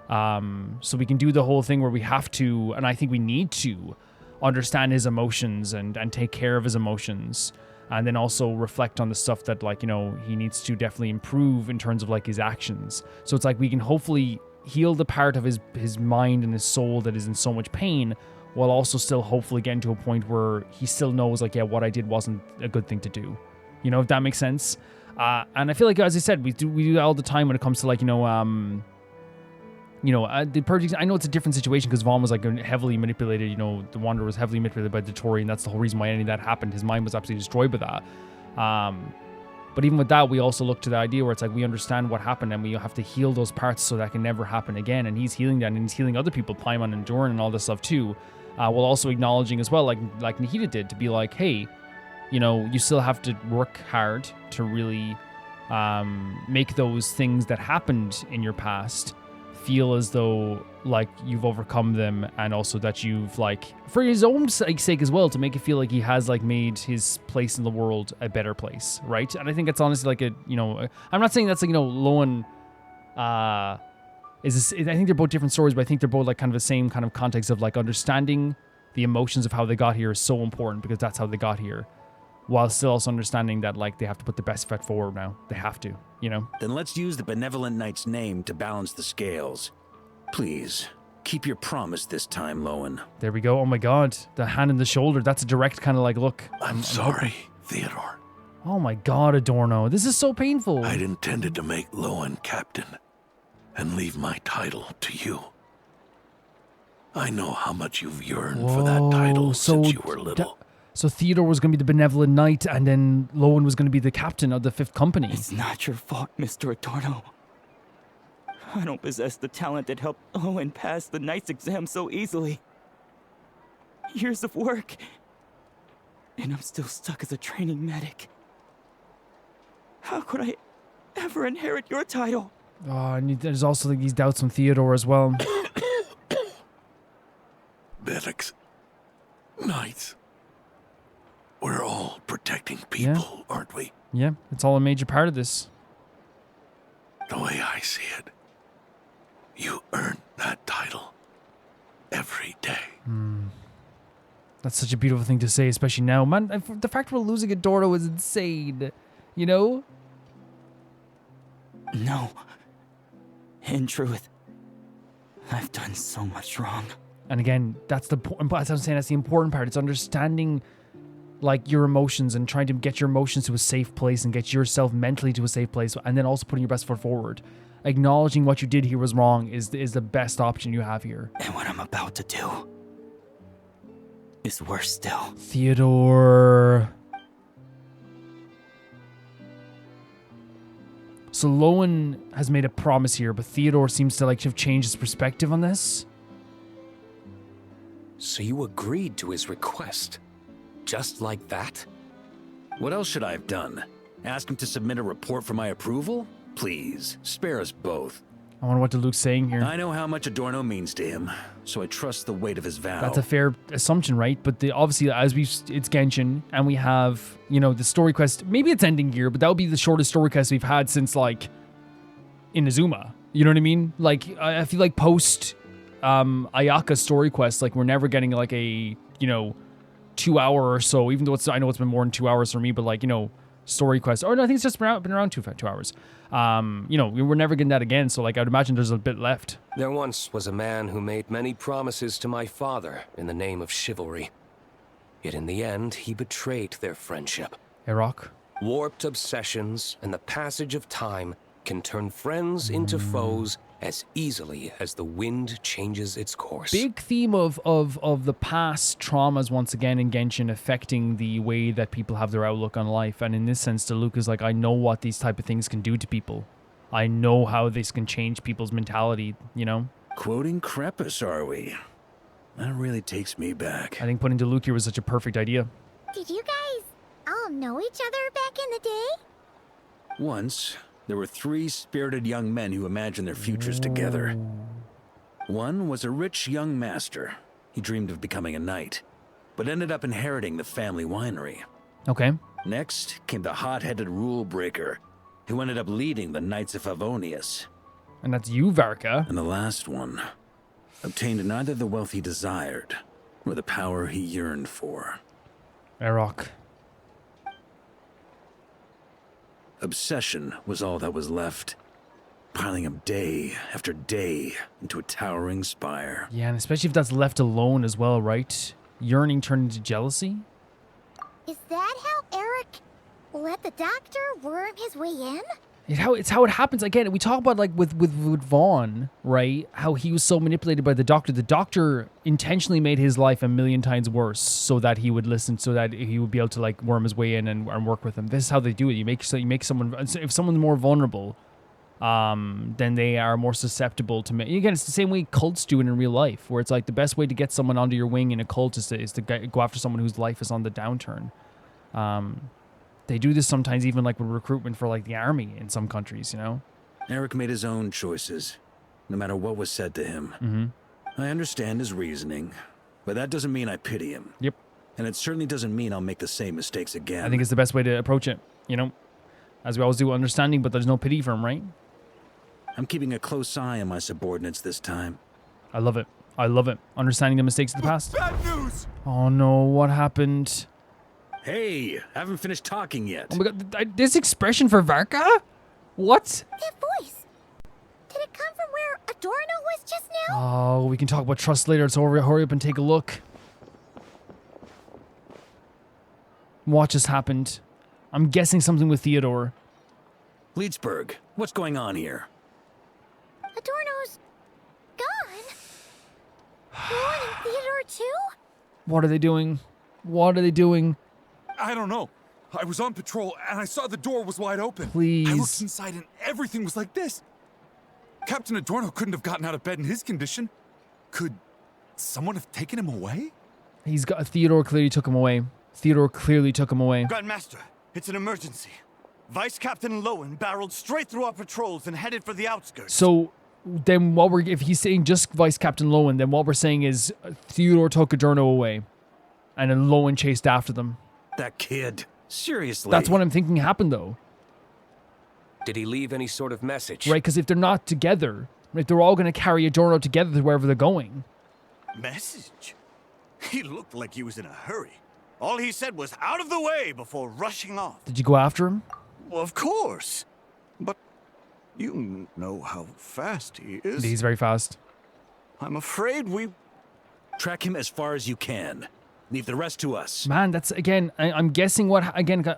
So we can do the whole thing where we have to, and I think we need to understand his emotions and take care of his emotions, and then also reflect on the stuff that like, you know, he needs to definitely improve in terms of like his actions. So it's like we can hopefully heal the part of his mind and his soul that is in so much pain, while also still hopefully getting to a point where he still knows like, yeah, what I did wasn't a good thing to do. You know, if that makes sense. And I feel like, as I said, we do that all the time when it comes to like, the purge. I know it's a different situation because Vaughn was like heavily manipulated. You know, the Wanderer was heavily manipulated by the Tory, and that's the whole reason why any of that happened. His mind was absolutely destroyed by that. But even with that, we also look to the idea where it's like we understand what happened and we have to heal those parts so that can never happen again. And he's healing that, and he's healing other people, Paimon and Dorn and all this stuff too. While also acknowledging as well, like Nahida did, to be like, hey, you know, you still have to work hard to really make those things that happened in your past feel as though like you've overcome them, and also that you've like, for his own sake as well, to make it feel like he has like made his place in the world a better place, right? And I think it's honestly like a, you know, I'm not saying that's like, you know, Loen I think they're both different stories, but I think they're both like kind of the same kind of context of like understanding the emotions of how they got here is so important because that's how they got here, while still also understanding that like they have to put the best foot forward now. They have to, you know? Then let's use the Benevolent Knight's name to balance the scales. Please, keep your promise this time, Loen. There we go. Oh my god. The hand in the shoulder. That's a direct kind of like, look. I'm sorry, Theodore. Oh my god, Adorno. This is so painful. I'd intended to make Loen captain and leave my title to you. I know how much you've yearned for that title since you were little. So Theodore was going to be the Benevolent Knight, and then Loen was going to be the captain of the 5th Company. It's not your fault, Mr. Adorno. I don't possess the talent that helped Loen pass the Knight's exam so easily. Years of work, and I'm still stuck as a training medic. How could I ever inherit your title? Oh, and there's also like, these doubts from Theodore as well. Medics, knights, we're all protecting people, aren't we? Yeah, it's all a major part of this. The way I see it, you earn that title every day. That's such a beautiful thing to say, especially now. Man, the fact we're losing Adorno is insane. You know? No. In truth, I've done so much wrong. And again, that's as I'm saying, that's the important part. It's understanding like your emotions and trying to get your emotions to a safe place and get yourself mentally to a safe place, and then also putting your best foot forward. Acknowledging what you did here was wrong is the best option you have here. And what I'm about to do is worse still. Theodore. So Loen has made a promise here, but Theodore seems to like have changed his perspective on this. So you agreed to his request? Just like that? What else should I have done? Ask him to submit a report for my approval? Please, spare us both. I wonder what Diluc's saying here. I know how much Adorno means to him, so I trust the weight of his vow. That's a fair assumption, right? But obviously, it's Genshin, and we have, you know, the story quest. Maybe it's ending here, but that would be the shortest story quest we've had since, like, Inazuma. You know what I mean? Like, I feel like post Ayaka story quest, like, we're never getting, like, a, you know, 2 hour or so, even though I know it's been more than 2 hours for me, but, like, you know, story quest. Or no, I think it's just been around 2 hours. You know, we were never getting that again, so like I'd imagine there's a bit left. There once was a man who made many promises to my father in the name of chivalry. Yet in the end, he betrayed their friendship. Iraq. Warped obsessions and the passage of time can turn friends into foes as easily as the wind changes its course. Big theme of the past traumas once again in Genshin affecting the way that people have their outlook on life. And in this sense, Diluc is like, I know what these type of things can do to people. I know how this can change people's mentality, you know? Quoting Crepus, are we? That really takes me back. I think putting Diluc here was such a perfect idea. Did you guys all know each other back in the day? Once, there were 3 spirited young men who imagined their futures together. One was a rich young master. He dreamed of becoming a knight. but ended up inheriting the family winery. Okay. Next came the hot-headed rule breaker, who ended up leading the Knights of Favonius. And that's you, Varka. And the last one obtained neither the wealth he desired, nor the power he yearned for. Erok. Obsession was all that was left, piling up day after day into a towering spire. Yeah, and especially if that's left alone as well, right? Yearning turned into jealousy? Is that how Eric let the doctor worm his way in? It's how it happens. Again, we talk about like with Vaughn, right? How he was so manipulated by the doctor. The doctor intentionally made his life a million times worse so that he would listen, so that he would be able to like worm his way in and work with him. This is how they do it. You make someone, if someone's more vulnerable, then they are more susceptible to. Again, it's the same way cults do it in real life, where it's like the best way to get someone under your wing in a cult is to go after someone whose life is on the downturn. They do this sometimes even like with recruitment for like the army in some countries, you know? Eric made his own choices, no matter what was said to him. Mm-hmm. I understand his reasoning, but that doesn't mean I pity him. Yep. And it certainly doesn't mean I'll make the same mistakes again. I think it's the best way to approach it, you know? As we always do, understanding, but there's no pity for him, right? I'm keeping a close eye on my subordinates this time. I love it. I love it. Understanding the mistakes of the past. Bad news! Oh no, what happened? Hey, haven't finished talking yet. Oh my god, this expression for Varka? What? That voice. Did it come from where Adorno was just now? Oh, we can talk about trust later. It's over. Hurry up and take a look. What just happened? I'm guessing something with Theodore. Leedsburg, what's going on here? Adorno's gone. Loen and Theodore too? What are they doing? What are they doing? I don't know. I was on patrol and I saw the door was wide open. Please. I looked inside and everything was like this. Captain Adorno couldn't have gotten out of bed in his condition. Could someone have taken him away? Theodore clearly took him away. Theodore clearly took him away. Grandmaster, it's an emergency. Vice Captain Loen barreled straight through our patrols and headed for the outskirts. So then if he's saying just Vice Captain Loen, then what we're saying is Theodore took Adorno away and then Loen chased after them. That kid. Seriously. That's what I'm thinking happened though. Did he leave any sort of message? Right, because if they're not together, right, they're all going to carry Adorno together to wherever they're going. Message? He looked like he was in a hurry. All he said was out of the way before rushing off. Did you go after him? Well, of course. But you know how fast he is. He's very fast. I'm afraid we... Track him as far as you can. Leave the rest to us. Man, that's, again, I'm guessing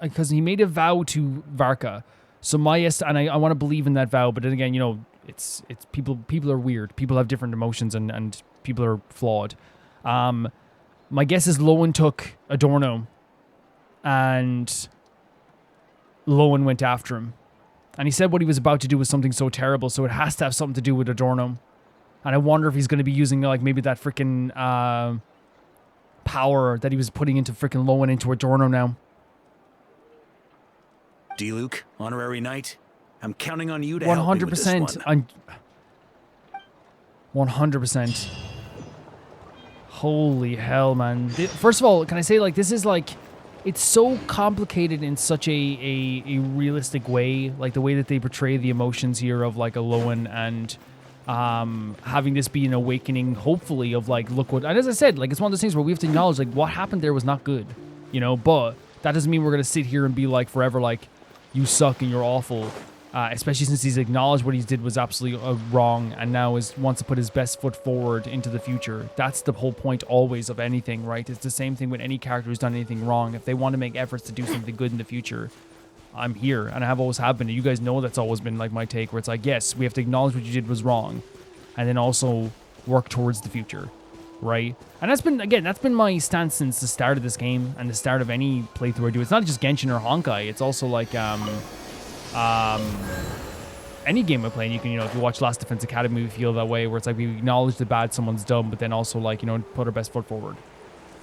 because he made a vow to Varka. So I want to believe in that vow, but then again, you know, it's people are weird. People have different emotions and people are flawed. My guess is Loen took Adorno and Loen went after him. And he said what he was about to do was something so terrible, so it has to have something to do with Adorno. And I wonder if he's going to be using like maybe that freaking power that he was putting into freaking Loen into Adorno now. Diluc, honorary knight, I'm counting on you to help me with this one. 100%. Holy hell, man. First of all, can I say, like, this is like, it's so complicated in such a realistic way, like the way that they portray the emotions here of like a Loen and having this be an awakening, hopefully, of like, look what, and as I said, like, it's one of those things where we have to acknowledge like what happened there was not good, you know, but that doesn't mean we're going to sit here and be like forever like, you suck and you're awful, especially since he's acknowledged what he did was absolutely wrong and now wants to put his best foot forward into the future. That's the whole point always of anything, right? It's the same thing with any character who's done anything wrong. If they want to make efforts to do something good in the future, I'm here, and I always have been. And you guys know that's always been like my take, where it's like, yes, we have to acknowledge what you did was wrong, and then also work towards the future, right? And that's been my stance since the start of this game and the start of any playthrough I do. It's not just Genshin or Honkai. It's also like any game I play. And you can, you know, if you watch Last Defense Academy, we feel that way, where it's like we acknowledge the bad someone's done, but then also like, you know, put our best foot forward.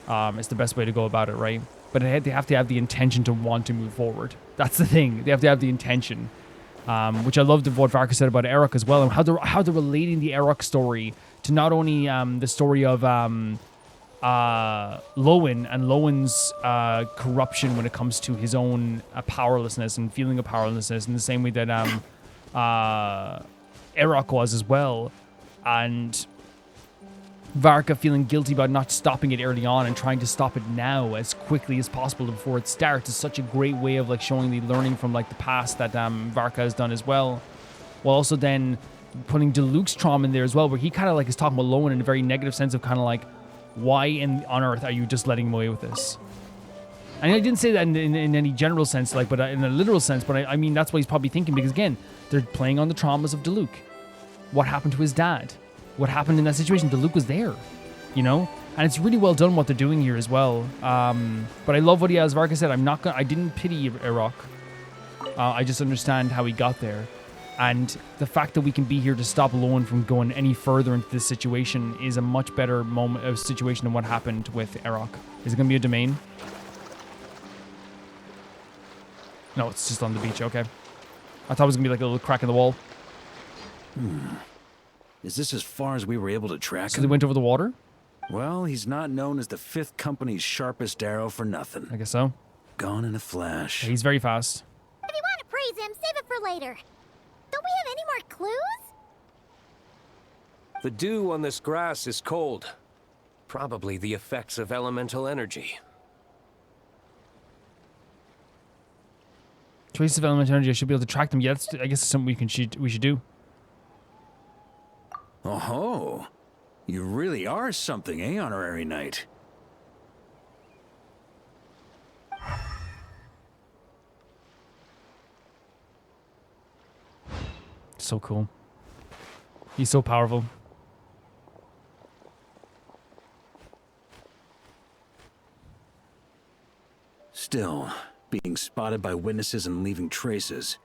It's the best way to go about it, right? But they have to have the intention to want to move forward. That's the thing. They have to have the intention. Which I loved what Varka said about Eric as well, and how they're relating the Eric story to not only the story of Loen and Loen's corruption when it comes to his own powerlessness and feeling of powerlessness in the same way that Erok was as well. And Varka feeling guilty about not stopping it early on and trying to stop it now as quickly as possible before it starts is such a great way of like showing the learning from like the past that Varka has done as well. While also then putting Diluc's trauma in there as well, where he kind of like is talking about Loen in a very negative sense of kind of like, why on earth are you just letting him away with this? And I didn't say that in any general sense, like, but in a literal sense. But I mean, that's what he's probably thinking, because again, they're playing on the traumas of Diluc. What happened to his dad? What happened in that situation? Diluc was there, you know? And it's really well done what they're doing here as well. But I love what as Varka said, I didn't pity Erok. I just understand how he got there. And the fact that we can be here to stop Loen from going any further into this situation is a much better situation than what happened with Erok. Is it going to be a domain? No, it's just on the beach. Okay. I thought it was going to be like a little crack in the wall. Is this as far as we were able to track him? So they went over the water? Well, he's not known as the 5th Company's sharpest arrow for nothing. I guess so. Gone in a flash. Yeah, he's very fast. If you want to praise him, save it for later. Don't we have any more clues? The dew on this grass is cold. Probably the effects of elemental energy. Traces of elemental energy, I should be able to track them. Yeah, that's, I guess it's something we should do. Oh, you really are something, eh, Honorary Knight? So cool. He's so powerful. Still, being spotted by witnesses and leaving traces.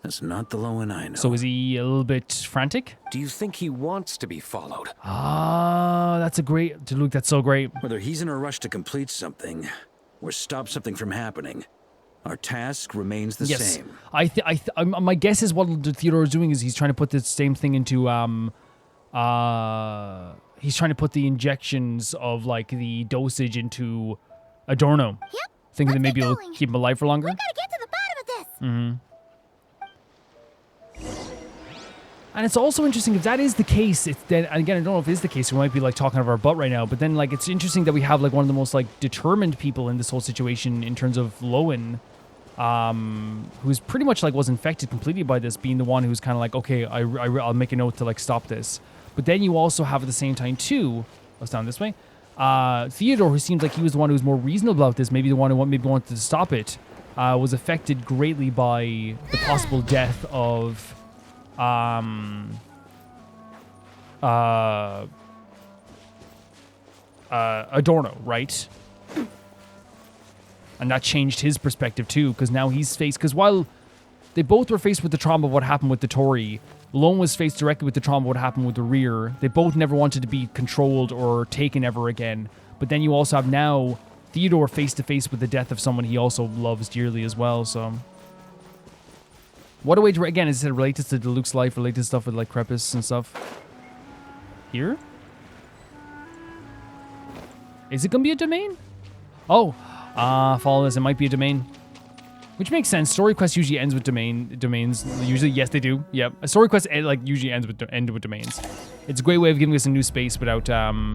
That's not the Loen I know. So is he a little bit frantic? Do you think he wants to be followed? Ah, that's a great... Diluc, that's so great. Whether he's in a rush to complete something or stop something from happening, our task remains the same. My guess is what Theodore is doing is he's trying to put the same thing into he's trying to put the injections of like the dosage into Adorno. Yep. Thinking that maybe it'll keep him alive for longer. We gotta get to the bottom of this. Mm-hmm. And it's also interesting if that is the case. It's then again, I don't know if it is the case. We might be like talking out of our butt right now, but then like it's interesting that we have like one of the most like determined people in this whole situation in terms of Loen, who's pretty much like was infected completely by this, being the one who's kind of like, okay, I'll make a note to like stop this. But then you also have at the same time too, let's down this way, Theodore, who seems like he was the one who was more reasonable about this, maybe the one who wanted to stop it, was affected greatly by the possible death of Adorno, right? And that changed his perspective too, because now he's faced, because while they both were faced with the trauma of what happened with the Tory, Loen was faced directly with the trauma of what happened with the Rear. They both never wanted to be controlled or taken ever again. But then you also have now Theodore face to face with the death of someone he also loves dearly as well, so... What a way to, again, as I said, relate this to Diluc's life, relate to stuff with like Crepus and stuff. Here? Is it gonna be a domain? Oh, follow this, it might be a domain. Which makes sense. Story quest usually ends with domains. Usually, yes, they do. Yep. A story quest like usually end with domains. It's a great way of giving us a new space without oh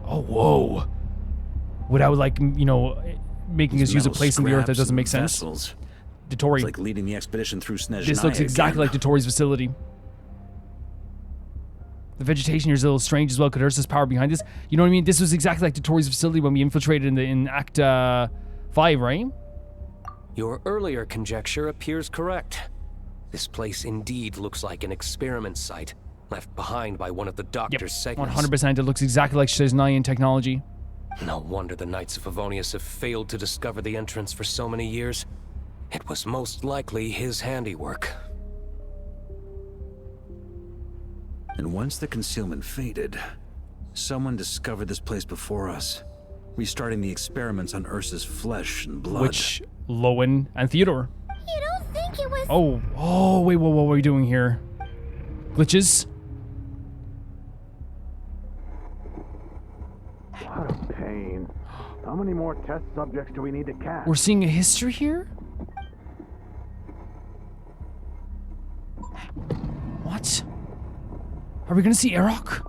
whoa. Without like, you know, making us use a place in the earth that doesn't make sense. Dotori. It's like leading the expedition through Snezhnaya. This looks exactly like Dotori's facility. The vegetation here is a little strange as well. Could Ursa's power behind this? You know what I mean? This was exactly like Dotori's facility when we infiltrated in Act 5, right? Your earlier conjecture appears correct. This place indeed looks like an experiment site left behind by one of the Doctor's segments. 100%. It looks exactly like Snezhnayan technology. No wonder the Knights of Favonius have failed to discover the entrance for so many years. It was most likely his handiwork. And once the concealment faded, someone discovered this place before us, restarting the experiments on Ursa's flesh and blood. Which, Loen and Theodore. You don't think it was... Oh, wait, what are you doing here? Glitches? How many more test subjects do we need to catch? We're seeing a history here? What? Are we gonna see Erok?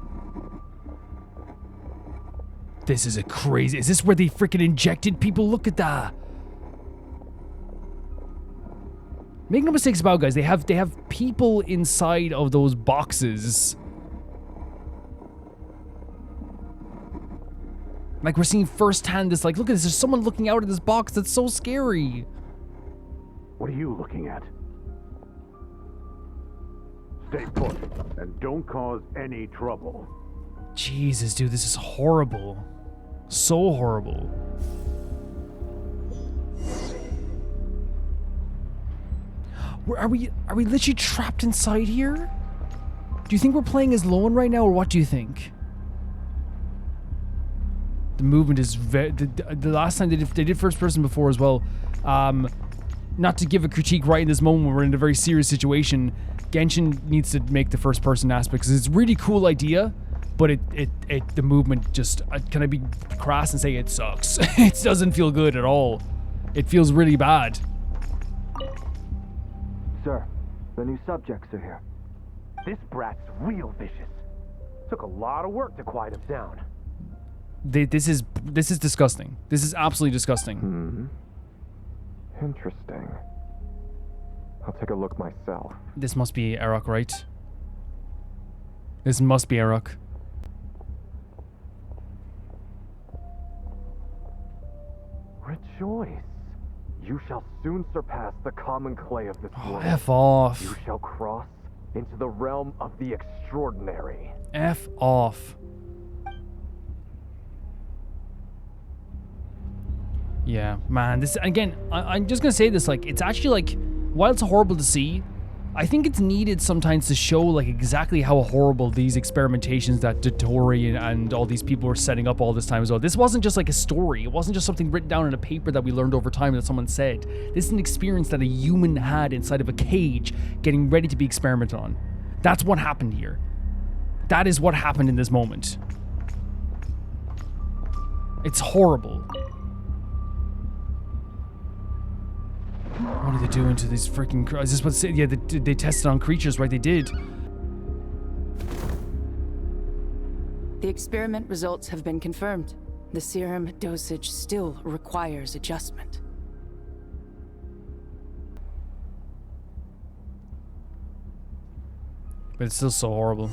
This is a crazy... Is this where they freaking injected people? Look at that. Make no mistakes about it, guys. They have people inside of those boxes. Like, we're seeing firsthand this, like, look at this. There's someone looking out of this box. That's so scary. What are you looking at? Stay put, and don't cause any trouble. Jesus, dude, this is horrible. So horrible. Are we literally trapped inside here? Do you think we're playing as Loen right now, or what do you think? The movement is very... The last time they did first person before as well. Not to give a critique right in this moment when we're in a very serious situation, Genshin needs to make the first person aspect, because it's a really cool idea, but the movement just... Can I be crass and say it sucks? It doesn't feel good at all. It feels really bad. Sir, the new subjects are here. This brat's real vicious. Took a lot of work to quiet him down. This is disgusting. This is absolutely disgusting. Interesting. I'll take a look myself. This must be Erok, right? This must be Erok. Rejoice. You shall soon surpass the common clay of this world. F off. You shall cross into the realm of the extraordinary. F off. Yeah, man, this, again, I'm just gonna say this, like, it's actually, like, while it's horrible to see, I think it's needed sometimes to show, like, exactly how horrible these experimentations that Dotori and all these people were setting up all this time as well. This wasn't just, like, a story. It wasn't just something written down in a paper that we learned over time that someone said. This is an experience that a human had inside of a cage getting ready to be experimented on. That's what happened here. That is what happened in this moment. It's horrible. What are they doing to these freaking... Is this what... Yeah, they tested on creatures, right? They did. The experiment results have been confirmed. The serum dosage still requires adjustment. But it's still so horrible.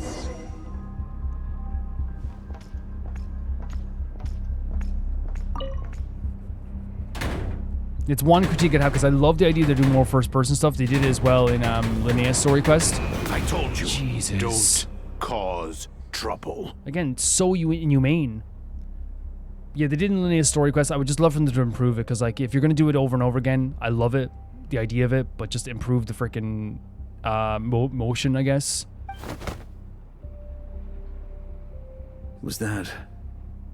It's one critique I'd have, because I love the idea they're doing more first-person stuff. They did it as well in Linnea's story quest. I told you, Jesus. Don't cause trouble. Again, so inhumane. Yeah, they did in Linnea's story quest. I would just love for them to improve it, because, like, if you're going to do it over and over again, I love it, the idea of it, but just improve the freaking motion, I guess. Was that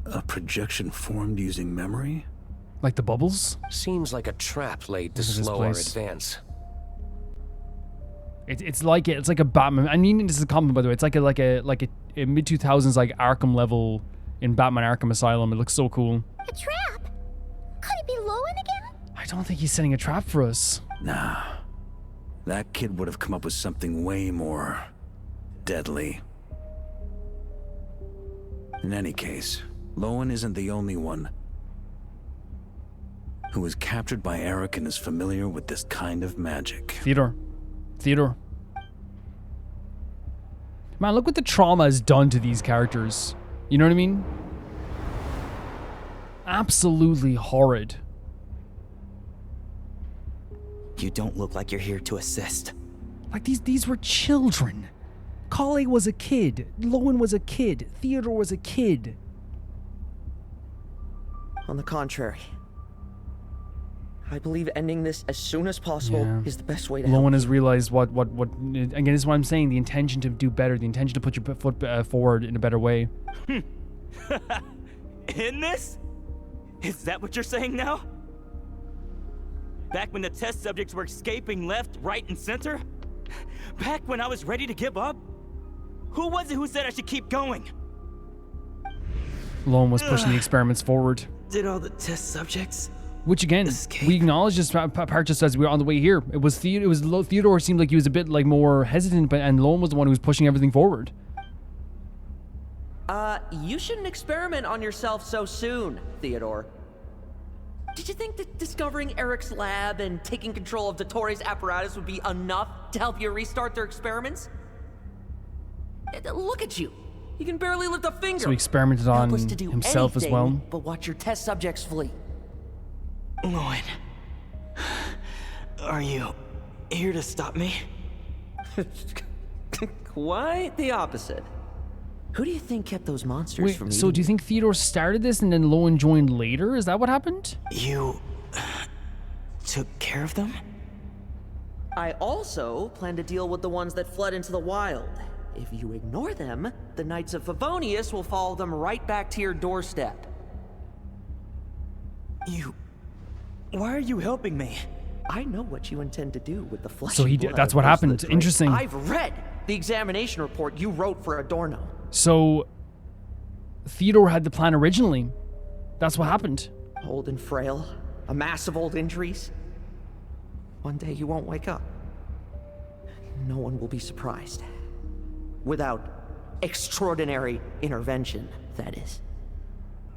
a projection formed using memory? Like the bubbles? Seems like a trap laid to slow our advance. It's like a Batman. I mean, this is a comment, by the way. It's like a mid-2000s like Arkham level in Batman Arkham Asylum. It looks so cool. A trap? Could it be Loen again? I don't think he's setting a trap for us. Nah. That kid would have come up with something way more deadly. In any case, Loen isn't the only one who was captured by Eric and is familiar with this kind of magic. Theodore. Man, look what the trauma has done to these characters. You know what I mean? Absolutely horrid. You don't look like you're here to assist. Like, these were children. Kale was a kid. Loen was a kid. Theodore was a kid. On the contrary, I believe ending this as soon as possible is the best way to help. Loen has realized what again, this is what I'm saying, the intention to do better, the intention to put your foot forward in a better way. In this? Is that what you're saying now? Back when the test subjects were escaping left, right, and center? Back when I was ready to give up? Who was it who said I should keep going? Loen was pushing the experiments forward. Did all the test subjects? Which again, we acknowledge this part just as we were on the way here. It was Theodore seemed like he was a bit like more hesitant, and Loen was the one who was pushing everything forward. You shouldn't experiment on yourself so soon, Theodore. Did you think that discovering Eric's lab and taking control of Dottore apparatus would be enough to help you restart their experiments? Look at you. You can barely lift a finger. So he experimented on himself as well. But watch your test subjects flee. Loen, are you here to stop me? Quite the opposite. Who do you think kept those monsters from eating? So do you think Theodore started this and then Loen joined later? Is that what happened? You took care of them? I also plan to deal with the ones that fled into the wild. If you ignore them, the Knights of Favonius will follow them right back to your doorstep. Why are you helping me? I know what you intend to do with the flesh. So that's what happened. Interesting. I've read the examination report you wrote for Adorno. So Theodore had the plan originally. That's what happened. Old and frail, a mass of old injuries. One day you won't wake up. No one will be surprised. Without extraordinary intervention, that is.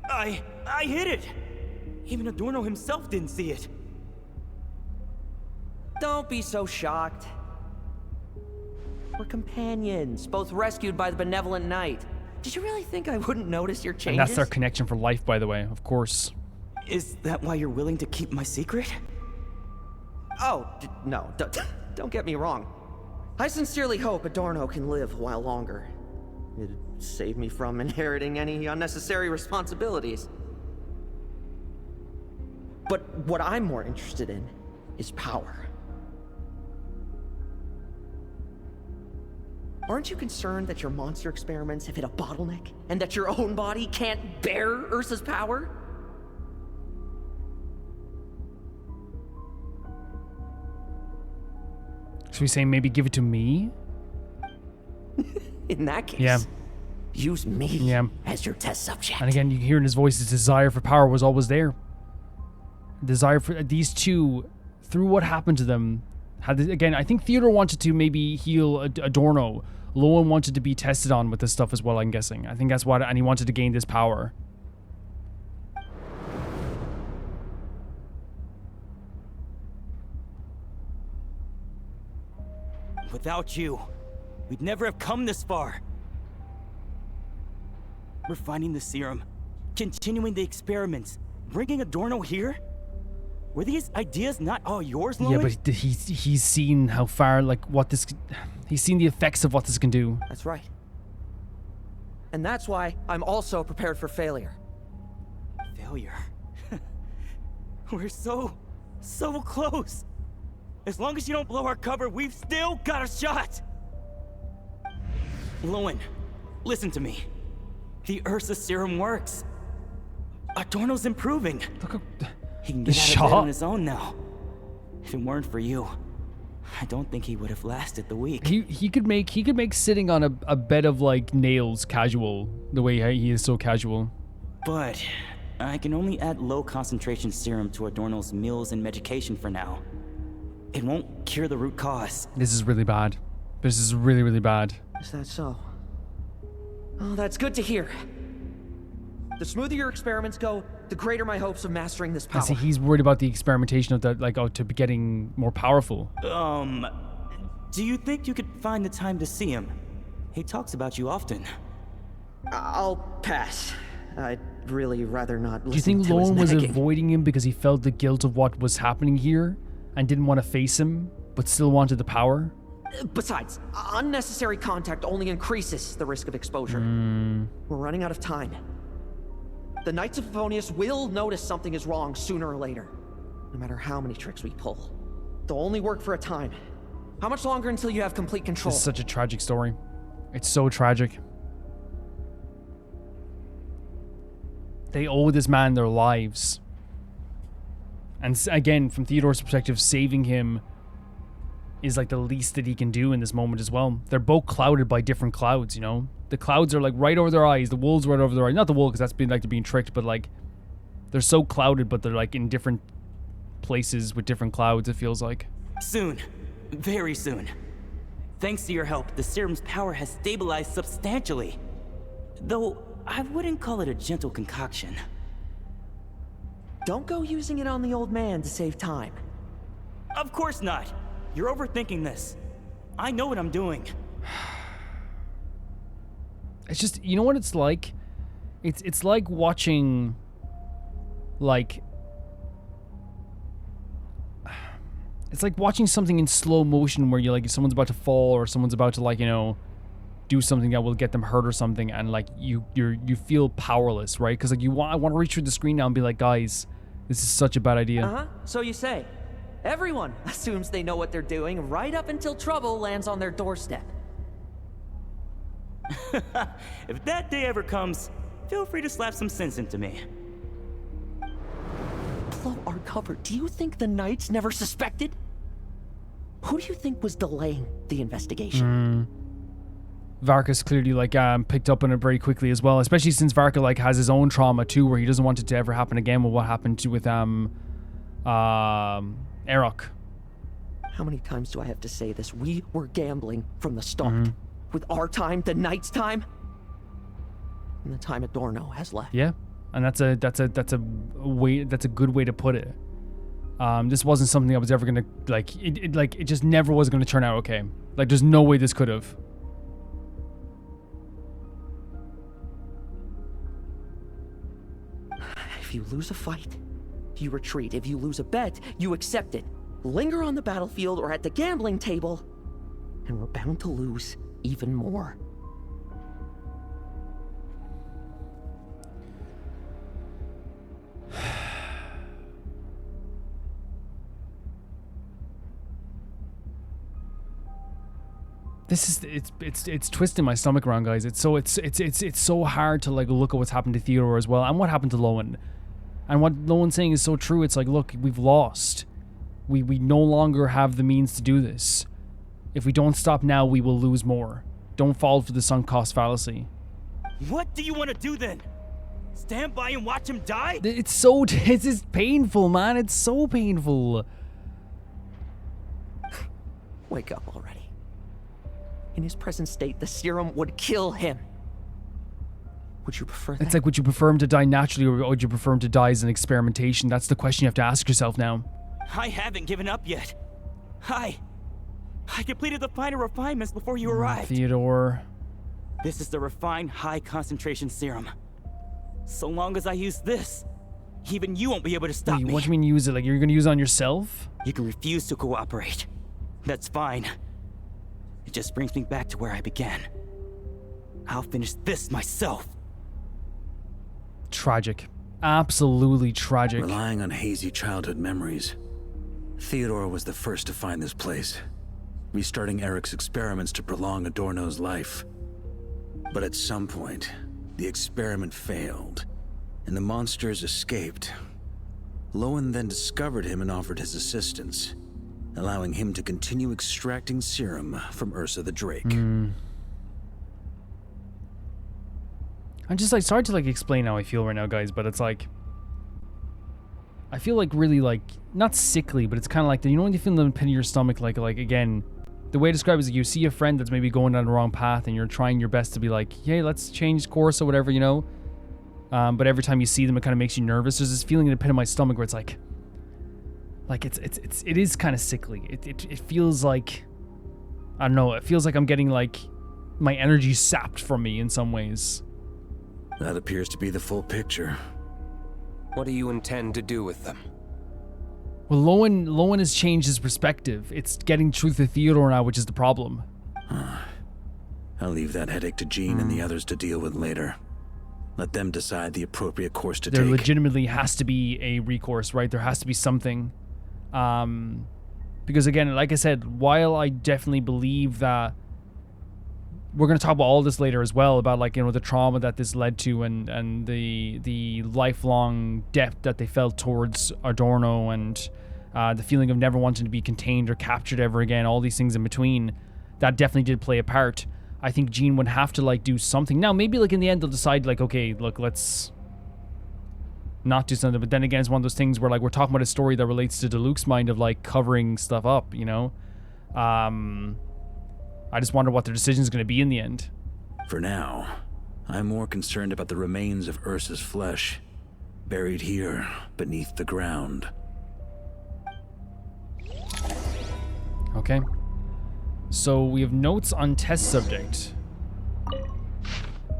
I hit it! Even Adorno himself didn't see it. Don't be so shocked. We're companions, both rescued by the benevolent knight. Did you really think I wouldn't notice your changes? And that's their connection for life, by the way, of course. Is that why you're willing to keep my secret? Oh, no, don't get me wrong. I sincerely hope Adorno can live a while longer. It'd save me from inheriting any unnecessary responsibilities. But what I'm more interested in is power. Aren't you concerned that your monster experiments have hit a bottleneck and that your own body can't bear Ursa's power? So he's saying maybe give it to me? In that case, yeah. Use me as your test subject. And again, you can hear in his voice his desire for power was always there. Desire for these two, through what happened to them, again, I think Theodore wanted to maybe heal Adorno. Loen wanted to be tested on with this stuff as well, I'm guessing. I think that's what, and he wanted to gain this power. Without you, we'd never have come this far. We're finding the serum, continuing the experiments, bringing Adorno here? Were these ideas not all yours, Loen? Yeah, but he's seen how far, like, he's seen the effects of what this can do. That's right. And that's why I'm also prepared for failure. Failure? We're so close. As long as you don't blow our cover, we've still got a shot. Loen, listen to me. The Ursa serum works. Adorno's improving. He can get out of bed on his own now. If it weren't for you, I don't think he would have lasted the week. He could make sitting on a bed of like nails casual, the way he is so casual. But I can only add low concentration serum to Adorno's meals and medication for now. It won't cure the root cause. This is really bad. This is really, really bad. Is that so? Oh, that's good to hear. The smoother your experiments go, the greater my hopes of mastering this power. I see he's worried about the experimentation of that, like, to be getting more powerful. Do you think you could find the time to see him? He talks about you often. I'll pass. I'd really rather not listen to his Do you think Loen was nagging. avoiding him because he felt the guilt of what was happening here and didn't want to face him, but still wanted the power? Besides, unnecessary contact only increases the risk of exposure. We're running out of time. The Knights of Favonius will notice something is wrong sooner or later, no matter how many tricks we pull. They'll only work for a time. How much longer until you have complete control? This is such a tragic story. It's so tragic. They owe this man their lives. And again, from Theodore's perspective, saving him is like the least that he can do in this moment as well. They're both clouded by different clouds, you know? The clouds are like right over their eyes. The wool's right over their eyes. Not the wool, because that's been like they're being tricked, but like they're so clouded, but they're like in different places with different clouds, it feels like. Soon. Very soon. Thanks to your help, the serum's power has stabilized substantially. Though, I wouldn't call it a gentle concoction. Don't go using it on the old man to save time. Of course not. You're overthinking this. I know what I'm doing. It's just, you know what it's like? It's like watching, like... It's like watching something in slow motion where you're like, someone's about to fall or someone's about to, like, you know, do something that will get them hurt or something, and like you feel powerless, right? Because like I want to reach through the screen now and be like, guys, this is such a bad idea. So you say. Everyone assumes they know what they're doing right up until trouble lands on their doorstep. If that day ever comes, feel free to slap some sense into me. Blow our cover. Do you think the Knights never suspected? Who do you think was delaying the investigation? Varka's clearly like picked up on it very quickly as well, especially since Varka like has his own trauma too, where he doesn't want it to ever happen again with what happened with Erok. How many times do I have to say this? We were gambling from the start. With our time, the Knight's time, and the time Adorno has left. Yeah, and that's a good way to put it. This wasn't something I was ever gonna like. It just never was gonna turn out okay. Like there's no way this could have. If you lose a fight, you retreat. If you lose a bet, you accept it. Linger on the battlefield or at the gambling table, and we're bound to lose even more. This is it's twisting my stomach around, guys. It's so hard to like look at what's happened to Theodore as well, and what happened to Loen. And what Loen's saying is so true. It's like, look, we've lost. We no longer have the means to do this. If we don't stop now, we will lose more. Don't fall for the sunk cost fallacy. What do you want to do then? Stand by and watch him die? It's just painful, man. It's so painful. Wake up already. In his present state, the serum would kill him. Would you prefer that? It's like, would you prefer him to die naturally, or would you prefer him to die as an experimentation? That's the question you have to ask yourself now. I haven't given up yet. I completed the final refinements before you arrived. Theodore. This is the refined high concentration serum. So long as I use this, even you won't be able to stop me. What do you mean use it? Like you're gonna use it on yourself? You can refuse to cooperate. That's fine. It just brings me back to where I began. I'll finish this myself. Tragic. Absolutely tragic. Relying on hazy childhood memories, Theodore was the first to find this place, restarting Eric's experiments to prolong Adorno's life. But at some point, the experiment failed, and the monsters escaped. Loen then discovered him and offered his assistance, allowing him to continue extracting serum from Ursa the Drake. I'm just like, sorry to like explain how I feel right now, guys, but it's like, I feel like really like, not sickly, but it's kind of like, you know when you feel in the pit of your stomach, like again, the way I describe it is like you see a friend that's maybe going down the wrong path and you're trying your best to be like, hey, let's change course or whatever, you know? But every time you see them, it kind of makes you nervous. There's this feeling in the pit of my stomach where it's like it is kind of sickly. It feels like, I don't know, it feels like I'm getting like my energy sapped from me in some ways. That appears to be the full picture. What do you intend to do with them? Well, Loen has changed his perspective. It's getting truth to Theodore now, which is the problem. I'll leave that headache to Jean and the others to deal with later. Let them decide the appropriate course to take. There legitimately has to be a recourse, right? There has to be something. Because again, like I said, while I definitely believe that we're going to talk about all this later as well, about like, you know, the trauma that this led to and the lifelong depth that they felt towards Adorno and the feeling of never wanting to be contained or captured ever again, all these things in between, that definitely did play a part. I think Jean would have to like do something. Now, maybe like in the end they'll decide like, okay, look, let's not do something. But then again, it's one of those things where like we're talking about a story that relates to Diluc's mind of like covering stuff up, you know? I just wonder what their decision is going to be in the end. For now, I'm more concerned about the remains of Ursa's flesh, buried here beneath the ground. Okay. So we have notes on test subject.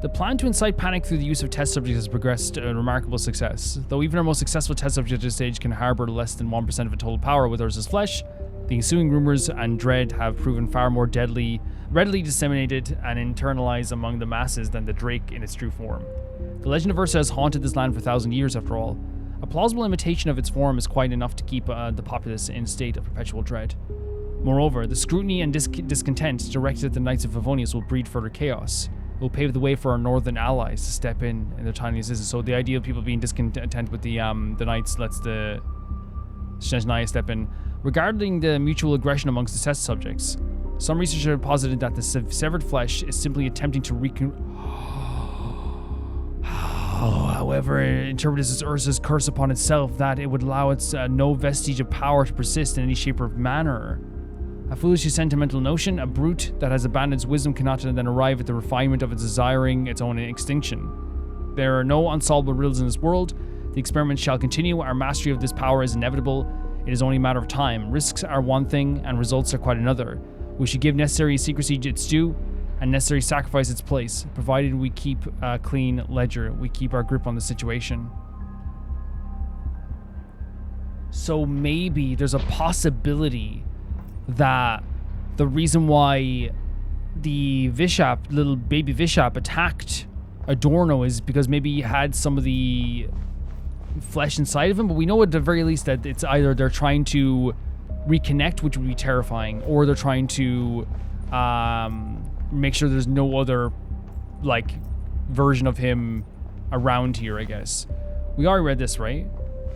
The plan to incite panic through the use of test subjects has progressed to a remarkable success. Though even our most successful test subject at this stage can harbor less than 1% of a total power with Ursa's flesh, the ensuing rumors and dread have proven far more readily disseminated and internalized among the masses than the Drake in its true form. The legend of Ursa has haunted this land for 1,000 years after all. A plausible imitation of its form is quite enough to keep the populace in a state of perpetual dread. Moreover, the scrutiny and discontent directed at the Knights of Favonius will breed further chaos. It will pave the way for our northern allies to step in their tiny assistance. So the idea of people being discontent with the Knights lets the Snezhnaya step in. Regarding the mutual aggression amongst the test subjects, some researchers have posited that the severed flesh is simply attempting to however, interpreted as Ursa's curse upon itself, that it would allow its no vestige of power to persist in any shape or manner. A foolishly sentimental notion, a brute that has abandoned its wisdom cannot then arrive at the refinement of its desiring its own extinction. There are no unsolvable riddles in this world. The experiment shall continue. Our mastery of this power is inevitable. It is only a matter of time. Risks are one thing, and results are quite another. We should give necessary secrecy its due, and necessary sacrifice its place, provided we keep a clean ledger. We keep our grip on the situation. So maybe there's a possibility that the reason why the Vishap, little baby Vishap, attacked Adorno is because maybe he had some of the flesh inside of him, but we know at the very least that it's either they're trying to reconnect, which would be terrifying, or they're trying to make sure there's no other like version of him around here, I guess. We already read this, right?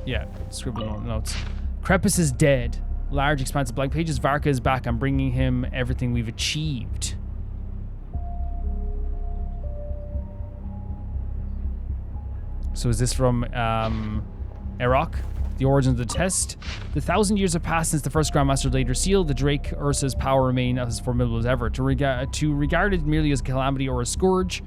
Yeah, scribble notes. Crepus is dead. Large, expansive blank pages. Varka is back. I'm bringing him everything we've achieved. So is this from Erok? The origin of the test. The 1,000 years have passed since the first Grandmaster laid her seal. The Drake Ursa's power remained as formidable as ever. To regard it merely as a calamity or a scourge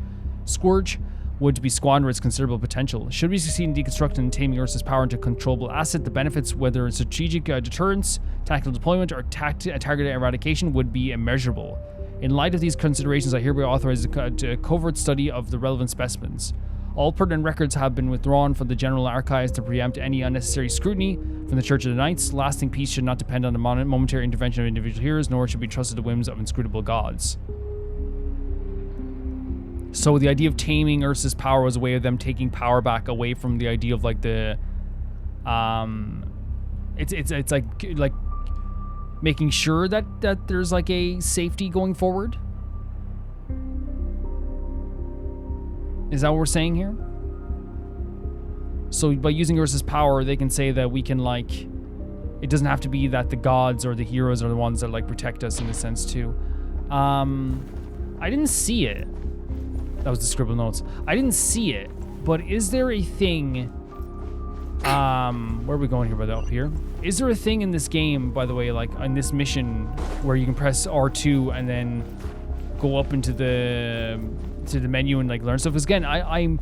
would be squander its considerable potential. Should we succeed in deconstructing and taming Ursa's power into a controllable asset, the benefits, whether it's strategic deterrence, tactical deployment, or targeted eradication, would be immeasurable. In light of these considerations, I hereby authorize a covert study of the relevant specimens. All pertinent records have been withdrawn from the general archives to preempt any unnecessary scrutiny from the Church of the Knights. Lasting peace should not depend on the momentary intervention of individual heroes, nor should be trusted to the whims of inscrutable gods. So the idea of taming Ursa's power was a way of them taking power back away from the idea of like the, it's like making sure that there's like a safety going forward. Is that what we're saying here? So by using Ursa's power, they can say that we can like, it doesn't have to be that the gods or the heroes are the ones that like protect us in a sense too. I didn't see it. That was the scribble notes. I didn't see it, but is there a thing, where are we going here, by the up here? Is there a thing in this game, by the way, like on this mission where you can press R2 and then go up into the menu and like learn stuff? Because again, I'm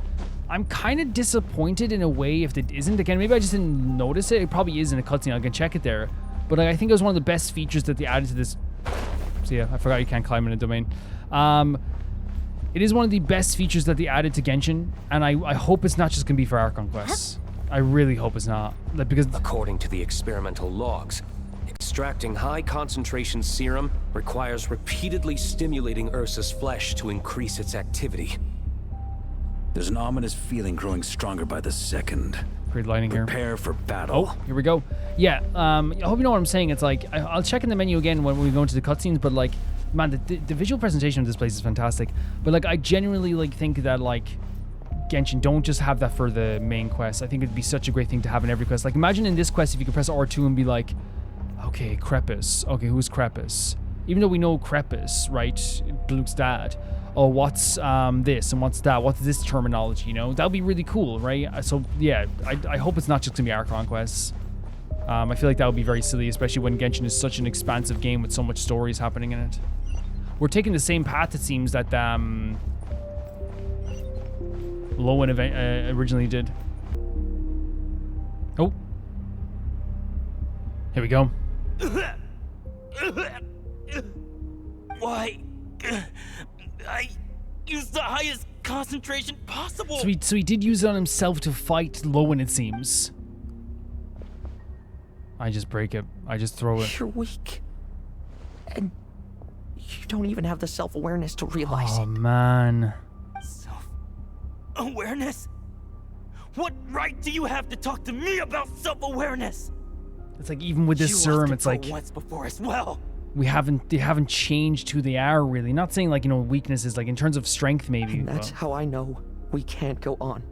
kind of disappointed in a way if it isn't. Again, maybe I just didn't notice it. It probably is in a cutscene. I can check it there. But I think it was one of the best features that they added to this. So yeah, I forgot you can't climb in a domain. It is one of the best features that they added to Genshin, and I hope it's not just gonna be for Archon quests. I really hope it's not, because according to the experimental logs, extracting high concentration serum requires repeatedly stimulating Ursa's flesh to increase its activity. There's an ominous feeling growing stronger by the second. Great lighting here. Prepare for battle. Oh, here we go. Yeah, I hope you know what I'm saying. It's like, I'll check in the menu again when we go into the cutscenes, but like, man, the visual presentation of this place is fantastic. But like, I genuinely like think that like, Genshin, don't just have that for the main quest. I think it'd be such a great thing to have in every quest. Like, imagine in this quest if you could press R2 and be like, okay, Crepus. Okay, who's Crepus? Even though we know Crepus, right? Diluc's dad. Oh, what's this and what's that? What's this terminology, you know? That would be really cool, right? So, yeah, I hope it's not just going to be Archon quests. I feel like that would be very silly, especially when Genshin is such an expansive game with so much stories happening in it. We're taking the same path, it seems, that Loen originally did. Oh. Here we go. Why? I used the highest concentration possible. So he did use it on himself to fight Loen, it seems. I just break it. I just throw it. You're weak. And you don't even have the self-awareness to realize it. Oh, man. Self-awareness? What right do you have to talk to me about self-awareness? It's like even with this serum, it's like once before as well. They haven't changed who they are really. Not saying like, you know, weaknesses, like in terms of strength maybe. And that's how I know we can't go on.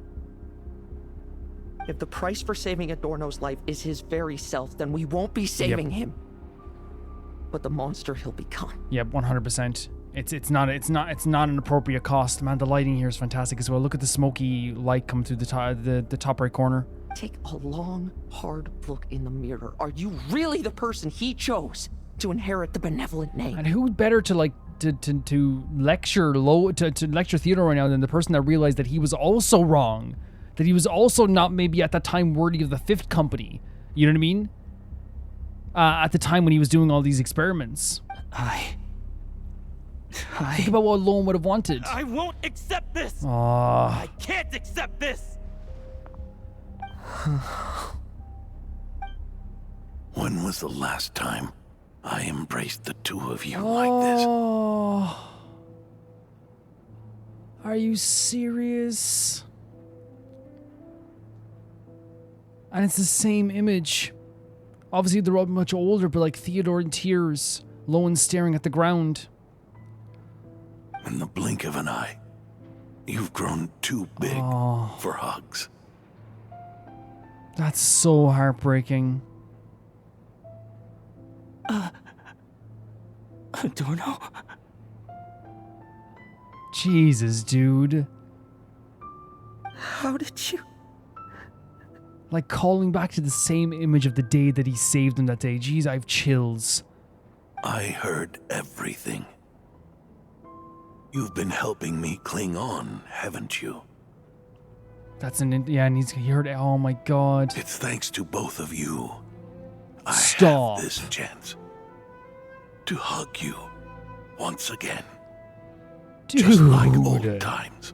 If the price for saving Adorno's life is his very self, then we won't be saving him. But the monster he'll become. Yep, 100%. It's not an appropriate cost, man. The lighting here is fantastic as well. Look at the smoky light come through the top right corner. Take a long, hard look in the mirror. Are you really the person he chose to inherit the benevolent name? And who better to like to lecture to lecture Theodore right now than the person that realized that he was also wrong, that he was also not maybe at that time worthy of the Fifth Company. You know what I mean? At the time when he was doing all these experiments. Think about what Loen would have wanted. I won't accept this. I can't accept this. When was the last time I embraced the two of you like this? Are you serious? And it's the same image. Obviously, they're all much older, but like Theodore in tears, Loen staring at the ground. In the blink of an eye, you've grown too big for hugs. That's so heartbreaking. Adorno? Jesus, dude. How did you? Like calling back to the same image of the day that he saved him that day. Jeez, I have chills. I heard everything. You've been helping me cling on, haven't you? Yeah, and he heard it. Oh my god. It's thanks to both of you. I Stop. have this chance to hug you once again. Dude. Just like old times.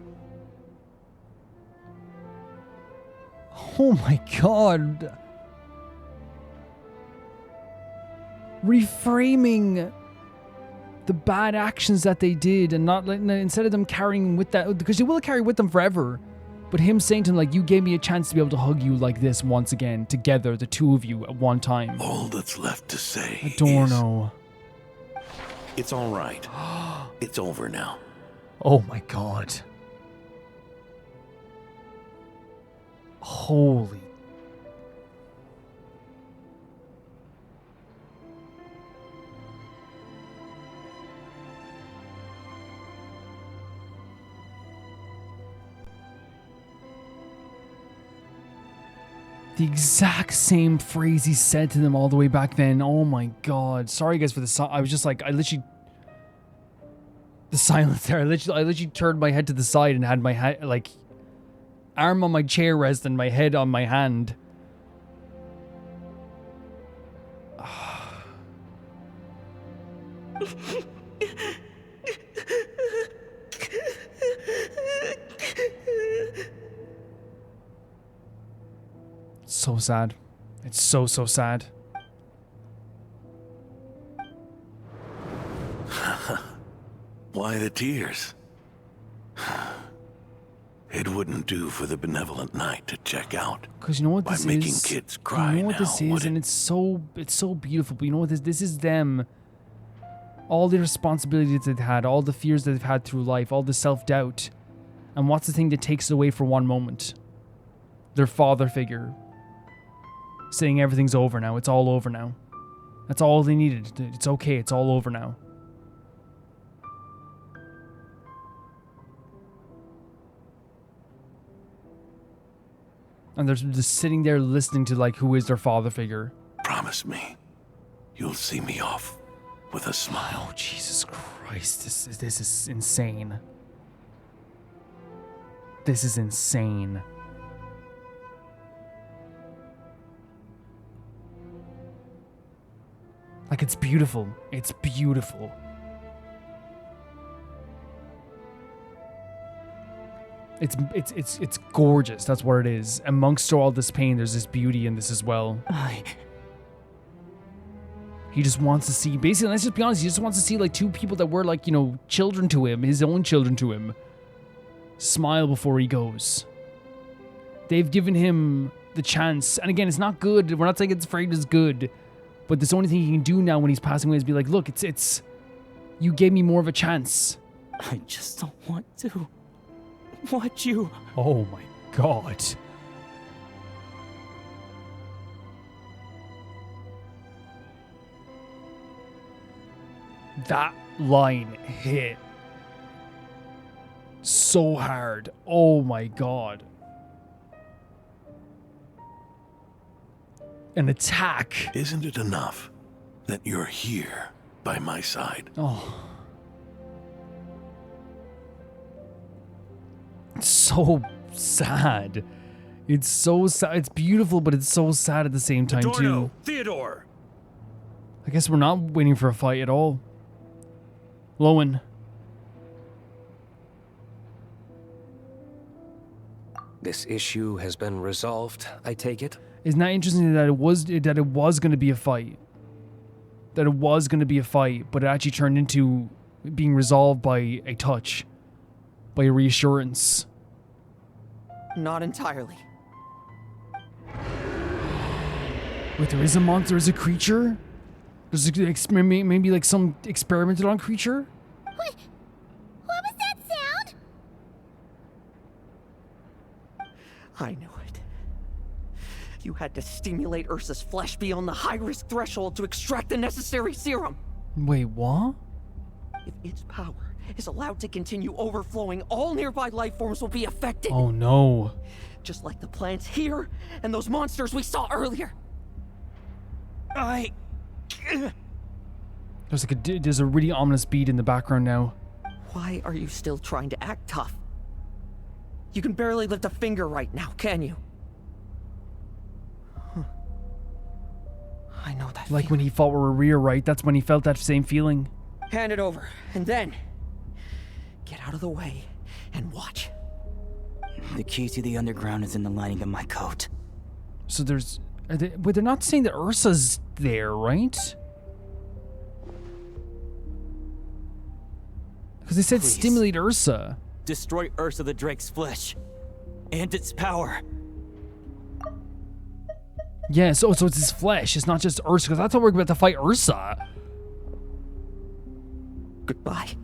Oh my god. Reframing the bad actions that they did and not letting, instead of them carrying with that, because they will carry with them forever, but him saying to him, like, you gave me a chance to be able to hug you like this once again, together, the two of you at one time. All that's left to say Adorno. It's all right. It's over now. Oh my god. Holy. The exact same phrase he said to them all the way back then. Oh my god. Sorry guys for the I was just like, I literally... The silence there. I literally turned my head to the side and had my head, like... arm on my chair rest and my head on my hand. So sad. It's so sad. Why the tears? It wouldn't do for the benevolent knight to check out. Because you know what this by making is? kids cry you know what now, this is, would it? and it's so beautiful. But you know what this is them. All the responsibilities they've had, all the fears that they've had through life, all the self-doubt. And what's the thing that takes it away for one moment? Their father figure. Saying everything's over now. It's all over now. That's all they needed. It's okay. It's all over now. And they're just sitting there listening to, like, who is their father figure. Promise me, you'll see me off with a smile. Oh, Jesus Christ. This is insane. This is insane. Like, it's beautiful. It's beautiful. It's gorgeous. That's what it is. Amongst all this pain, there's this beauty in this as well. He just wants to see, basically, let's just be honest, he just wants to see, like, two people that were, like, you know, children to him, his own children to him, smile before he goes. They've given him the chance, and again, it's not good. We're not saying it's afraid it's good, but the only thing he can do now when he's passing away is be like, look, it's, you gave me more of a chance. I just don't want to. Watch you. Oh my God. That line hit so hard. Oh my God. An attack. Isn't it enough that you're here by my side? Oh. It's so sad. It's so sad. It's beautiful, but it's so sad at the same time, Adorno, too. Theodore. I guess we're not waiting for a fight at all. Loen. This issue has been resolved, I take it? Isn't that interesting that it was going to be a fight? That it was going to be a fight, but it actually turned into being resolved by a touch. By a reassurance. Not entirely. Wait, there is a monster, there's a creature? There's maybe like some experimented on creature? What was that sound? I knew it. You had to stimulate Ursa's flesh beyond the high-risk threshold to extract the necessary serum. Wait, what? If its power is allowed to continue overflowing, all nearby life forms will be affected. Oh no. Just like the plants here and those monsters we saw earlier. There's a really ominous beat in the background now. Why are you still trying to act tough? You can barely lift a finger right now, can you? I know that Like feeling. when he fought with Maria, right? That's when he felt that same feeling. Hand it over, and then get out of the way and watch. The key to the underground is in the lining of my coat. So there's... but they're not saying that Ursa's there, right? Because they said Please. stimulate Ursa. Destroy Ursa the Drake's flesh. And its power. Yeah, so it's his flesh. It's not just Ursa, because I thought we were about to fight Ursa. Goodbye,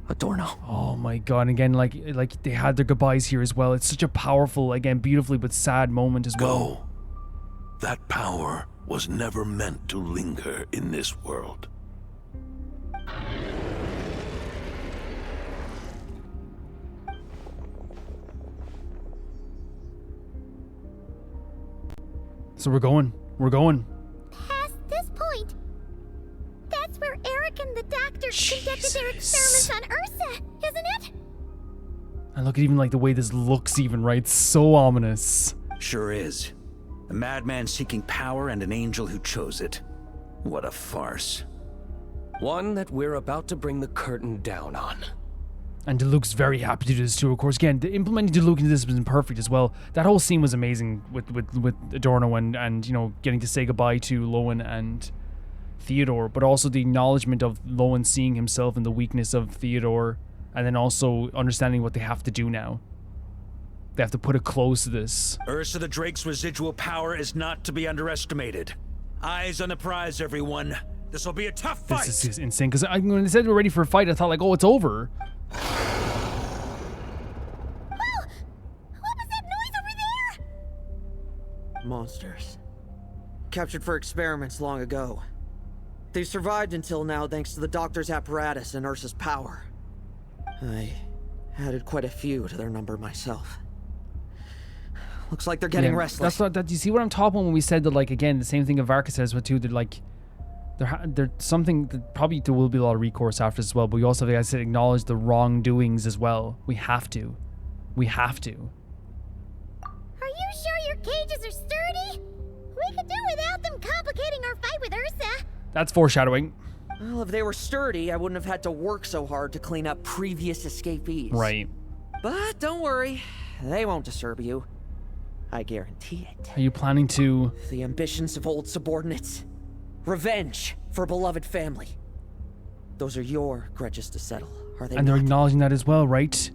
Adorno. Oh my God! And again, like they had their goodbyes here as well. It's such a powerful, again, beautifully but sad moment as well. Go. That power was never meant to linger in this world. So we're going. Past this point, that's where Eric and the doctor conducted their experiments on Ursa, isn't it? And look at even like the way this looks even, right? It's so ominous. Sure is. A madman seeking power and an angel who chose it. What a farce. One that we're about to bring the curtain down on. And Diluc's very happy to do this too, of course. Again, implementing Diluc into this has been perfect as well. That whole scene was amazing with Adorno and you know, getting to say goodbye to Loen and Theodore, but also the acknowledgement of Loen seeing himself in the weakness of Theodore, and then also understanding what they have to do now. They have to put a close to this. Ursa the Drake's residual power is not to be underestimated. Eyes on the prize, everyone. This will be a tough fight. This is insane, because when they said we're ready for a fight, I thought like, oh, it's over. monsters. Captured for experiments long ago. They survived until now thanks to the doctor's apparatus and Ursa's power. I added quite a few to their number myself. Looks like they're getting restless. That's you see what I'm talking about when we said that, like, again, the same thing that Varka says with too, that like there's something that probably there will be a lot of recourse after as well, but we also have to acknowledge the wrongdoings as well. We have to. We have to. Are you sure your cages are sturdy? We could do without them complicating our fight with Ursa. That's foreshadowing. Well, if they were sturdy, I wouldn't have had to work so hard to clean up previous escapees. Right. But don't worry, they won't disturb you. I guarantee it. Are you planning to... The ambitions of old subordinates. Revenge for beloved family. Those are your grudges to settle, are they And they're acknowledging that as well, right?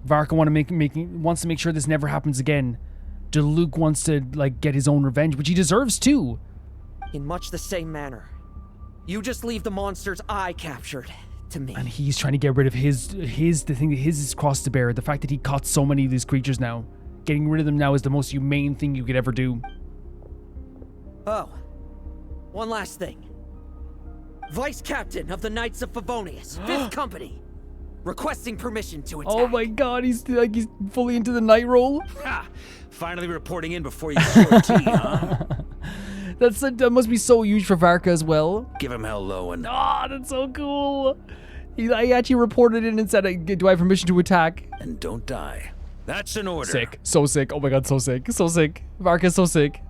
Varka wants to make sure this never happens again. Diluc wants to, like, get his own revenge, which he deserves too. In much the same manner. You just leave the monsters I captured to me. And he's trying to get rid of the thing that his cross to bear. The fact that he caught so many of these creatures now. Getting rid of them now is the most humane thing you could ever do. Oh, one last thing. Vice Captain of the Knights of Favonius, 5th Company, requesting permission to attack. Oh my god, he's fully into the night role. Ha! Finally reporting in before you spill tea, huh? That must be so huge for Varka as well. Give him hell, Loen. Ah, that's so cool. I actually reported in and said, do I have permission to attack? And don't die. That's an order. Sick. So sick. Oh my god, so sick. So sick. Varka's so sick.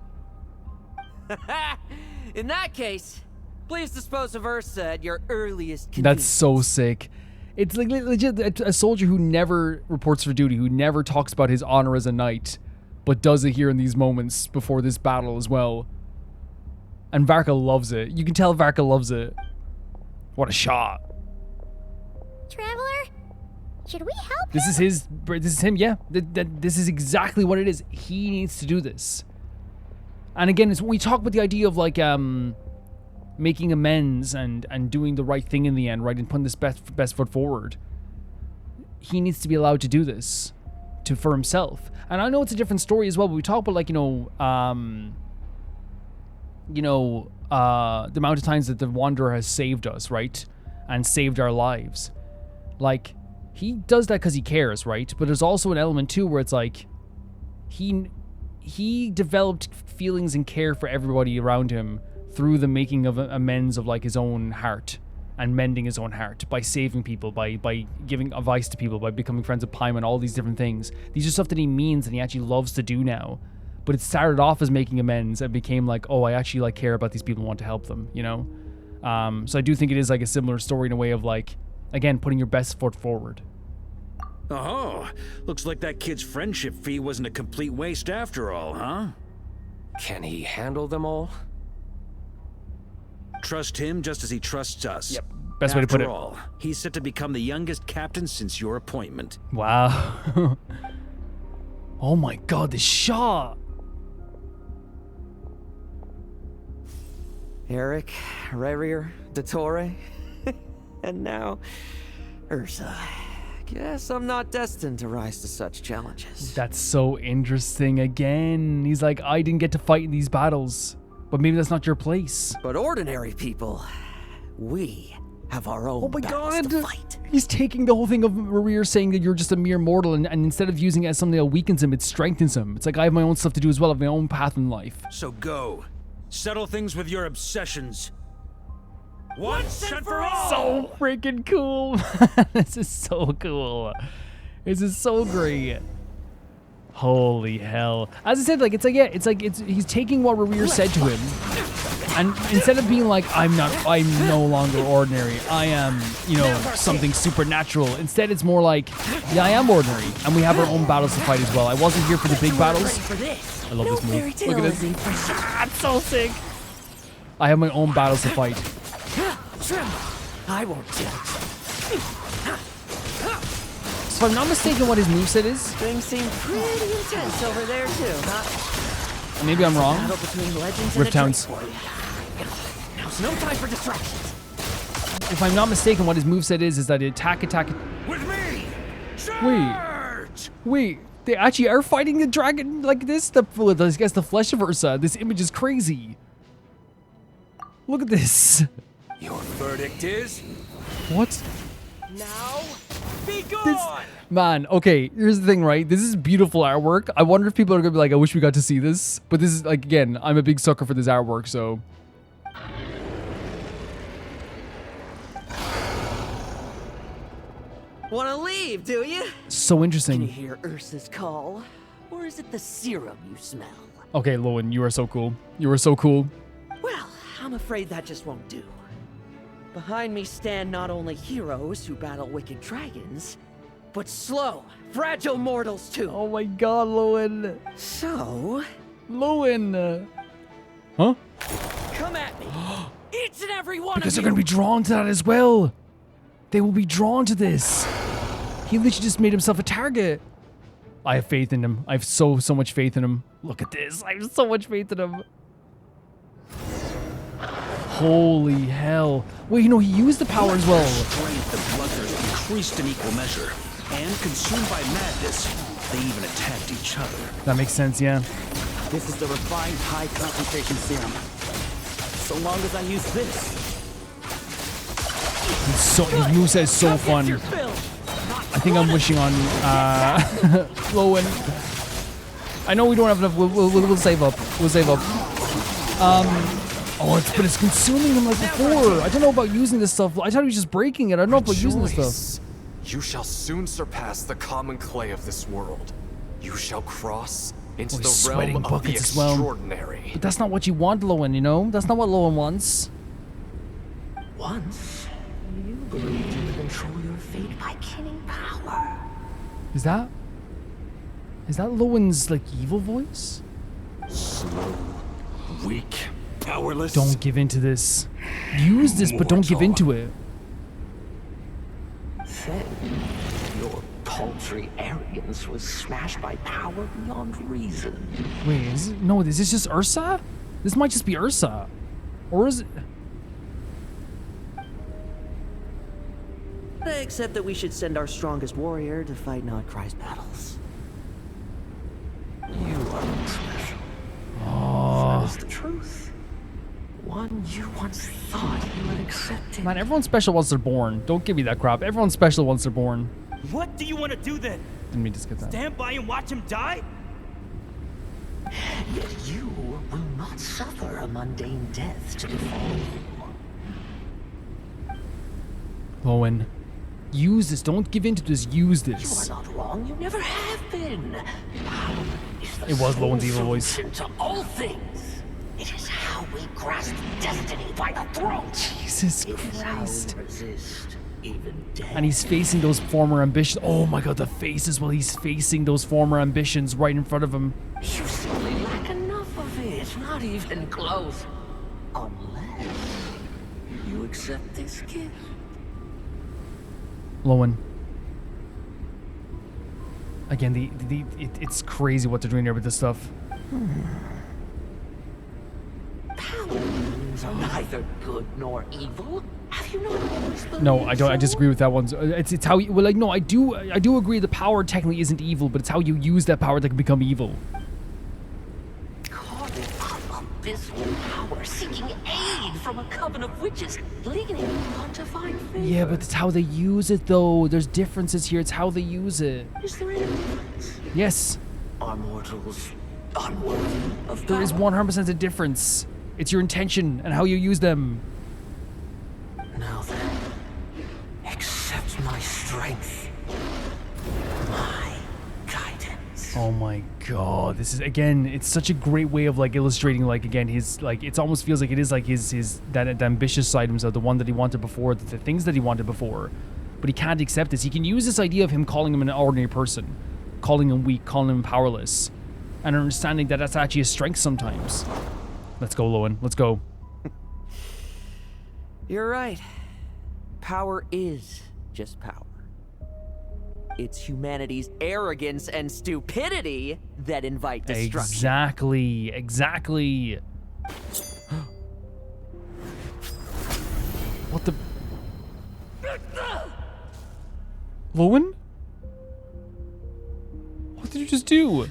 In that case, please dispose of Ursa at your earliest convenience. That's so sick. It's like legit a soldier who never reports for duty, who never talks about his honor as a knight, but does it here in these moments before this battle as well. And Varka loves it. You can tell Varka loves it. What a shot. Traveler? Should we help This is him, yeah. This is exactly what it is. He needs to do this. And again, it's when we talk about the idea of like making amends and doing the right thing in the end, right? And putting this best foot forward. He needs to be allowed to do this for himself. And I know it's a different story as well, but we talk about like, the amount of times that the Wanderer has saved us, right? And saved our lives. Like, he does that because he cares, right? But there's also an element too where it's like he developed feelings and care for everybody around him through the making of amends of like his own heart and mending his own heart by saving people, by giving advice to people, by becoming friends with Paimon, all these different things. These are stuff that he means and he actually loves to do now. But it started off as making amends and became like, oh, I actually like care about these people and want to help them, you know? So I do think it is like a similar story in a way of like, again, putting your best foot forward. Oh, looks like that kid's friendship fee wasn't a complete waste after all, huh? Can he handle them all? Trust him just as he trusts us. Yep, best way to put it. After all, he's set to become the youngest captain since your appointment. Wow. Oh my god, the shot! Eric, Rarier, Dottore, and now Ursa. Guess I'm not destined to rise to such challenges. That's so interesting again. He's like, I didn't get to fight in these battles, but maybe that's not your place. But ordinary people, we have our own battles to fight. He's taking the whole thing of Rarier saying that you're just a mere mortal, and instead of using it as something that weakens him, it strengthens him. It's like, I have my own stuff to do as well. I have my own path in life. So go. Settle things with your obsessions. Once and for all! So freaking cool. This is so cool. This is so great. Holy hell. As I said, like, he's taking what Rarier said to him, and instead of being like, I'm no longer ordinary, I am, something supernatural. Instead, it's more like, yeah, I am ordinary, and we have our own battles to fight as well. I wasn't here for the big battles. I love this move. Look at this. It's so sick. I have my own battles to fight. I won't judge. So if I'm not mistaken what his moveset is. Things seem pretty intense over there too, huh? Maybe I'm wrong. Battle between legends Rift and Hounds. Now's no time for distractions. If I'm not mistaken what his moveset is that it attack. With me! Wait. They actually are fighting a dragon like this. I guess the flesh of Ursa. This image is crazy. Look at this. Your verdict is? What? Now, be gone! Man, okay, here's the thing, right? This is beautiful artwork. I wonder if people are gonna be like, I wish we got to see this. But this is, like, again, I'm a big sucker for this artwork, so. Wanna leave, do you? So interesting. Can you hear Ursa's call? Or is it the serum you smell? Okay, Loen, you are so cool. You are so cool. Well, I'm afraid that just won't do. Behind me stand not only heroes who battle wicked dragons, but slow, fragile mortals too. Oh my god, Loen. So... Loen. Huh? Come at me. Each and every one Because of they're you. gonna be drawn to that as well. They will be drawn to this. He literally just made himself a target. I have faith in him. I have so much faith in him. Look at this. I have so much faith in him. Holy hell. Wait, you know, he used the power as well. Strength the bloodthirst increased in equal measure, and consumed by madness, they even attacked each other. That makes sense, yeah. This is the refined high concentration serum. So long as I use this. His moveset is so fun. I think I'm wishing on Loen. I know we don't have enough. We'll save up. We'll save up. But it's consuming him like before. I don't know about using this stuff. I thought he was just breaking it. I don't know about using this stuff. You shall soon surpass the common clay of this world. You shall cross into the realm of the extraordinary. But that's not what you want, Loen, you know? That's not what Loen wants. Once, you believed you could control your fate by killing power. Is that Loen's, like, evil voice? Slow, weak, powerless. Don't give in to this. Use this, but don't give into it. Then, your paltry arrogance was smashed by power beyond reason. Wait, is this just Ursa? This might just be Ursa. Or is it... Except that we should send our strongest warrior to fight Nodcry's battles. You are not special. Oh. That is the truth. One you once thought you had accepted. Man, everyone's special once they're born. Don't give me that crap. Everyone's special once they're born. What do you want to do then? Let me just get that. Stand by and watch him die? Yet you will not suffer a mundane death to befall you. Loen, use this. Don't give in to this. Use this. You are not wrong. You never have been. Power is the It was Loen's evil voice. solution to all things. It is how we grasp destiny by the throat. Jesus It is Christ. how we resist even death. And he's facing those former ambitions. Oh my god, the face as well. He's facing those former ambitions right in front of him. You simply lack enough of it. Not even close. Unless you accept this gift. Loen. Again, it's crazy what they're doing here with this stuff. Powers are neither good nor evil. Have you not always believed No, I don't. I so? disagree with that one. It's how you, well, like, no, I do agree the power technically isn't evil, but it's how you use that power that can become evil. Carving up abysmal power, seeking aid from a coven of witches, leaning on divine favor. Yeah, but it's how they use it, though. There's differences here. It's how they use it. Is there any difference? Yes. Are mortals unworthy of There is power? 100% a difference. It's your intention and how you use them. Now then, accept my strength, my guidance. Oh my god, this is, again, it's such a great way of, like, illustrating, like, again, his, like, it almost feels like it is like his that ambitious side of himself, the one that he wanted before, the things that he wanted before, but he can't accept this. He can use this idea of him calling him an ordinary person, calling him weak, calling him powerless, and understanding that that's actually a strength sometimes. Let's go, Loen. Let's go. You're right. Power is just power. It's humanity's arrogance and stupidity that invite destruction. Exactly. What the? Loen? What did you just do?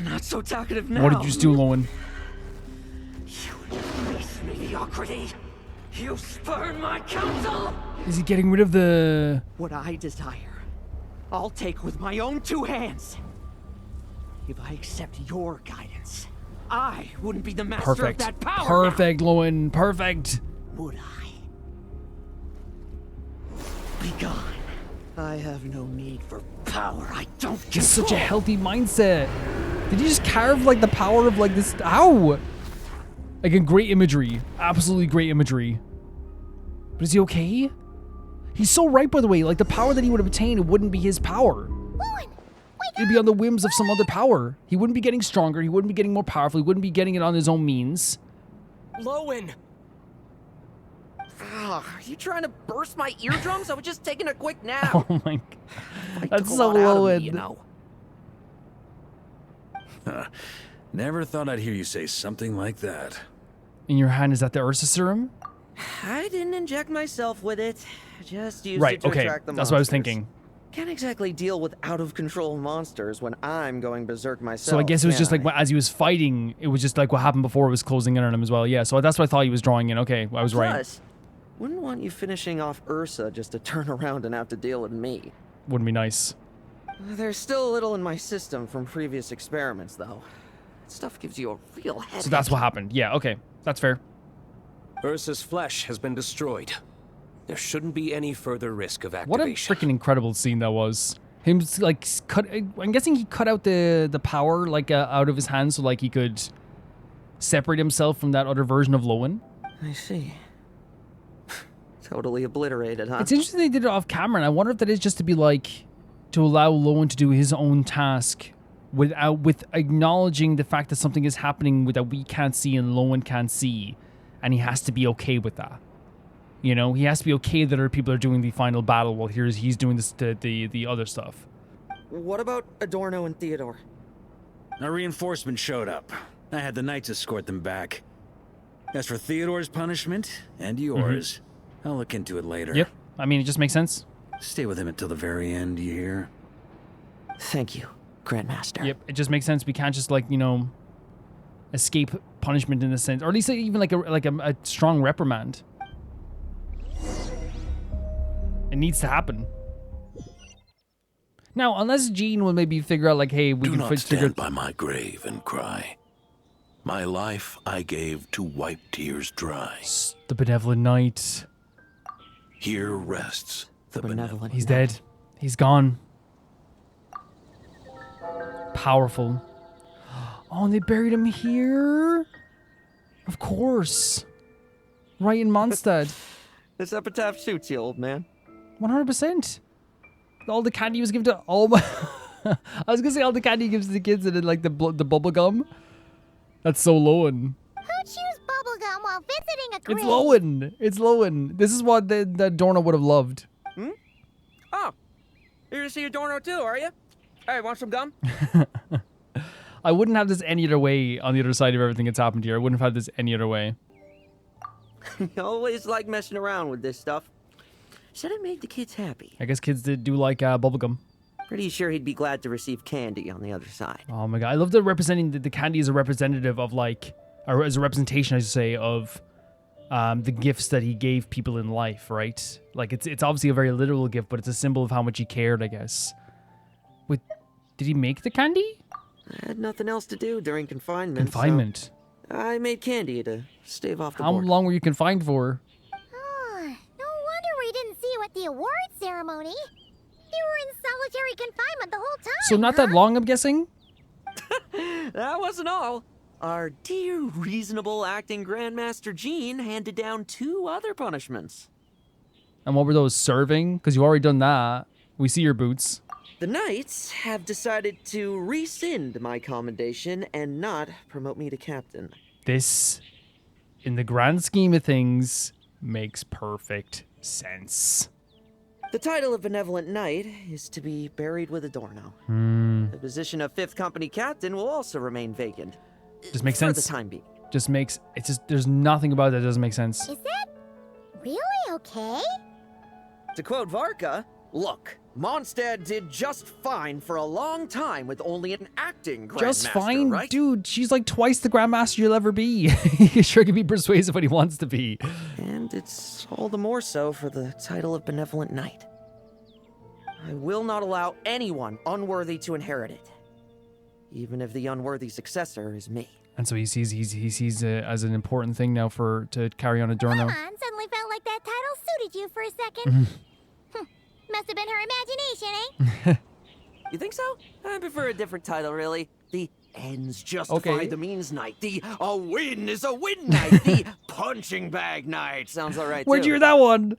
Not so talkative now. What did you just do, Loen? Base mediocrity. You spurn my counsel. Is he getting rid of the... What I desire, I'll take with my own 2 hands. If I accept your guidance, I wouldn't be the master Perfect. of that power. Perfect, Loen. Perfect. Would I? Be gone. I have no need for power. I don't control. It's such a healthy mindset. Did he just carve like the power of like this? Ow! Again, great imagery. Absolutely great imagery. But is he okay? He's so right, by the way. Like the power that he would have obtained, it wouldn't be his power. It'd be on the whims of some other power. He wouldn't be getting stronger. He wouldn't be getting more powerful. He wouldn't be getting it on his own means. Loen! Are you trying to burst my eardrums? I was just taking a quick nap. Oh my god. That's so Loen. You know. Never thought I'd hear you say something like that. In your hand, is that the Ursa serum? I didn't inject myself with it. Just used Right, it to okay. attract the That's what I was monsters. thinking. Can't exactly deal with out-of-control monsters when I'm going berserk myself. So I guess it was just can like as he was fighting, it was just like what happened before it was closing in on him as well. Yeah, so that's what I thought he was drawing in. Okay, I was right. Plus, wouldn't want you finishing off Ursa just to turn around and have to deal with me. Wouldn't be nice. There's still a little in my system from previous experiments, though. That stuff gives you a real headache. So that's what happened. Yeah, okay. That's fair. Ursa's flesh has been destroyed. There shouldn't be any further risk of What a activation. freaking incredible scene that was. Him like cut. I'm guessing he cut out the power like out of his hands so like he could separate himself from that other version of Loen. I see. Totally obliterated, huh? It's interesting they did it off camera, and I wonder if that is just to be like to allow Loen to do his own task with acknowledging the fact that something is happening that we can't see and Loen can't see, and he has to be okay with that. You know, he has to be okay that other people are doing the final battle while he's doing this the other stuff. What about Adorno and Theodore? A reinforcement showed up. I had the knights escort them back. As for Theodore's punishment and yours, I'll look into it later. Yep. I mean, it just makes sense. Stay with him until the very end, you hear? Thank you, Grandmaster. Yep. It just makes sense. We can't just like, you know, escape punishment in a sense, or at least even like a strong reprimand. It needs to happen. Now, unless Jean will maybe figure out like, hey, we Do can not figure stand by my grave and cry. My life I gave to wipe tears dry. The benevolent knight. Here rests the benevolent. He's dead. He's gone. Powerful. Oh, and they buried him here? Of course. Right in Mondstadt. This epitaph suits you, old man. 100%. All the candy was given to all my... I was gonna say all the candy he gives to the kids and then like the bubble gum. That's so Loen. Who chews bubblegum while visiting a grave? It's Loen. It's Loen. This is what the Adorno would have loved. Hmm? Oh, you're gonna see Adorno too, are you? Hey, want some gum? I wouldn't have this any other way on the other side of everything that's happened here. I wouldn't have had this any other way. You always like messing around with this stuff. Said it made the kids happy. I guess kids do like bubblegum. Pretty sure he'd be glad to receive candy on the other side. Oh my god, I love the representing the candy as a representative of like, or as a representation, I should say, of the gifts that he gave people in life, right? Like it's obviously a very literal gift, but it's a symbol of how much he cared, I guess. Wait, did he make the candy? I had nothing else to do during confinement. Confinement. So I made candy to stave off the How boredom. long were you confined for? Oh, no wonder we didn't see you at the award ceremony. You were in solitary confinement the whole time. So not that long, I'm guessing? That wasn't all. Our dear, reasonable acting Grandmaster Jean handed down 2 other punishments. And what were those? Serving? Because you already done that. We see your boots. The Knights have decided to rescind my commendation and not promote me to captain. This, in the grand scheme of things, makes perfect sense. The title of Benevolent Knight is to be buried with Adorno. The position of 5th Company Captain will also remain vacant. Just makes for sense. the time being. Just makes, it's just, there's nothing about that doesn't make sense. Is that really okay? To quote Varka, look, Mondstadt did just fine for a long time with only an acting Grandmaster, Just fine? right? Dude, she's like twice the Grandmaster you'll ever be. He sure can be persuasive when he wants to be. And it's all the more so for the title of Benevolent Knight. I will not allow anyone unworthy to inherit it, even if the unworthy successor is me. And so he sees it as an important thing now to carry on Adorno. Come on, suddenly felt like that title suited you for a second. Must have been her imagination, eh? You think so? I prefer a different title, really. The ends justify the means knight. The a win is a win knight. The punching bag knight. Sounds all right, Where'd too. you hear that one?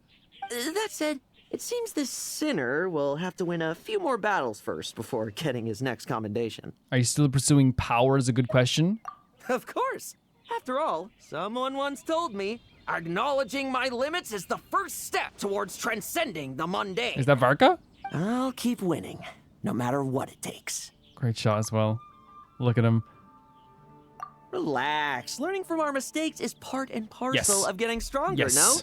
That said, it seems this sinner will have to win a few more battles first before getting his next commendation. Are you still pursuing power is a good question? Of course. After all, someone once told me, acknowledging my limits is the first step towards transcending the mundane. Is that Varka? I'll keep winning, no matter what it takes. Great shot as well. Look at him. Relax. Learning from our mistakes is part and parcel of getting stronger, no?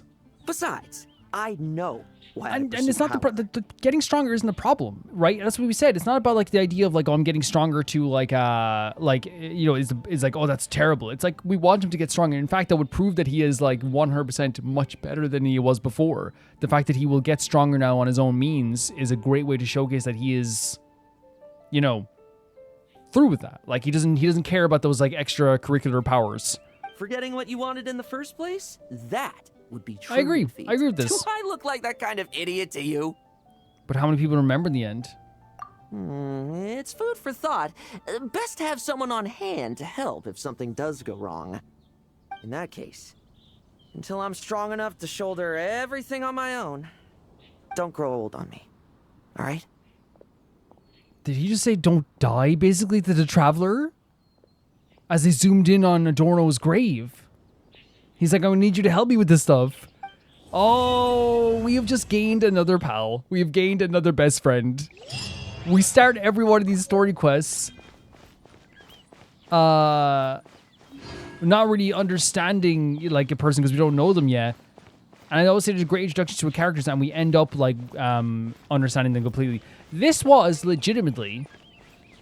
Besides, I know why I and it's not the getting stronger isn't the problem, right? That's what we said. It's not about like the idea of like, oh, I'm getting stronger to like you know, is like, oh, that's terrible. It's like we want him to get stronger. In fact, that would prove that he is like 100% much better than he was before. The fact that he will get stronger now on his own means is a great way to showcase that he is, you know, through with that. Like he doesn't care about those like extracurricular powers. Forgetting what you wanted in the first place? That would be true. I agree. Defeat. I agree with this. Do I look like that kind of idiot to you? But how many people remember in the end? It's food for thought. Best to have someone on hand to help if something does go wrong. In that case, until I'm strong enough to shoulder everything on my own, don't grow old on me. All right? Did he just say don't die, basically, to the Traveler? As they zoomed in on Adorno's grave. He's like, I need you to help me with this stuff. Oh, we have just gained another pal. We have gained another best friend. We start every one of these story quests. Not really understanding like a person because we don't know them yet. And I always say there's a great introduction to a character and we end up like understanding them completely. This was legitimately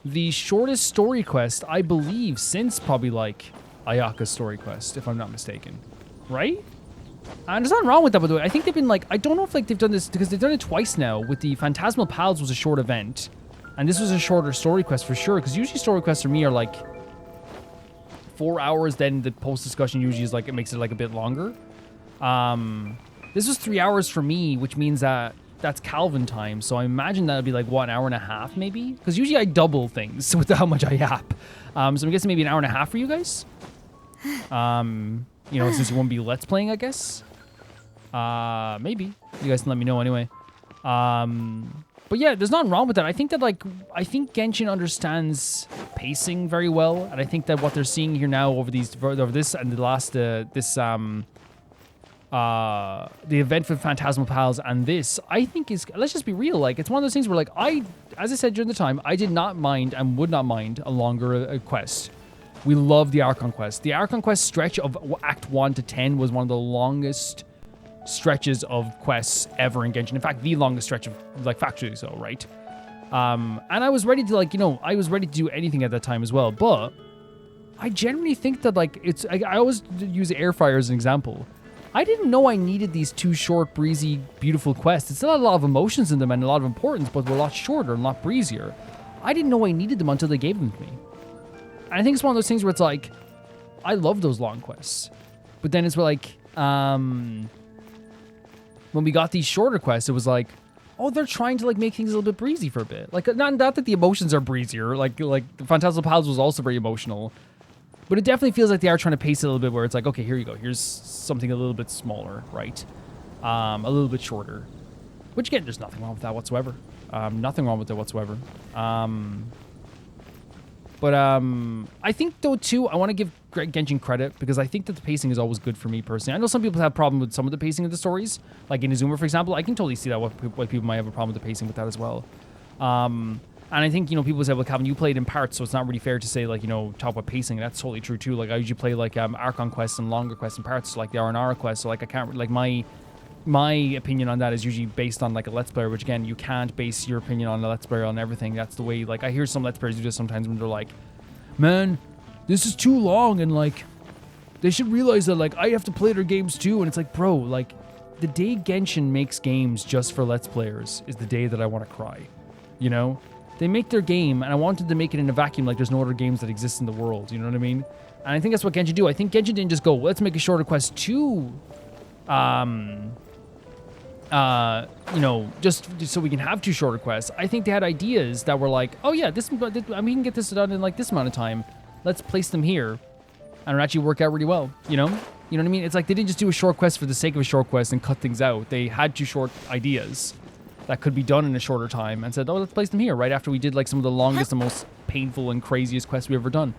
the shortest story quest, I believe, since probably like Ayaka's story quest, if I'm not mistaken. Right? And there's nothing wrong with that, by the way. I think they've been like, I don't know if like they've done this because they've done it twice now. With the Phantasmal Pals was a short event. And this was a shorter story quest for sure. Because usually story quests for me are like 4 hours. Then the post discussion usually is like, it makes it like a bit longer. This was 3 hours for me, which means that that's Calvin time. So I imagine that would be like, what, an hour and a half maybe? Because usually I double things with how much I yap. So I'm guessing maybe an hour and a half for you guys. You know, since you won't be Let's Playing, I guess. Maybe. You guys can let me know anyway. But yeah, there's nothing wrong with that. I think that, like, I think Genshin understands pacing very well. And I think that what they're seeing here now over this and the last, the event for Phantasmal Pals and this, I think is, let's just be real, like, it's one of those things where, like, as I said during the time, I did not mind and would not mind a longer quest. We love the Archon quest. The Archon quest stretch of Act 1 to 10 was one of the longest stretches of quests ever in Genshin. In fact, the longest stretch of, like, factually so, right? And I was ready to, like, you know, I was ready to do anything at that time as well, but I generally think that, like, it's, I always use Air Fryer as an example. I didn't know I needed these two short, breezy, beautiful quests. It still had a lot of emotions in them and a lot of importance, but were a lot shorter and a lot breezier. I didn't know I needed them until they gave them to me. And I think it's one of those things where it's like, I love those long quests. But then it's like, when we got these shorter quests, it was like, oh, they're trying to like make things a little bit breezy for a bit. Like, not that the emotions are breezier. Like the Phantasmal Pals was also very emotional. But it definitely feels like they are trying to pace it a little bit where it's like, okay, here you go. Here's something a little bit smaller, right? A little bit shorter. Which, again, there's nothing wrong with that whatsoever. Nothing wrong with it whatsoever. But I think, though, too, I want to give Genshin credit because I think that the pacing is always good for me personally. I know some people have a problem with some of the pacing of the stories. Like in Izuma, for example, I can totally see that what people might have a problem with the pacing with that as well. And I think, you know, people say, well, Calvin, you played in parts, so it's not really fair to say, like, you know, talk about pacing. That's totally true, too. Like, I usually play, like, Archon quests and longer quests in parts, so, like the R&R quests. So, like, I can't, like, my my opinion on that is usually based on like a Let's Player, which again, you can't base your opinion on a Let's Player on everything. That's the way, like, I hear some Let's Players do this sometimes when they're like, man, this is too long, and like, they should realize that like I have to play their games too. And it's like, bro, like, the day Genshin makes games just for Let's Players is the day that I want to cry. You know? They make their game, and I wanted to make it in a vacuum like there's no other games that exist in the world. You know what I mean? And I think that's what Genshin do. I think Genshin didn't just go, let's make a shorter quest to, you know, just so we can have 2 shorter quests. I think they had ideas that were like, oh yeah, we can get this done in like this amount of time. Let's place them here, and it actually work out really well. You know what I mean? It's like they didn't just do a short quest for the sake of a short quest and cut things out. They had 2 short ideas that could be done in a shorter time and said, oh, let's place them here right after we did like some of the longest and most painful and craziest quests we've ever done.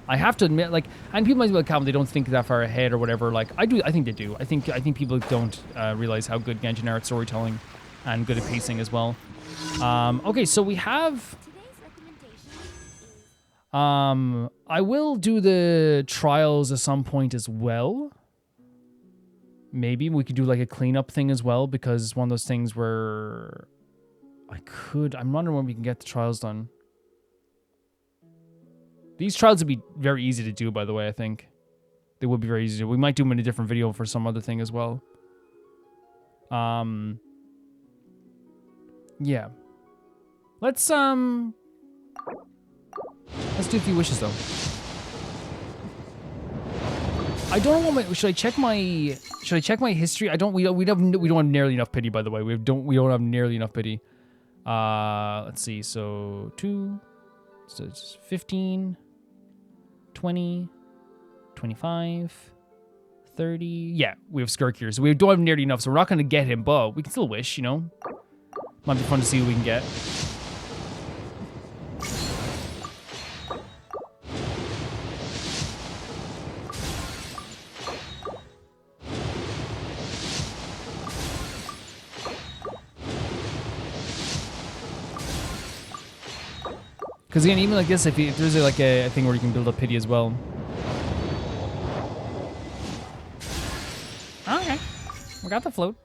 I have to admit, like, and people might be like, Calvin, they don't think that far ahead or whatever. Like, I do. I think they do. I think people don't realize how good Genshin are at storytelling and good at pacing as well. Okay, so we have. I will do the trials at some point as well. Maybe we could do like a cleanup thing as well, because it's one of those things where I'm wondering when we can get the trials done. These trials would be very easy to do, by the way, I think. They would be very easy to do. We might do them in a different video for some other thing as well. Yeah. Let's do a few wishes, though. I don't want my... Should I check my history? We don't have nearly enough pity, by the way. We don't have nearly enough pity. Let's see. So 2... So it's 15, 20, 25, 30. Yeah, we have Skirk here. So we don't have nearly enough, so we're not going to get him, but we can still wish, you know? Might be fun to see what we can get. Because again, even like this, if there's like a thing where you can build up pity as well. Okay, we got the float.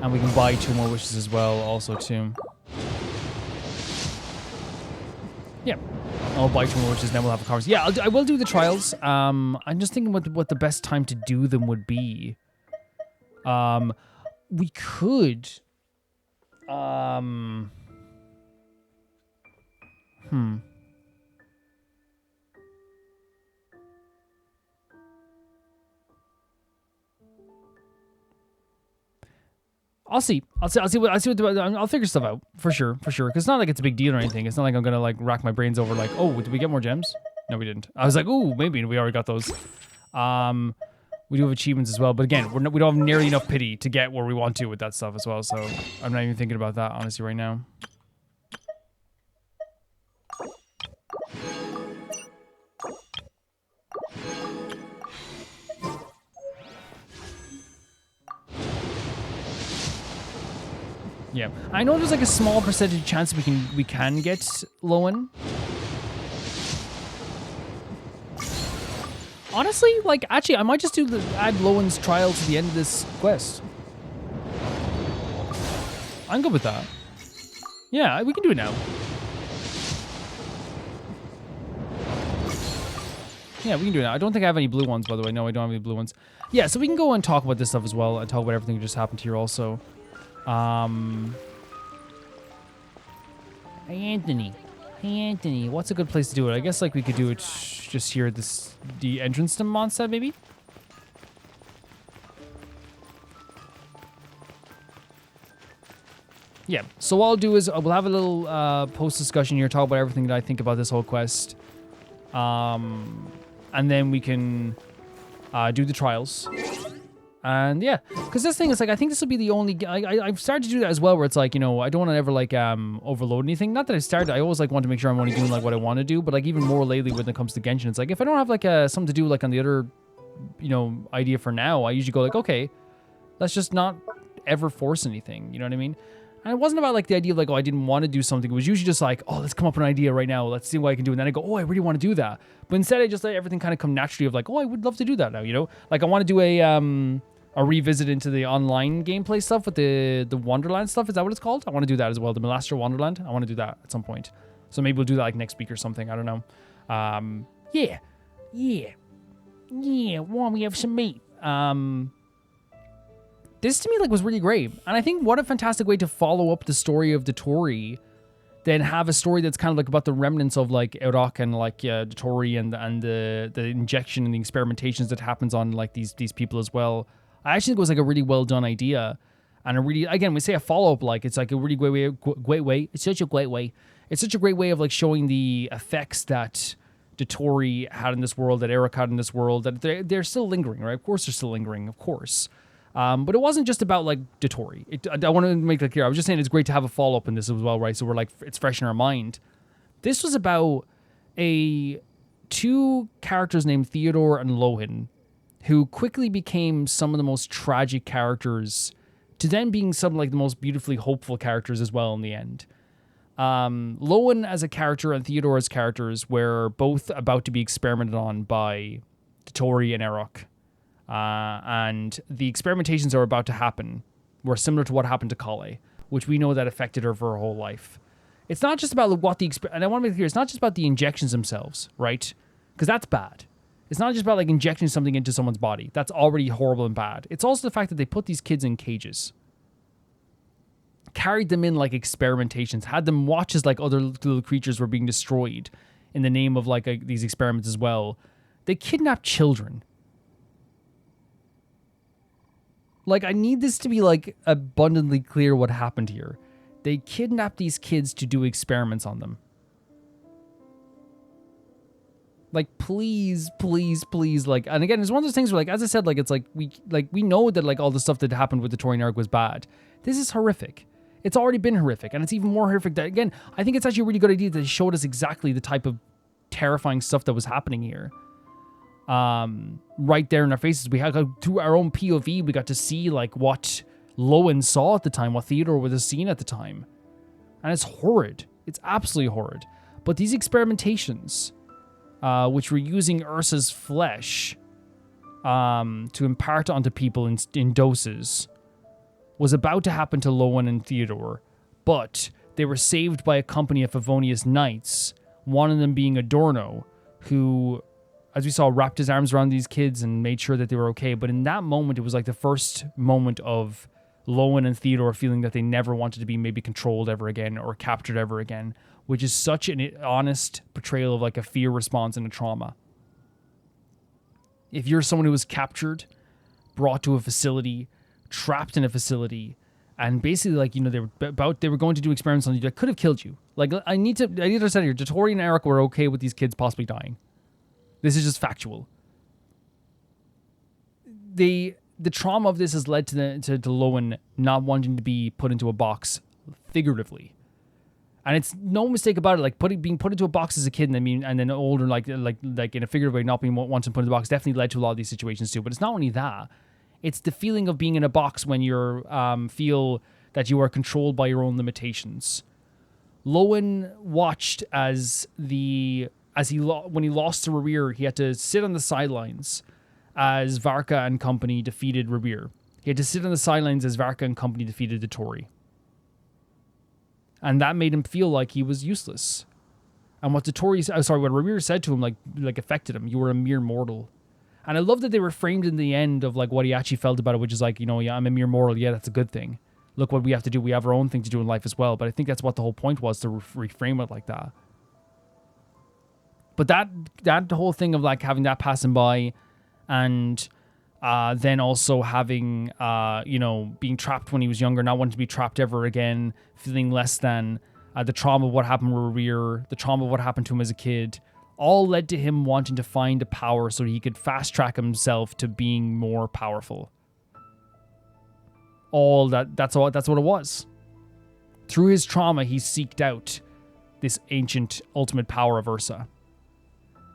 And we can buy 2 more wishes as well, also too. Yeah, I'll buy 2 more wishes, then we'll have a conversation. Yeah, I will do the trials. I'm just thinking what the best time to do them would be. We could... I'll figure stuff out for sure. Because it's not like it's a big deal or anything. It's not like I'm gonna like rack my brains over like, oh, did we get more gems? No, we didn't. I was like, ooh, maybe we already got those. We do have achievements as well, but again, we don't have nearly enough pity to get where we want to with that stuff as well. So I'm not even thinking about that honestly right now. Yeah, I know there's like a small percentage chance we can get Loen. Honestly, like, actually, I might just add Loen's trial to the end of this quest. I'm good with that. Yeah, we can do it now. Yeah, we can do it now. I don't think I have any blue ones, by the way. No, I don't have any blue ones. Yeah, so we can go and talk about this stuff as well, and talk about everything that just happened here also. Hey, Anthony. Hey, Anthony, what's a good place to do it? I guess, like, we could do it just here at the entrance to Mondstadt, maybe? Yeah, so what I'll do is we'll have a little post-discussion here, talk about everything that I think about this whole quest. And then we can do the trials. And yeah, because this thing is like, I think this will be the only... I've started to do that as well, where it's like, you know, I don't want to ever like overload anything. Not that I started, I always like want to make sure I'm only doing like what I want to do, but like even more lately when it comes to Genshin, it's like if I don't have like something to do like on the other, you know, idea for now, I usually go like, okay, let's just not ever force anything, you know what I mean? And it wasn't about like the idea of like, oh, I didn't want to do something. It was usually just like, oh, let's come up with an idea right now. Let's see what I can do. And then I go, oh, I really want to do that. But instead I just let everything kind of come naturally of like, oh, I would love to do that now, you know? Like I want to do a revisit into the online gameplay stuff with the Wonderland stuff. Is that what it's called? I want to do that as well. The Malastra Wonderland. I want to do that at some point. So maybe we'll do that like next week or something. I don't know. Yeah. Why don't we have some meat? This to me like was really great. And I think what a fantastic way to follow up the story of Dotori, then have a story that's kind of like about the remnants of like Erok and like Dotori and the injection and the experimentations that happens on like these people as well. I actually think it was like a really well done idea, and a really, again, we say a follow up, like it's like a really great way. It's such a great way. It's such a great way of like showing the effects that Dotori had in this world, that Erok had in this world, that they're still lingering, right? Of course they're still lingering, of course. But it wasn't just about like Dotori. I want to make that clear. I was just saying it's great to have a follow up in this as well, right? So we're like, it's fresh in our mind. This was about two characters named Theodore and Lohen, who quickly became some of the most tragic characters, to then being some like the most beautifully hopeful characters as well in the end. Loen as a character and Theodore as characters were both about to be experimented on by Dotori and Erok. And the experimentations that are about to happen were similar to what happened to Kale, which we know that affected her for her whole life. It's not just about what and I want to make it clear, it's not just about the injections themselves, right? Because that's bad. It's not just about like injecting something into someone's body. That's already horrible and bad. It's also the fact that they put these kids in cages, carried them in like experimentations, had them watch as like other little creatures were being destroyed in the name of like these experiments as well. They kidnapped children. Like, I need this to be like abundantly clear what happened here. They kidnapped these kids to do experiments on them. Like, please, like, and again, it's one of those things where, like, as I said, like, it's like, we know that, like, all the stuff that happened with the Dotori and Erok was bad. This is horrific. It's already been horrific, and it's even more horrific that, again, I think it's actually a really good idea that they showed us exactly the type of terrifying stuff that was happening here. Right there in our faces. We had, through our own POV, we got to see, like, what Loen saw at the time, what Theodore would have seen at the time. And it's horrid. It's absolutely horrid. But these experimentations, which were using Ursa's flesh to impart onto people in doses, was about to happen to Loen and Theodore, but they were saved by a company of Favonius knights, one of them being Adorno, who, as we saw, wrapped his arms around these kids and made sure that they were okay. But in that moment, it was like the first moment of Loen and Theodore feeling that they never wanted to be maybe controlled ever again or captured ever again, which is such an honest portrayal of like a fear response and a trauma. If you're someone who was captured, brought to a facility, trapped in a facility, and basically, like, you know, they were going to do experiments on you that could have killed you. Like, I need to say here, Dotori and Erok were okay with these kids possibly dying. This is just factual. The trauma of this has led to Loen not wanting to be put into a box, figuratively. And it's no mistake about it. Like being put into a box as a kid, and then older, like in a figurative way, not being wanting to put in the box, definitely led to a lot of these situations too. But it's not only that; it's the feeling of being in a box when you feel that you are controlled by your own limitations. Loen watched when he lost to Rerir, he had to sit on the sidelines as Varka and company defeated Rerir. He had to sit on the sidelines as Varka and company defeated Dotori. And that made him feel like he was useless. And what Rerir said to him, like affected him. You were a mere mortal. And I love that they were framed in the end of like what he actually felt about it, which is like, you know, yeah, I'm a mere mortal. Yeah, that's a good thing. Look what we have to do. We have our own thing to do in life as well. But I think that's what the whole point was, to reframe it like that. But that whole thing of like having that passing by, and then also having, being trapped when he was younger, not wanting to be trapped ever again, feeling less than, the trauma of what happened with Rerir, the trauma of what happened to him as a kid, all led to him wanting to find a power so he could fast track himself to being more powerful. That's what it was. Through his trauma, he seeked out this ancient ultimate power of Ursa.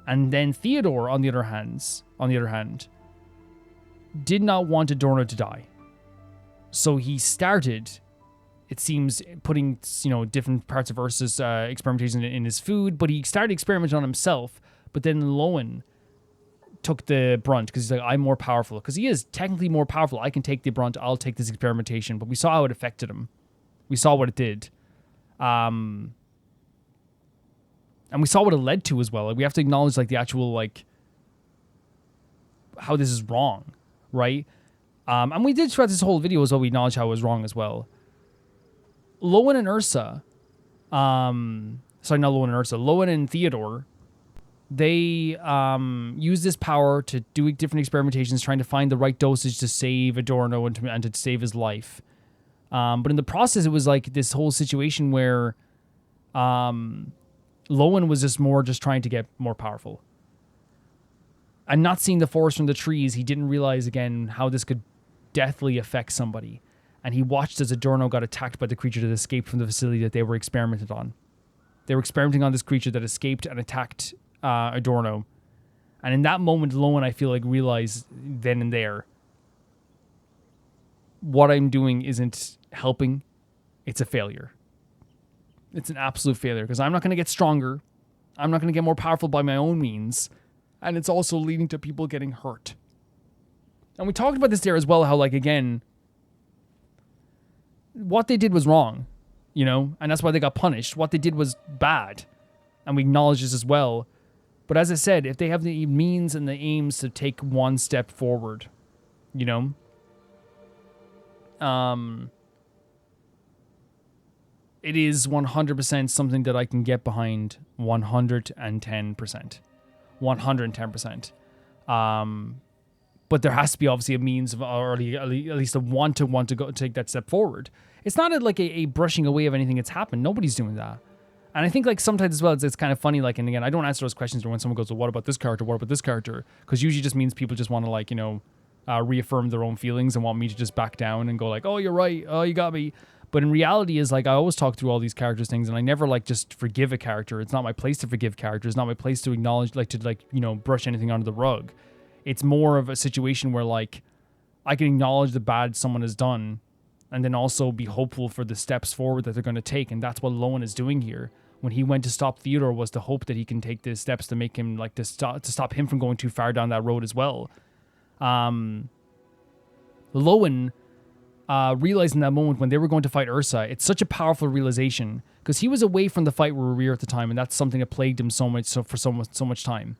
And then Theodore, on the other hand, did not want Adorno to die. So he started it seems, putting, different parts of Ursa's experimentation in his food, but he started experimenting on himself. But then Loen took the brunt because he's like, I'm more powerful. Because he is technically more powerful. I can take the brunt. I'll take this experimentation. But we saw how it affected him. We saw what it did. And we saw what it led to as well. Like, we have to acknowledge, like, the actual, like, how this is wrong, right? And we did throughout this whole video as well, we acknowledge how it was wrong as well. Loen and Ursa, sorry, not Loen and Ursa, Loen and Theodore, they use this power to do different experimentations, trying to find the right dosage to save Adorno and to save his life. But in the process, it was like this whole situation where Loen was just trying to get more powerful. And not seeing the forest from the trees, he didn't realize, again, how this could deathly affect somebody. And he watched as Adorno got attacked by the creature that escaped from the facility that they were experimented on. They were experimenting on this creature that escaped and attacked Adorno. And in that moment, Loen, I feel like, realized then and there, what I'm doing isn't helping. It's a failure. It's an absolute failure, because I'm not going to get stronger. I'm not going to get more powerful by my own means. And it's also leading to people getting hurt. And we talked about this there as well, how, like, again, what they did was wrong, and that's why they got punished. What they did was bad. And we acknowledge this as well. But as I said, if they have the means and the aims to take one step forward, it is 100% something that I can get behind 110%. 110%. But there has to be obviously a means of, or at least a want to go take that step forward. It's not like a brushing away of anything that's happened. Nobody's doing that. And I think, like, sometimes as well, it's kind of funny, like, and again, I don't answer those questions when someone goes, well, what about this character? What about this character? Because usually just means people just want to, like, reaffirm their own feelings and want me to just back down and go like, oh, you're right. Oh, you got me. But in reality is, like, I always talk through all these characters things, and I never, like, just forgive a character. It's not my place to forgive characters. It's not my place to acknowledge, like, brush anything under the rug. It's more of a situation where, like, I can acknowledge the bad someone has done and then also be hopeful for the steps forward that they're going to take. And that's what Loen is doing here. When he went to stop Theodore, was to hope that he can take the steps to make him, like, to stop him from going too far down that road as well. Loen, realizing that moment when they were going to fight Ursa, it's such a powerful realization, because he was away from the fight with Rear at the time, and that's something that plagued him so much time.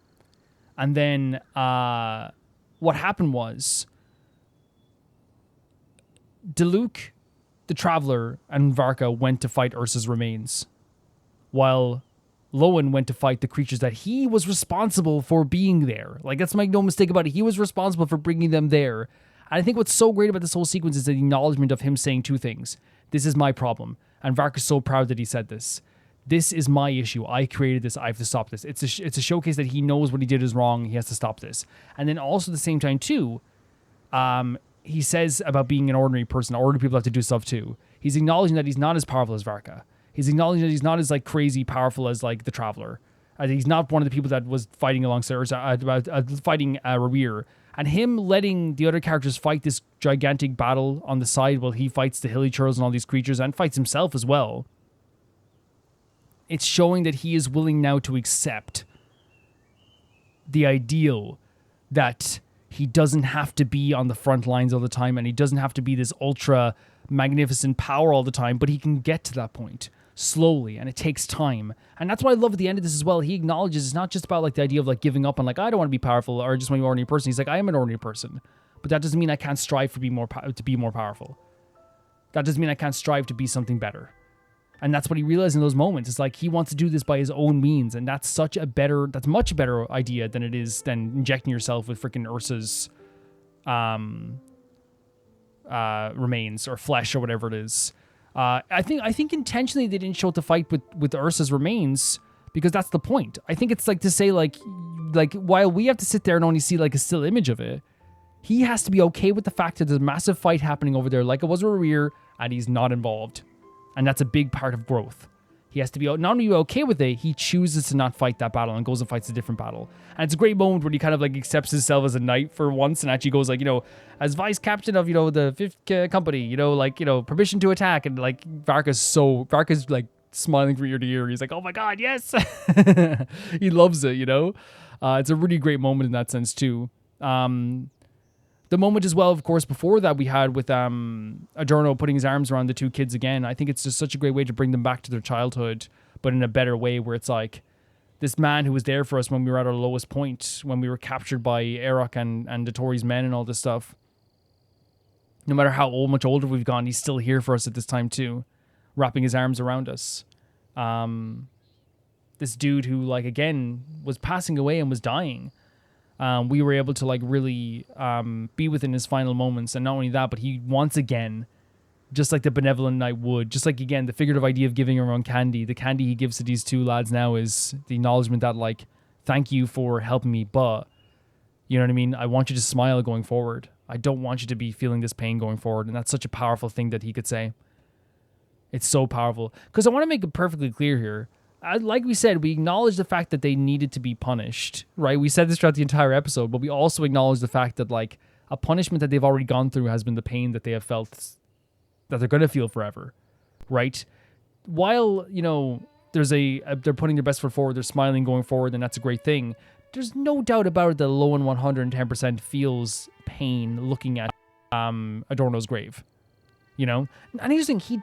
And then what happened was Diluc, the Traveler, and Varka went to fight Ursa's remains, while Loen went to fight the creatures that he was responsible for being there. Like, let's make no mistake about it. He was responsible for bringing them there. And I think what's so great about this whole sequence is the acknowledgement of him saying two things. This is my problem. And Varka's so proud that he said this. This is my issue. I created this. I have to stop this. It's a showcase that he knows what he did is wrong. He has to stop this. And then also at the same time, too, he says about being an ordinary person. Ordinary people have to do stuff, too. He's acknowledging that he's not as powerful as Varka. He's acknowledging that he's not as, like, crazy powerful as, like, the Traveler. He's not one of the people that was fighting alongside fighting Rear. And him letting the other characters fight this gigantic battle on the side while he fights the hilly churls and all these creatures and fights himself as well. It's showing that he is willing now to accept the ideal that he doesn't have to be on the front lines all the time, and he doesn't have to be this ultra magnificent power all the time, but he can get to that point slowly, and it takes time. And that's why I love at the end of this as well. He acknowledges it's not just about, like, the idea of, like, giving up on, like, I don't want to be powerful or just want to be an ordinary person. He's like, I am an ordinary person, but that doesn't mean I can't strive to be more powerful. That doesn't mean I can't strive to be something better. And that's what he realized in those moments. It's like he wants to do this by his own means, and that's much better idea than injecting yourself with freaking Ursa's remains or flesh or whatever it is. I think intentionally they didn't show the fight with Ursa's remains, because that's the point. I think it's like to say, like while we have to sit there and only see, like, a still image of it, he has to be okay with the fact that there's a massive fight happening over there, like it was with Rear, and he's not involved. And that's a big part of growth. He has to be not only okay with it, he chooses to not fight that battle and goes and fights a different battle. And it's a great moment when he kind of like accepts himself as a knight for once and actually goes like, as vice captain of, the 5th company, permission to attack. And like Varka's like smiling from ear to ear. He's like, oh my God, yes. He loves it, It's a really great moment in that sense too. The moment as well, of course, before that we had with Adorno putting his arms around the two kids again. I think it's just such a great way to bring them back to their childhood, but in a better way, where it's like this man who was there for us when we were at our lowest point, when we were captured by Erok and Dottori's men and all this stuff. No matter how much older we've gone, he's still here for us at this time too, wrapping his arms around us. This dude who, like, again, was passing away and was dying. We were able to like really be within his final moments, and not only that, but he once again, just like the benevolent knight would, just like again the figurative idea of giving around candy. The candy he gives to these two lads now is the acknowledgement that like, thank you for helping me, but you know what I mean. I want you to smile going forward. I don't want you to be feeling this pain going forward, and that's such a powerful thing that he could say. It's so powerful because I want to make it perfectly clear here. Like we said, we acknowledge the fact that they needed to be punished, right? We said this throughout the entire episode, but we also acknowledge the fact that like a punishment that they've already gone through has been the pain that they have felt that they're going to feel forever, right? While, they're putting their best foot forward, they're smiling going forward, and that's a great thing. There's no doubt about it that Loen 110% feels pain looking at Adorno's grave. And here's the thing,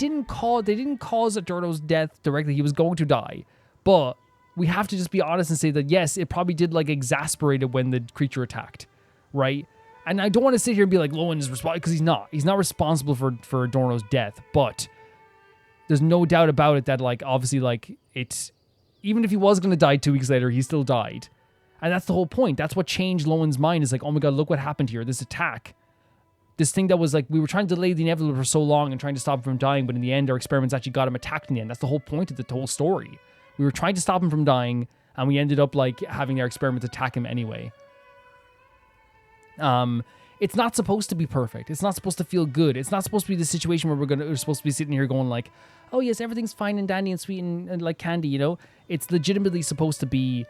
they didn't cause Adorno's death directly. He was going to die. But we have to just be honest and say that, yes, it probably did like exasperate it when the creature attacked, right? And I don't want to sit here and be like, Loen is responsible, because he's not. He's not responsible for Adorno's death. But there's no doubt about it that, like, obviously, like, even if he was going to die 2 weeks later, he still died. And that's the whole point. That's what changed Loen's mind, is like, oh my God, look what happened here. This attack. This thing that was like, we were trying to delay the inevitable for so long and trying to stop him from dying, but in the end, our experiments actually got him attacked in the end. That's the whole point of the whole story. We were trying to stop him from dying, and we ended up like having our experiments attack him anyway. It's not supposed to be perfect. It's not supposed to feel good. It's not supposed to be the situation where we're supposed to be sitting here going like, oh yes, everything's fine and dandy and sweet and like candy, It's legitimately supposed to be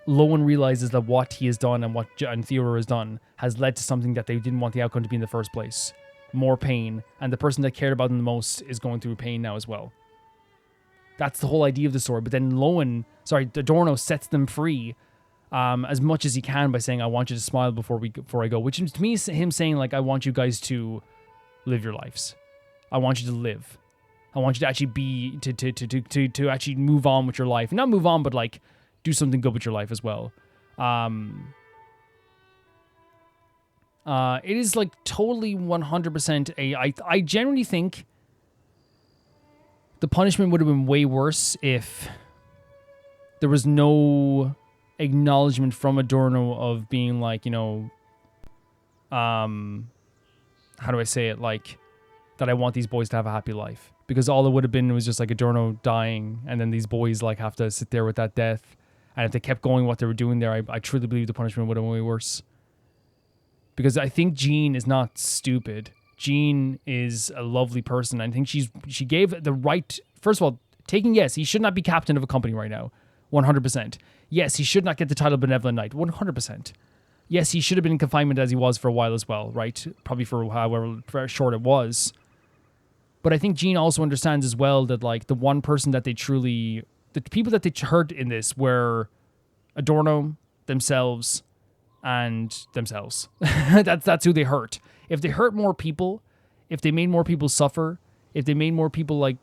Loen realizes that what he has done and what Theodore has done has led to something that they didn't want the outcome to be in the first place. More pain. And the person that cared about them the most is going through pain now as well. That's the whole idea of the story. But then Adorno sets them free as much as he can by saying, I want you to smile before I go. Which to me is him saying, like, I want you guys to live your lives. I want you to live. I want you to actually to actually move on with your life. Not move on, but like, do something good with your life as well. It is like totally 100% I generally think the punishment would have been way worse if there was no acknowledgement from Adorno of being like, how do I say it? Like, that I want these boys to have a happy life. Because all it would have been was just like Adorno dying, and then these boys like have to sit there with that death. And if they kept going what they were doing there, I truly believe the punishment would have been way worse. Because I think Jean is not stupid. Jean is a lovely person. I think she gave the right... First of all, yes, he should not be captain of a company right now. 100%. Yes, he should not get the title Benevolent Knight. 100%. Yes, he should have been in confinement as he was for a while as well, right? Probably for however short it was. But I think Jean also understands as well that, like, the one person that they truly... The people that they hurt in this were Adorno, themselves, and themselves. That's who they hurt. If they hurt more people, if they made more people suffer, if they made more people like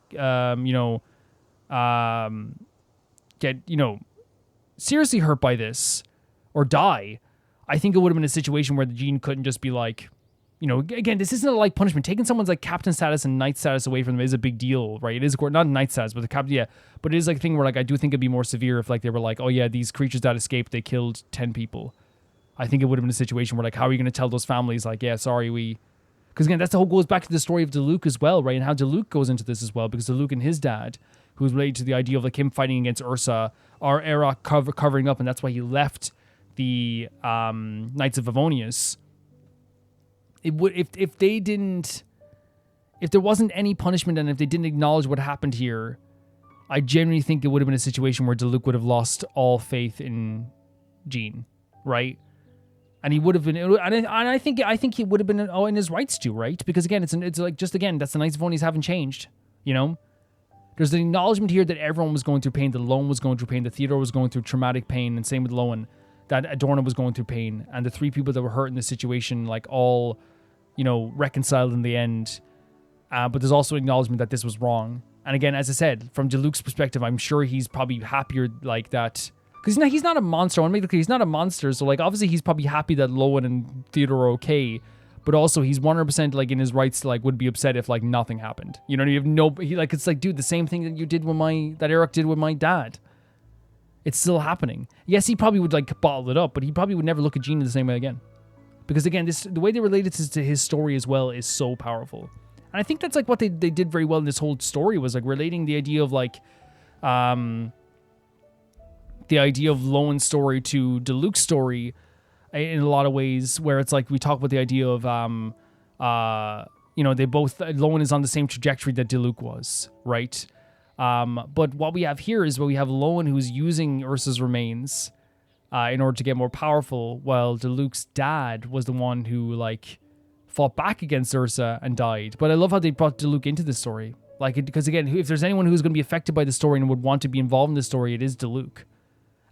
get seriously hurt by this or die, I think it would have been a situation where the Jean couldn't just be like, again, this isn't a light punishment. Taking someone's like captain status and knight status away from them is a big deal, right? It is not knight status, but the captain, yeah. But it is like a thing where like I do think it'd be more severe if like they were like, oh yeah, these creatures that escaped, they killed 10 people. I think it would have been a situation where like, how are you going to tell those families like, yeah, sorry, because again, that's the whole goes back to the story of Diluc as well, right? And how Diluc goes into this as well, because Diluc and his dad, who's related to the idea of like him fighting against Ursa, are Erok covering up, and that's why he left the Knights of Favonius. It would if there wasn't any punishment and if they didn't acknowledge what happened here, I genuinely think it would have been a situation where Diluc would have lost all faith in Jean, right? And he would have been, and I think he would have been in his rights to, right? Because again, it's like, just again, that's the Knights of Favonius haven't changed, you know? There's an acknowledgement here that everyone was going through pain, that Loen was going through pain, that Theodore was going through traumatic pain, and same with Loen, that Adorno was going through pain, and the three people that were hurt in this situation, like, all, you know, reconciled in the end. But there's also acknowledgement that this was wrong. And again, as I said, from Diluc's perspective, I'm sure he's probably happier like that. Because he's not a monster. I want to make it clear, he's not a monster. So, like, obviously he's probably happy that Loen and Theodore are okay. But also he's 100% like in his rights to, like, would be upset if, like, nothing happened. You know, you have no, like, it's like, dude, the same thing that you did with that Eric did with my dad. It's still happening. Yes, he probably would, like, bottle it up, but he probably would never look at Jean the same way again. Because again, the way they related to his story as well is so powerful. And I think that's, like, what they did very well in this whole story, was, like, relating the idea of, like, the idea of Loen's story to Diluc's story in a lot of ways, where it's like we talk about the idea of, you know, they both, Loen is on the same trajectory that Diluc was, right? But what we have here is where we have Loen who's using Ursa's remains in order to get more powerful, while Diluc's dad was the one who, like, fought back against Ursa and died. But I love how they brought Diluc into the story. Like, because again, if there's anyone who's going to be affected by the story and would want to be involved in the story, it is Diluc.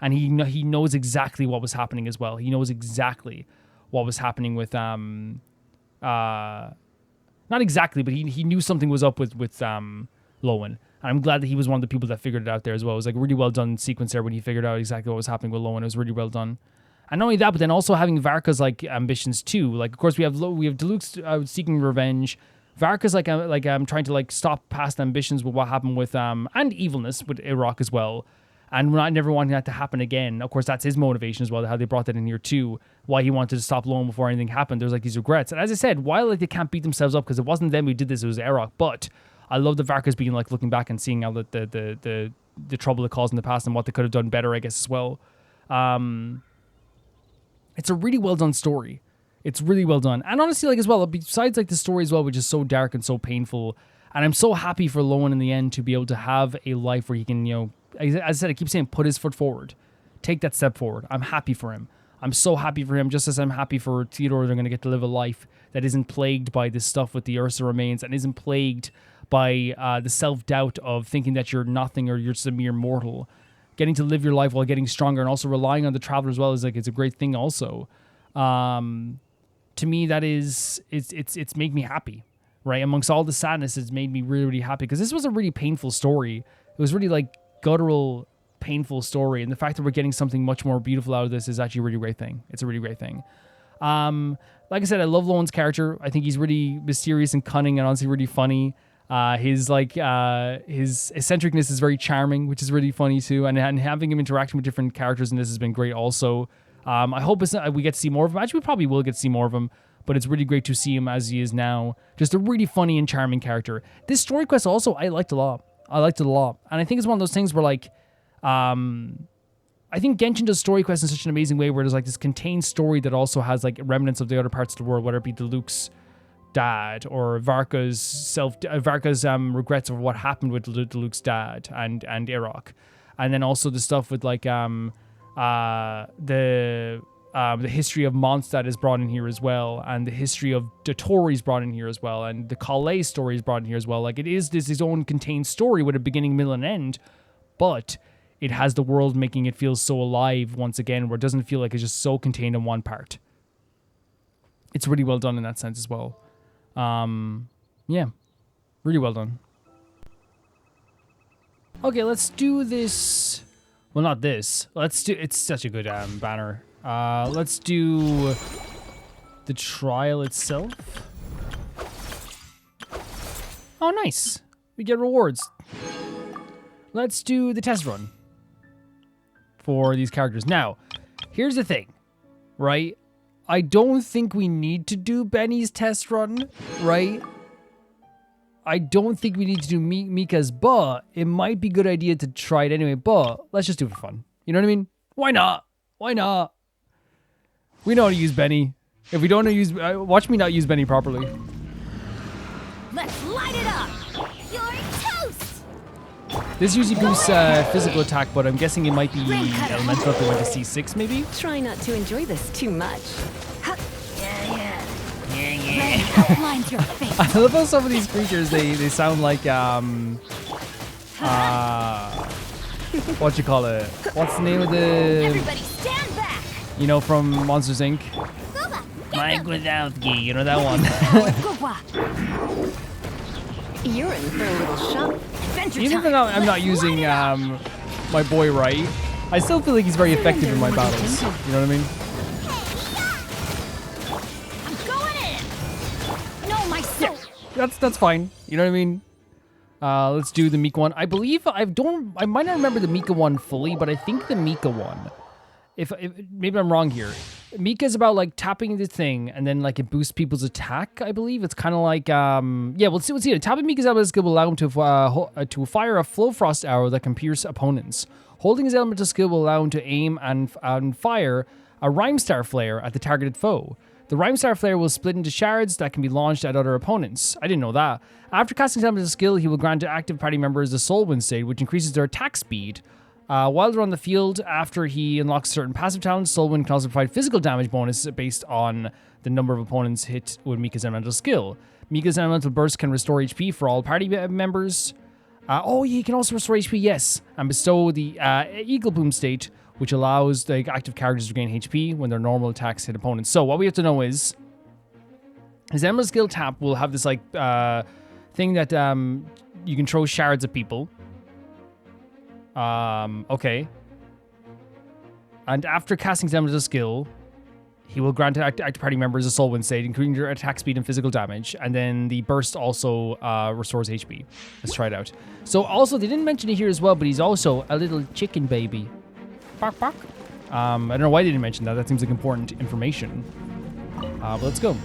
And he knows exactly what was happening as well. He knows exactly what was happening with, not exactly, but he knew something was up with Loen. And I'm glad that he was one of the people that figured it out there as well. It was like a really well done sequence there when he figured out exactly what was happening with Loen. It was really well done. And not only that, but then also having Varka's, like, ambitions too. Like, of course, we have Diluc seeking revenge. Varka's like trying to, like, stop past ambitions with what happened with and evilness with Iraq as well. And not never wanting that to happen again. Of course, that's his motivation as well, how they brought that in here too. Why he wanted to stop Loen before anything happened. There's, like, these regrets. And as I said, while, like, they can't beat themselves up because it wasn't them who did this, it was Iraq. But I love the Varkas being, like, looking back and seeing how the trouble it caused in the past and what they could have done better, I guess, as well. It's a really well done story. It's really well done. And honestly, like, as well, besides, like, the story as well, which is so dark and so painful, and I'm so happy for Loen in the end to be able to have a life where he can, you know, as I said, I keep saying, put his foot forward. Take that step forward. I'm happy for him. I'm so happy for him, just as I'm happy for Theodore. They're going to get to live a life that isn't plagued by this stuff with the Ursa remains and isn't plagued by the self-doubt of thinking that you're nothing or you're just a mere mortal. Getting to live your life while getting stronger and also relying on the Traveler as well is, like, it's a great thing also. To me, that is, it's made me happy, right? Amongst all the sadness, it's made me really, really happy because this was a really painful story. It was really, like, guttural, painful story, and the fact that we're getting something much more beautiful out of this is actually a really great thing. It's a really great thing. Like I said, I love Loen's character. I think he's really mysterious and cunning and honestly really funny. His eccentricness is very charming, which is really funny too, and having him interacting with different characters in this has been great also. I hope we get to see more of him. Actually, we probably will get to see more of him, but it's really great to see him as he is now. Just a really funny and charming character. This story quest also, I liked a lot. And I think it's one of those things where, like, I think Genshin does story quests in such an amazing way where there's, like, this contained story that also has, like, remnants of the other parts of the world, whether it be Diluc's dad or Varka's regrets of what happened with Diluc's dad and Iraq. And then also the stuff with, like, the history of Mondstadt is brought in here as well, and the history of Dotori is brought in here as well, and the Calais story is brought in here as well. Like, it is his own contained story with a beginning, middle, and end, but it has the world making it feel so alive once again, where it doesn't feel like it's just so contained in one part. It's really well done in that sense as well. Yeah, really well done. Okay, let's do this. Well, not this. Let's do. It's such a good banner. Let's do the trial itself. Oh, nice. We get rewards. Let's do the test run for these characters. Now, here's the thing, right? I don't think we need to do Benny's test run, right? I don't think we need to do Mika's, but it might be a good idea to try it anyway, but let's just do it for fun. You know what I mean? Why not? Why not? We know how to use Benny. If we don't know use, watch me not use Benny properly. Let's light it up! You're toast! This usually boosts physical attack, but I'm guessing it might be elemental if they went to C6 maybe? Try not to enjoy this too much. Outlines your face. I love how some of these creatures, they sound like, what you call it? What's the name of the... Everybody stand back! You know, from Monsters, Inc.? Mike Wazowski, you know that one? You're in for a little shock. Adventure Even if I'm not using my boy right, I still feel like he's very effective in my battles. You know what I mean? I'm going in! No, my soul! That's fine. You know what I mean? Let's do the Mika one. I believe I might not remember the Mika one fully, but I think the Mika one, if maybe I'm wrong here. Mika is about like tapping the thing and then like it boosts people's attack. I believe it's kind of like yeah. We'll see. Tapping Mika's elemental skill will allow him to fire a flow frost arrow that can pierce opponents. Holding his elemental skill will allow him to aim and fire a Rhyme Star flare at the targeted foe. The Rhyme Star flare will split into shards that can be launched at other opponents. I didn't know that. After casting his elemental skill, he will grant to active party members the Soul Wind state, which increases their attack speed. While they're on the field, after he unlocks certain passive talents, Soul Wind can also provide physical damage bonus based on the number of opponents hit with Mika's elemental skill. Mika's elemental burst can restore HP for all party members. Oh, yeah, he can also restore HP, yes. And bestow the Eagle Boom state, which allows the active characters to gain HP when their normal attacks hit opponents. So what we have to know is, his elemental skill tap will have this like thing that you can throw shards at people. Okay. And after casting his elemental skill, he will grant active party members a Soul Wind state, including their attack speed and physical damage. And then the burst also restores HP. Let's try it out. So also, they didn't mention it here as well, but he's also a little chicken baby. Bark, bark. I don't know why they didn't mention that. That seems like important information. But let's go.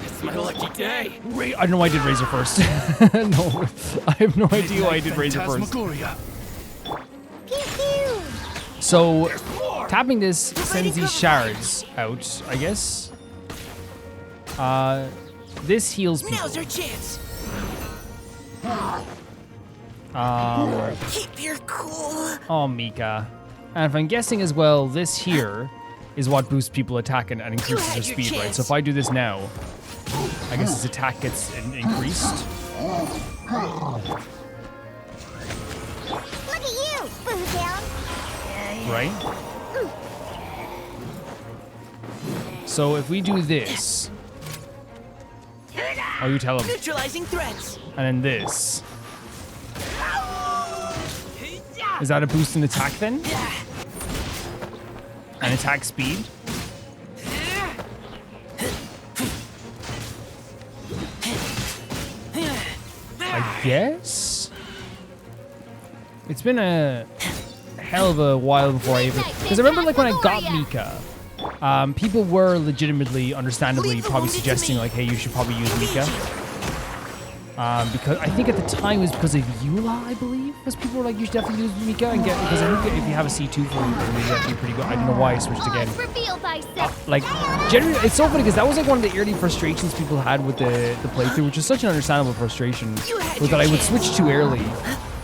It's my lucky day. I don't know why I did Razor first. No, I have no idea why I did Razor first. So, tapping this sends these shards out, I guess. This heals people. Now's our chance. Keep your cool. Oh, Mika. And if I'm guessing as well, this here is what boosts people attack and increases their speed, right? So if I do this now, I guess his attack gets increased. Look at you, Boodown! Right? So if we do this, oh, you tell him. Neutralizing threats. And then this. Is that a boost in attack then? And attack speed? I guess? It's been a hell of a while before I even... Because I remember like when I got Mika, people were legitimately, understandably, probably suggesting like, hey, you should probably use Mika. Because I think at the time it was because of Eula, I believe, because people were like, you should definitely use Mika and get, because I think if you have a C2 for it, that'd be pretty good. I don't know why I switched again. Like, generally, it's so funny because that was like one of the early frustrations people had with the playthrough, which is such an understandable frustration, was that I would switch too early.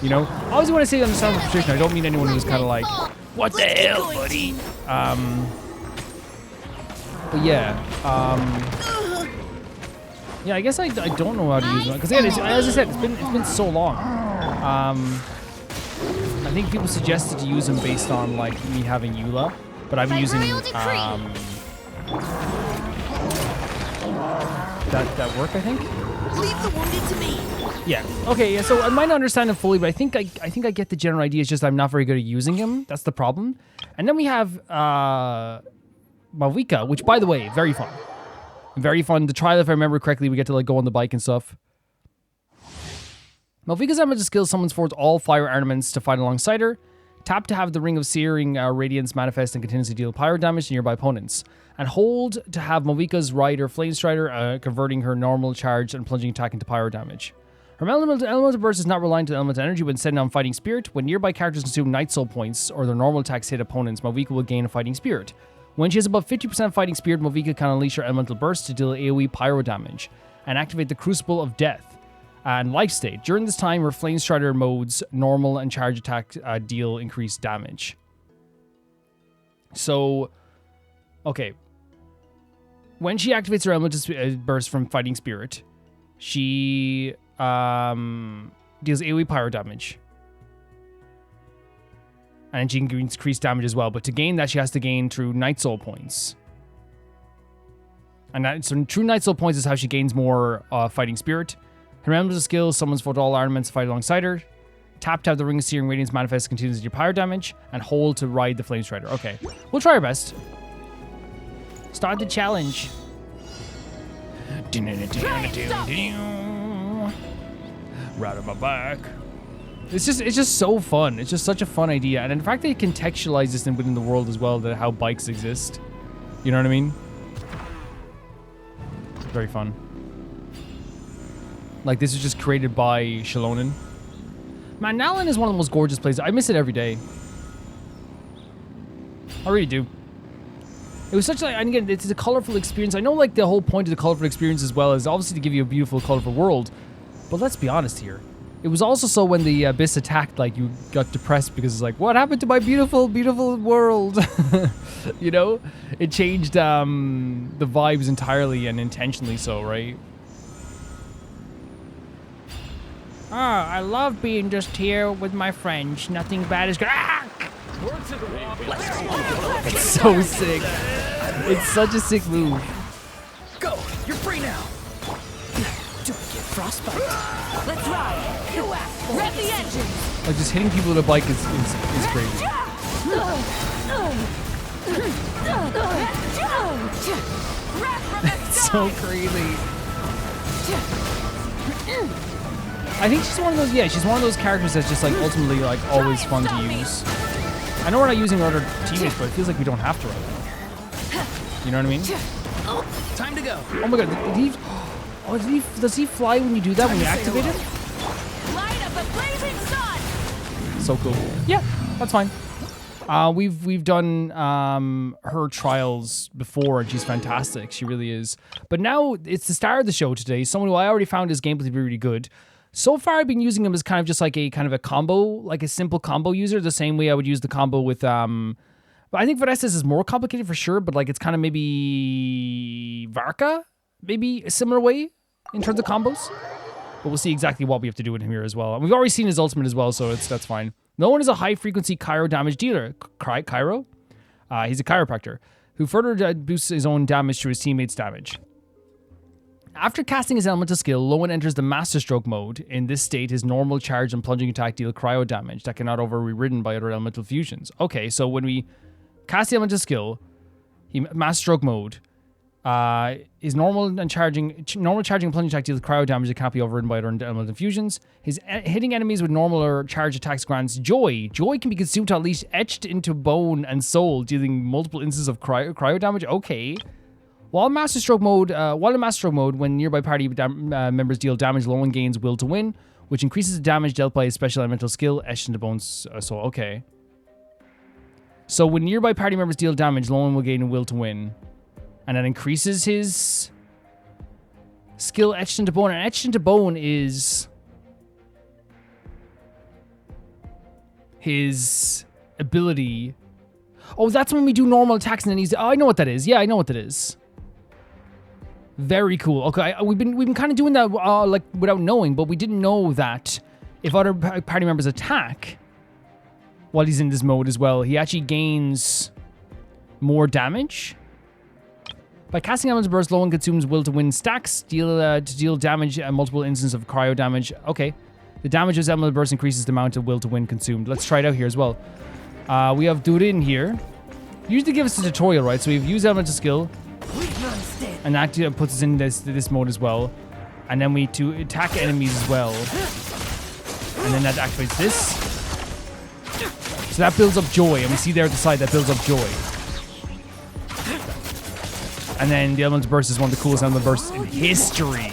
You know, obviously when I say understandable frustration, I don't mean anyone who's kind of like, what the hell, buddy? But yeah, yeah, I guess I don't know how to use it because again, as I said, it's been so long. I think people suggested to use them based on like me having Eula, but I've been using that work, I think. Leave the wounded to me. Yeah. Okay. Yeah. So I might not understand it fully, but I think I get the general idea. It's just I'm not very good at using him. That's the problem. And then we have Malvika, which, by the way, very fun. Very fun. The trial, if I remember correctly, we get to like go on the bike and stuff. Malvika's elemental skill summons forth all fire elements to fight alongside her. Tap to have the Ring of Searing Radiance manifest and continuously deal pyro damage to nearby opponents. And hold to have Malvika's Rider Flame Strider, converting her normal charge and plunging attack into pyro damage. Her elemental burst is not reliant on elemental energy when sending on Fighting Spirit. When nearby characters consume Night Soul points or their normal attacks hit opponents, Malvika will gain a Fighting Spirit. When she has above 50% Fighting Spirit, Malvika can unleash her elemental burst to deal AoE pyro damage and activate the Crucible of Death. and life state. During this time, her Flame Strider modes, normal and charge attack deal increased damage. So, okay. When she activates her elemental burst from Fighting Spirit, she deals AoE pyro damage. And she can increase damage as well. But to gain that, she has to gain through Night Soul points. And so true Night Soul points is how she gains more Fighting Spirit. Her elemental skill summons forth all armaments to fight alongside her. Tap to have the Ring of Searing Radiance manifest continues to do pyro damage. And hold to ride the Flame Strider. Okay, we'll try our best. Start the challenge. Right on my back. It's just so fun. It's just such a fun idea. And in fact, they contextualize this within the world as well, that how bikes exist. You know what I mean? Very fun. Like, this was just created by Loen. Man, Nalin is one of the most gorgeous places. I miss it every day. I really do. It was such like, and again, it's a colorful experience. I know, like, the whole point of the colorful experience as well is obviously to give you a beautiful, colorful world. But let's be honest here. It was also so when the Abyss attacked, like, you got depressed because it's like, what happened to my beautiful, beautiful world? You know? It changed the vibes entirely and intentionally so, right? Ah, I love being just here with my friends. Nothing bad is gonna... Ah! It's so sick. It's such a sick move. Go! You're free now! Don't get frostbite. Let's ride! Rev the engine! Like, just hitting people with a bike is crazy. It's so crazy. I think she's one of those, yeah, she's one of those characters that's just, like, ultimately, like, always fun to use. I know we're not using our other teammates, but it feels like we don't have to right now. You know what I mean? Time to go. Oh my god, does he fly when you do that, when you activate him? Light up a blazing sun! So cool. Yeah, that's fine. We've done her trials before, and she's fantastic. She really is. But now it's the star of the show today. Someone who I already found his gameplay to be really good. So far, I've been using him as kind of just like a combo, like a simple combo user, the same way I would use the combo with but I think Varestes is more complicated for sure, but like it's kind of maybe Varka, maybe a similar way in terms of combos. But we'll see exactly what we have to do with him here as well. And we've already seen his ultimate as well, so that's fine. Loen is a high-frequency Chiro damage dealer. Chiro? He's a chiropractor who further boosts his own damage through his teammates' damage. After casting his elemental skill, Loen enters the Master Stroke mode. In this state, his normal charge and plunging attack deal cryo damage that cannot be ridden by other elemental fusions. Okay, so when we cast the elemental skill, Master Stroke mode, his normal charging and plunging attack deals cryo damage that can't be overridden by other elemental fusions. His hitting enemies with normal or charge attacks grants joy. Joy can be consumed to at least etched into bone and soul, dealing multiple instances of cryo damage. Okay. While in Master Stroke mode, when nearby party members deal damage, Loen gains Will to Win, which increases the damage dealt by his special elemental skill, etched into bones. So okay. So when nearby party members deal damage, Loen will gain Will to Win. And that increases his skill etched into bone. And etched into bone is his ability. Oh, that's when we do normal attacks and then he's... Oh, I know what that is. Yeah, I know what that is. Very cool. Okay, we've been kind of doing that like without knowing, but we didn't know that if other party members attack while he's in this mode as well, he actually gains more damage. By casting Elemental Burst, Loen consumes Will to Win stacks to deal damage and multiple instances of cryo damage. Okay. The damage of his Elemental Burst increases the amount of Will to Win consumed. Let's try it out here as well. We have Durin here. Usually give us a tutorial, right? So we've used Elemental Skill. And that puts us in this mode as well. And then we to attack enemies as well. And then that activates this. So that builds up joy. And we see there at the side that builds up joy. And then the Elemental Burst is one of the coolest Elemental Bursts in history.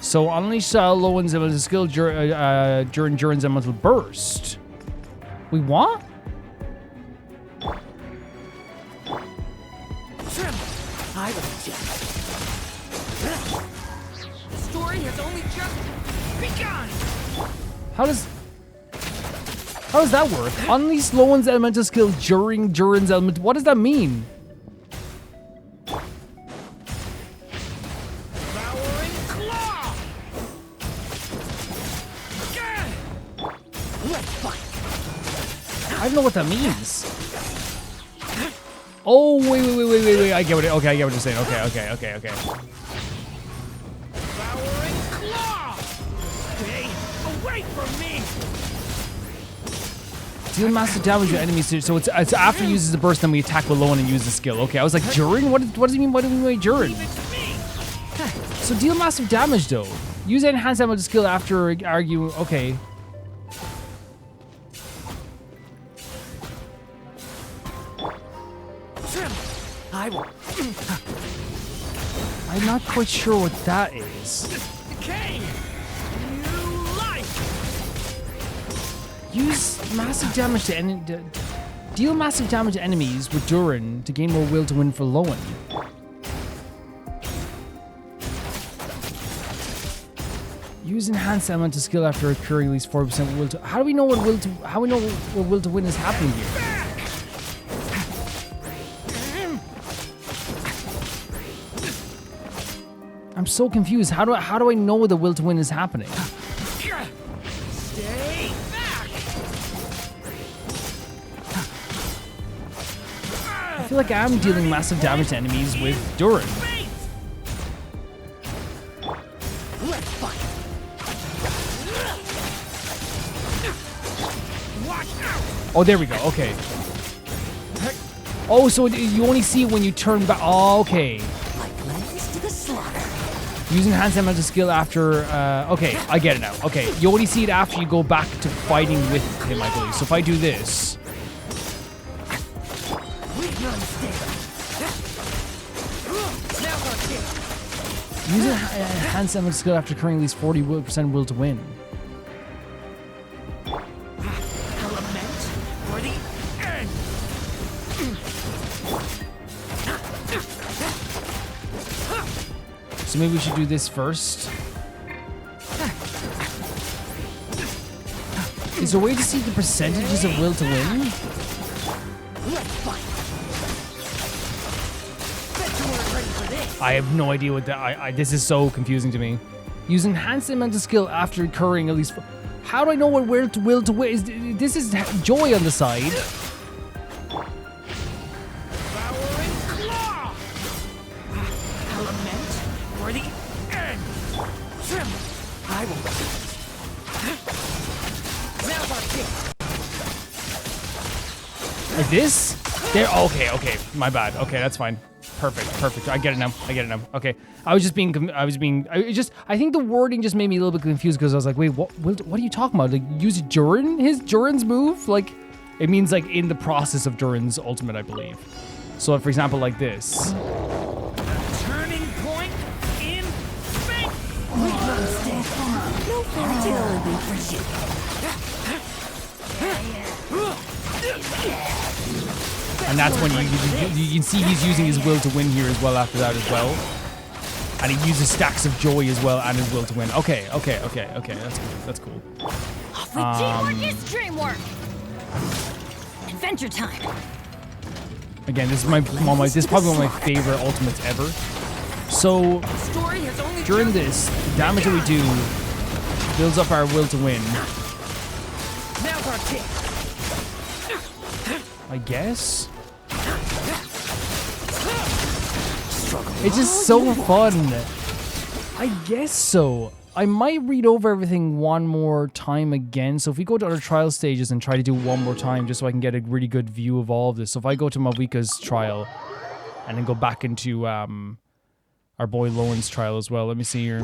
So unleash Loen's Elemental Skill during Durin's Elemental Burst. We what? I like you. The story How does that work? Unleash Loen's elemental skill during Durin's element. What does that mean? I don't know what that means. Oh, wait. I get what I get what you're saying. Okay. Away from me! Deal massive damage to enemies. So it's after he uses the burst, then we attack with Loen and use the skill. Okay, I was like, during? What does he mean? What do we mean by during? So deal massive damage though. Use enhanced damage skill after arguing. Okay. I will. I'm not quite sure what that is. Decay! New life! Use massive damage to deal massive damage to enemies with Durin to gain more will to win for Loen. Use enhanced elemental skill after occurring at least 40% will to. How do we know what will to win is happening here? I'm so confused. How do I know the will to win is happening? Stay back! I feel like I'm dealing massive damage to enemies with Durin. Let's fight! Watch out! Oh, there we go. Okay. Oh, so you only see it when you turn back. Oh, okay. To the slaughter. Use enhanced elemental skill after. Okay, I get it now. Okay, you only see it after you go back to fighting with him, I believe. So if I do this. Use enhanced elemental skill after occurring at least 40% will to win. So maybe we should do this first. Is there a way to see the percentages of will to win? I have no idea what that. This is so confusing to me. Use enhanced elemental skill after occurring at least. How do I know what will to win? This is joy on the side. Like this? There. Okay. My bad. Okay, that's fine. Perfect. I get it now. Okay. I think the wording just made me a little bit confused because I was like, wait, what are you talking about? Like, use Durin's move? Like, it means like in the process of Durin's ultimate, I believe. So, for example, like this. Turning point in fate. No fairy tale will be for you. And that's when you can see he's using his will to win here as well after that as well. And he uses stacks of joy as well and his will to win. Okay. That's cool. Teamwork is dreamwork. Adventure time. Again, this is probably one of my favorite ultimates ever. So during this, the damage that we do builds up our will to win. Now's our kick. I guess. It's just so fun. I guess so. I might read over everything one more time again. So if we go to other trial stages and try to do one more time just so I can get a really good view of all of this. So if I go to Malvika's trial and then go back into our boy Loen's trial as well. Let me see here.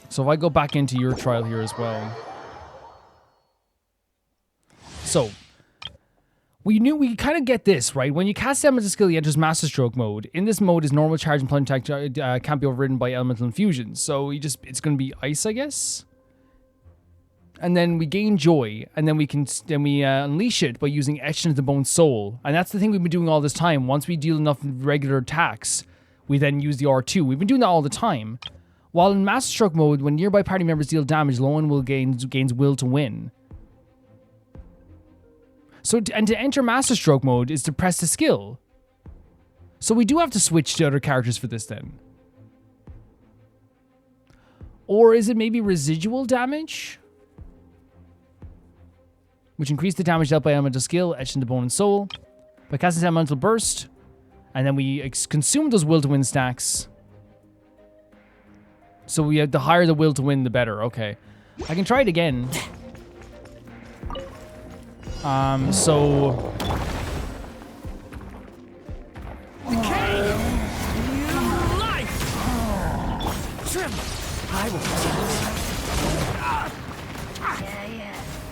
So if I go back into your trial here as well. So we kind of get this, right? When you cast elemental skill, he enters Master Stroke mode. In this mode, his normal charge and plunge attack can't be overridden by elemental infusions. So it's going to be ice, I guess. And then we gain joy, and then we unleash it by using Etched into the Bone Soul. And that's the thing we've been doing all this time. Once we deal enough regular attacks, we then use the R2. We've been doing that all the time. While in Masterstroke mode, when nearby party members deal damage, Loen will gains will to win. So, and to enter Masterstroke mode is to press the skill. So we do have to switch to other characters for this then. Or is it maybe residual damage? Which increase the damage dealt by elemental skill, etched into bone and soul. By casting elemental burst. And then we consume those will to win stacks. So we have the higher the will to win, the better. Okay. I can try it again. So... Decay! New life! Trim! I will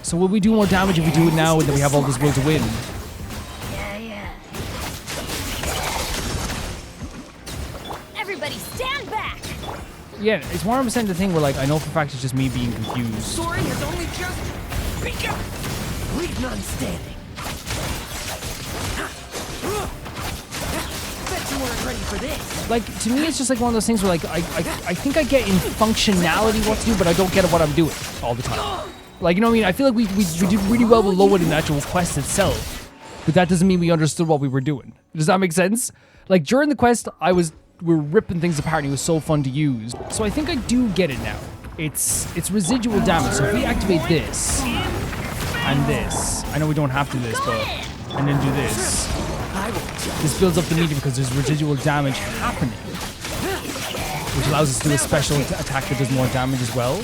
So will we do more damage if we do it now and then we have all this will to win? Everybody stand back! Yeah, it's 100% the thing where, like, I know for a fact it's just me being confused. Story has only just begun! Leave none standing. Bet you weren't ready for this. Like, to me, it's just like one of those things where, like, I think I get in functionality what to do, but I don't get what I'm doing all the time. Like, you know what I mean? I feel like we did really well with Loen in the actual quest itself, but that doesn't mean we understood what we were doing. Does that make sense? Like, during the quest, we were ripping things apart and it was so fun to use. So I think I do get it now. It's residual damage. So if we activate this and this, I know we don't have to do this, but and then do this. This builds up the meter because there's residual damage happening, which allows us to do a special attack that does more damage as well.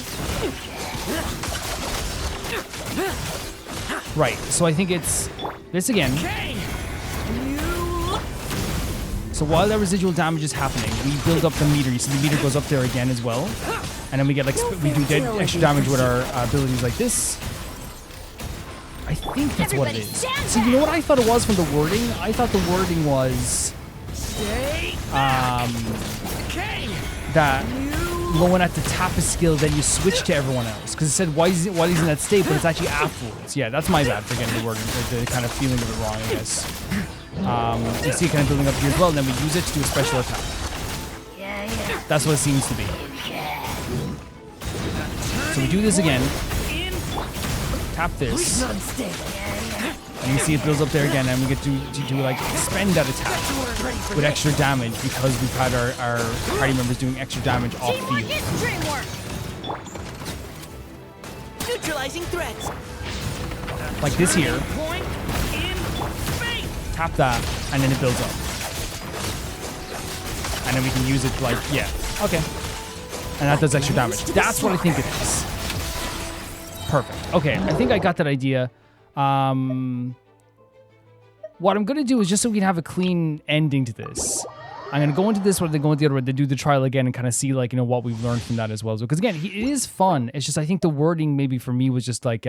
Right. So I think it's this again. So while that residual damage is happening, we build up the meter. You see the meter goes up there again as well. And then we get like, we do extra damage with our abilities like this. I think that's what it is. So you know what I thought it was from the wording? I thought the wording was that Loen had to tap a skill, then you switch to everyone else. Because it said while he's in that state, but it's actually afterwards. Yeah, that's my bad for getting the wording, the kind of feeling of it wrong, I guess. You see it kind of building up here as well, and then we use it to do a special attack. That's what it seems to be. So we do this again. Tap this. And you see it builds up there again, and we get to like spend that attack with extra damage because we've had our party members doing extra damage off field. Neutralizing threats. Like this here. Tap that, and then it builds up. And then we can use it like, yeah, okay. And that does extra damage. That's what I think it is. Perfect. Okay, I think I got that idea. What I'm going to do is just so we can have a clean ending to this. I'm going to go into this one, then go into the other one, then do the trial again and kind of see, like, you know, what we've learned from that as well. Because again, it is fun. It's just, I think the wording maybe for me was just like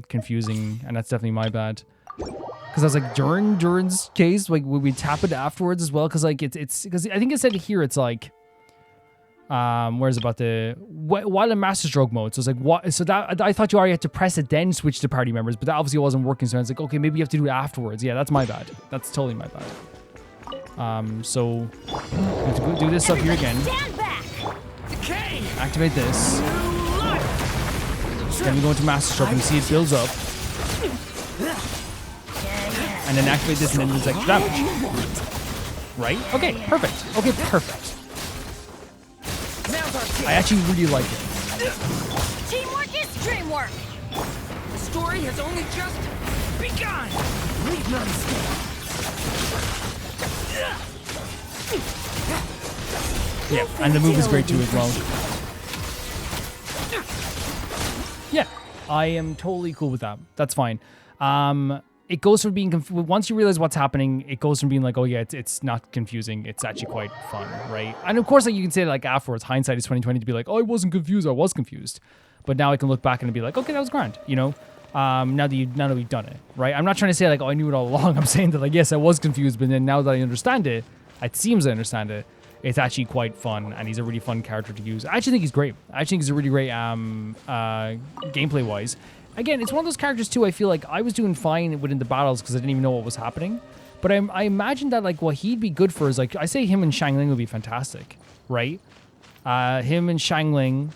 confusing, and that's definitely my bad. Because I was like, during Durin's case, like, would we tap it afterwards as well? Because, like, it's because I think it said here, it's like, where's about the, while in Masterstroke mode. So it's like, what? So that, I thought you already had to press it, then switch to party members, but that obviously wasn't working. So I was like, okay, maybe you have to do it afterwards. Yeah, that's my bad. That's totally my bad. So we have to go do this up here again. Activate this. Then we go into Masterstroke and you see it builds up. And then activate this, and then it's like damage. Right? Okay, perfect. Okay, perfect. I actually really like it. Teamwork is dreamwork. The story has only just begun. Leave none Yeah, and the move is great too as well. Yeah, I am totally cool with that. That's fine. It goes from being once you realize what's happening, it goes from being like, oh yeah, it's not confusing. It's actually quite fun, right? And of course, like you can say like afterwards, hindsight is 2020 to be like, oh, I wasn't confused. I was confused, but now I can look back and be like, okay, that was grand, you know. Now that we've done it, right? I'm not trying to say like, oh, I knew it all along. I'm saying that like, yes, I was confused, but then now that I understand it, it seems I understand it. It's actually quite fun, and he's a really fun character to use. I actually think he's great. I actually think he's a really great gameplay wise. Again, it's one of those characters too, I feel like I was doing fine within the battles because I didn't even know what was happening. But I imagine that like what he'd be good for is like, I say him and Xiangling would be fantastic, right? Him and Shangling,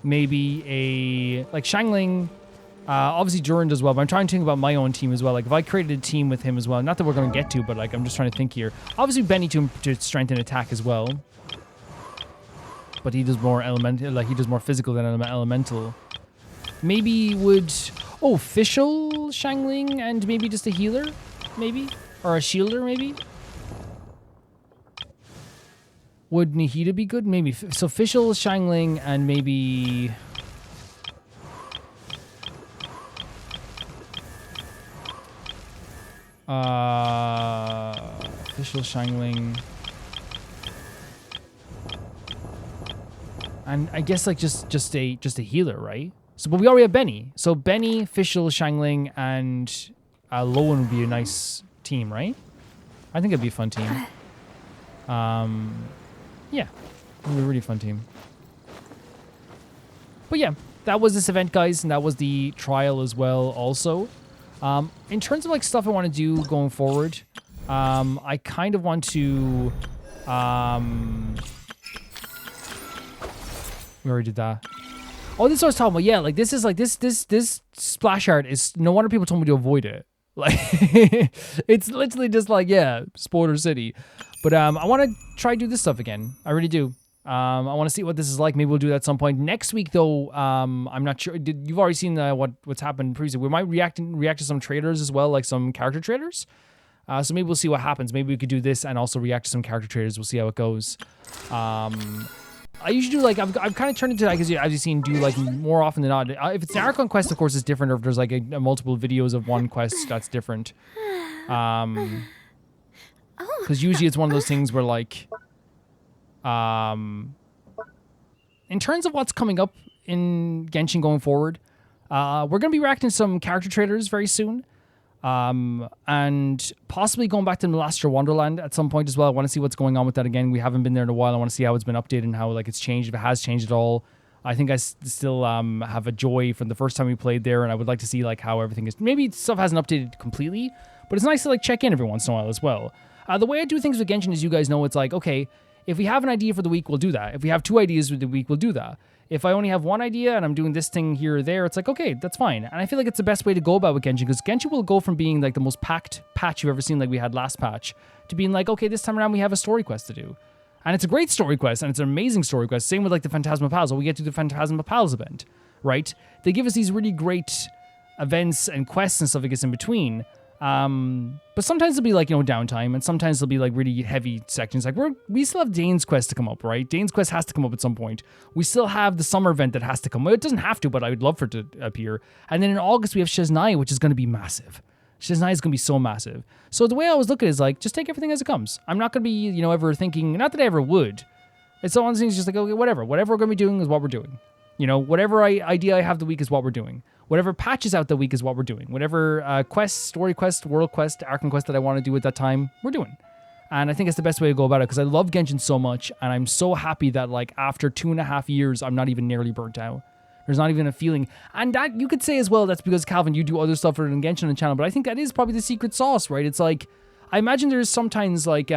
maybe Shangling, obviously Durand as well, but I'm trying to think about my own team as well. Like if I created a team with him as well, not that we're going to get to, but like I'm just trying to think here. Obviously Benny to strengthen attack as well. But he does more elemental, like he does more physical than elemental. Maybe would, official Shangling and maybe just a healer, maybe? Or a shielder, maybe? Would Nihida be good? Maybe. So official Shangling and maybe... official Shangling... And I guess like just a healer, right? So, but we already have Benny. So Benny, Fischl, Shangling, and Loen would be a nice team, right? I think it'd be a fun team. Yeah, it'd be a really fun team. But yeah, that was this event, guys, and that was the trial as well. Also, in terms of like stuff I want to do going forward, I kind of want to. We already did that. Oh, this is what I was talking about. Yeah, like this is like this splash art is no wonder people told me to avoid it. Like it's literally just like, yeah, Spoiler City. But I want to try to do this stuff again. I really do. I want to see what this is like. Maybe we'll do that at some point. Next week though, I'm not sure. You've already seen what's happened previously. We might react to some trailers as well, like some character trailers. So maybe we'll see what happens. Maybe we could do this and also react to some character trailers. We'll see how it goes. I usually do like I've kind of turned into like as you've seen do like more often than not. If it's an Archon quest, of course, it's different. Or if there's like a multiple videos of one quest, that's different. Because usually it's one of those things where like, in terms of what's coming up in Genshin going forward, we're gonna be reacting to some character trailers very soon. And possibly going back to Master Wonderland at some point as well. I want to see what's going on with that again. We haven't been there in a while. I want to see how it's been updated and how like it's changed, if it has changed at all. I think I still have a joy from the first time we played there, and I would like to see like how everything is. Maybe stuff hasn't updated completely, but it's nice to like check in every once in a while as well. The way I do things with Genshin is, you guys know, it's like, okay, if we have an idea for the week, we'll do that. If we have 2 ideas for the week, we'll do that. If I only have 1 idea and I'm doing this thing here or there, it's like, okay, that's fine. And I feel like it's the best way to go about with Genshin, because Genshin will go from being like the most packed patch you've ever seen, like we had last patch, to being like, okay, this time around we have a story quest to do. And it's a great story quest, and it's an amazing story quest. Same with like the Phantasma Palace. We get to the Phantasma Palace event, right? They give us these really great events and quests and stuff I guess in between. But sometimes it'll be like, you know, downtime, and sometimes it'll be like really heavy sections. Like we still have Dane's quest to come up, right? Dane's quest has to come up at some point. We still have the summer event that has to come. Well, it doesn't have to, but I would love for it to appear. And then in August we have Shiznai, which is going to be massive. Shiznai is going to be so massive. So the way I always look at it is like, just take everything as it comes. I'm not going to be, you know, ever thinking, not that I ever would. It's all things just like, okay, whatever we're going to be doing is what we're doing. You know, whatever idea I have the week is what we're doing. Whatever patches out the week is what we're doing. Whatever quest, story quest, world quest, Archon quest that I want to do at that time, we're doing. And I think it's the best way to go about it, because I love Genshin so much, and I'm so happy that like after 2.5 years, I'm not even nearly burnt out. There's not even a feeling. And that you could say as well, that's because, Calvin, you do other stuff for Genshin on the channel, but I think that is probably the secret sauce, right? It's like, I imagine there's sometimes like,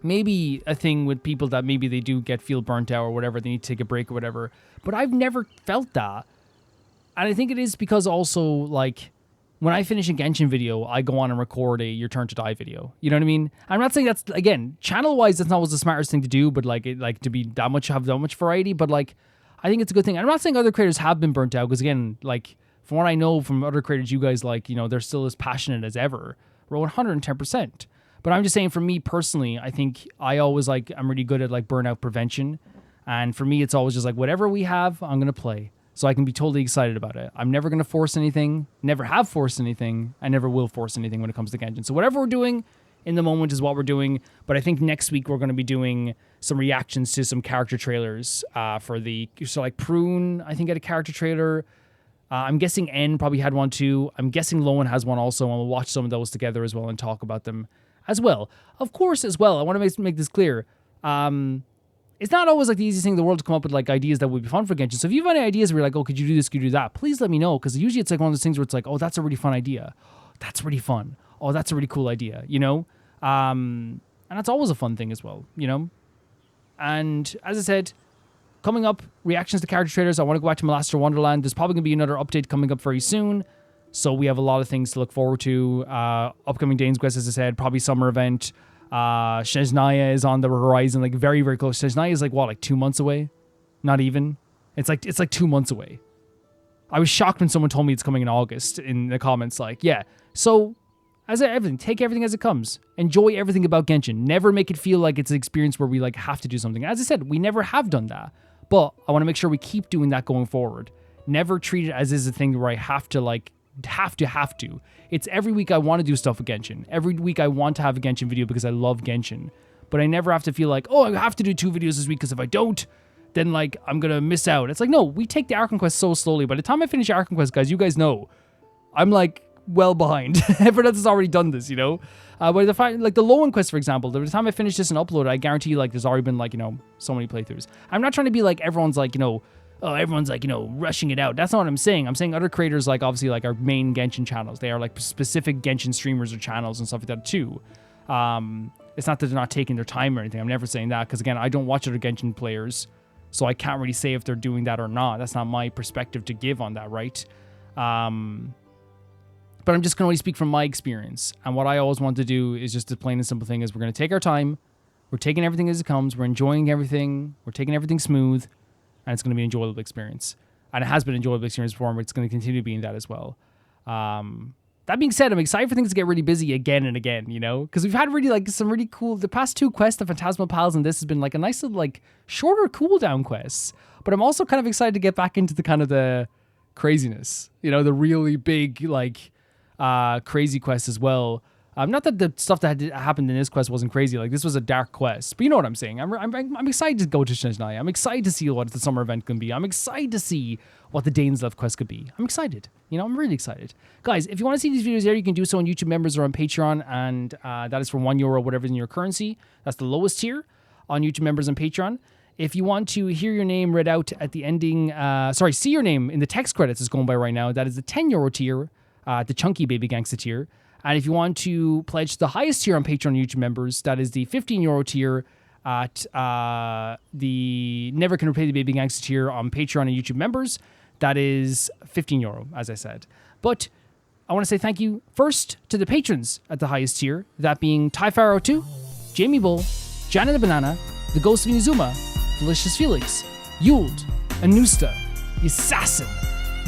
maybe a thing with people that maybe they do feel burnt out or whatever, they need to take a break or whatever. But I've never felt that. And I think it is because also, like, when I finish a Genshin video, I go on and record a Your Turn to Die video. You know what I mean? I'm not saying that's, again, channel-wise, that's not always the smartest thing to do, but, like, to be have that much variety, but, like, I think it's a good thing. And I'm not saying other creators have been burnt out, because, again, like, from what I know from other creators, you guys, like, you know, they're still as passionate as ever. We're 110%. But I'm just saying, for me personally, I think I always, like, I'm really good at, like, burnout prevention. And for me, it's always just like, whatever we have, I'm going to play. So I can be totally excited about it. I'm never going to force anything, never have forced anything. I never will force anything when it comes to Genshin. So whatever we're doing in the moment is what we're doing. But I think next week we're going to be doing some reactions to some character trailers so like Prune, I think, had a character trailer. I'm guessing N probably had one too. I'm guessing Lohen has one also, and we'll watch some of those together as well and talk about them as well. Of course, as well, I want to make this clear. It's not always like the easiest thing in the world to come up with like ideas that would be fun for Genshin. So if you have any ideas where you're like, oh, could you do this, could you do that? Please let me know, because usually it's like one of those things where it's like, oh, that's a really fun idea. That's really fun. Oh, that's a really cool idea, you know? And that's always a fun thing as well, you know? And as I said, coming up, reactions to character trailers. I want to go back to Master Wonderland. There's probably going to be another update coming up very soon. So we have a lot of things to look forward to. Upcoming Dane's Quest, as I said, probably summer event. Snezhnaya is on the horizon, like very, very close. Snezhnaya is like, what, like 2 months away? Not even. It's like 2 months away. I was shocked when someone told me it's coming in August in the comments. Like, yeah. So, as everything, take everything as it comes. Enjoy everything about Genshin. Never make it feel like it's an experience where we like have to do something. As I said, we never have done that. But I want to make sure we keep doing that going forward. Never treat it as is a thing where I have to like, have to. It's every week I want to do stuff with Genshin. Every week I want to have a Genshin video because I love Genshin. But I never have to feel like, oh, I have to do 2 videos this week because if I don't, then like I'm going to miss out. It's like, no, we take the Archon Quest so slowly. By the time I finish Archon Quest, guys, you guys know, I'm like well behind. Everyone else has already done this, you know? But like the Loen Quest, for example, by the time I finish this and upload it, I guarantee you like there's already been like, you know, so many playthroughs. I'm not trying to be like everyone's like, you know, oh, everyone's like, you know, rushing it out. That's not what I'm saying. I'm saying other creators like obviously like our main Genshin channels. They are like specific Genshin streamers or channels and stuff like that too. It's not that they're not taking their time or anything. I'm never saying that because again, I don't watch other Genshin players, so I can't really say if they're doing that or not. That's not my perspective to give on that, right? But I'm just going to only speak from my experience. And what I always want to do is just the plain and simple thing is we're going to take our time. We're taking everything as it comes. We're enjoying everything. We're taking everything smooth. And it's going to be an enjoyable experience. And it has been an enjoyable experience before, but it's going to continue being that as well. That being said, I'm excited for things to get really busy again and again, you know? Because we've had really, like, some really cool... The past 2 quests, the Phantasmal Pals and this has been, like, a nice little, like, shorter cooldown quests. But I'm also kind of excited to get back into the kind of the craziness. You know, the really big, like... crazy quest as well. Not that the stuff that happened in this quest wasn't crazy. Like, this was a dark quest. But you know what I'm saying. I'm excited to go to Snezhnaya. I'm excited to see what the summer event can be. I'm excited to see what the Dane's Left quest could be. I'm excited. You know, I'm really excited. Guys, if you want to see these videos there, you can do so on YouTube members or on Patreon. And that is for €1, whatever is in your currency. That's the lowest tier on YouTube members and Patreon. If you want to hear your name read out at the ending... see your name in the text credits it's going by right now. That is the €10 tier. The chunky baby gangsta tier. And if you want to pledge the highest tier on Patreon YouTube members, that is the €15 tier at the Never Can Repay the Baby Gangsta tier on Patreon and YouTube members. That is €15, as I said. But I want to say thank you first to the patrons at the highest tier, that being Ty Pharaoh 2, Jamie Bull, Janet the Banana, The Ghost of Inazuma, Delicious Felix, Yuld, Anusta, Assassin,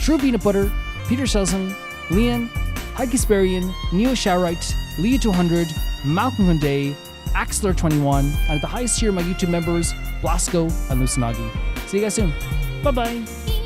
True Peanut Butter, Peter Selson, Leon, Heike Kasparian, Neo Showerite, Leah 200, Malcolm Hyundai, Axler21, and at the highest tier of my YouTube members, Blasco and Lusanagi. See you guys soon. Bye-bye.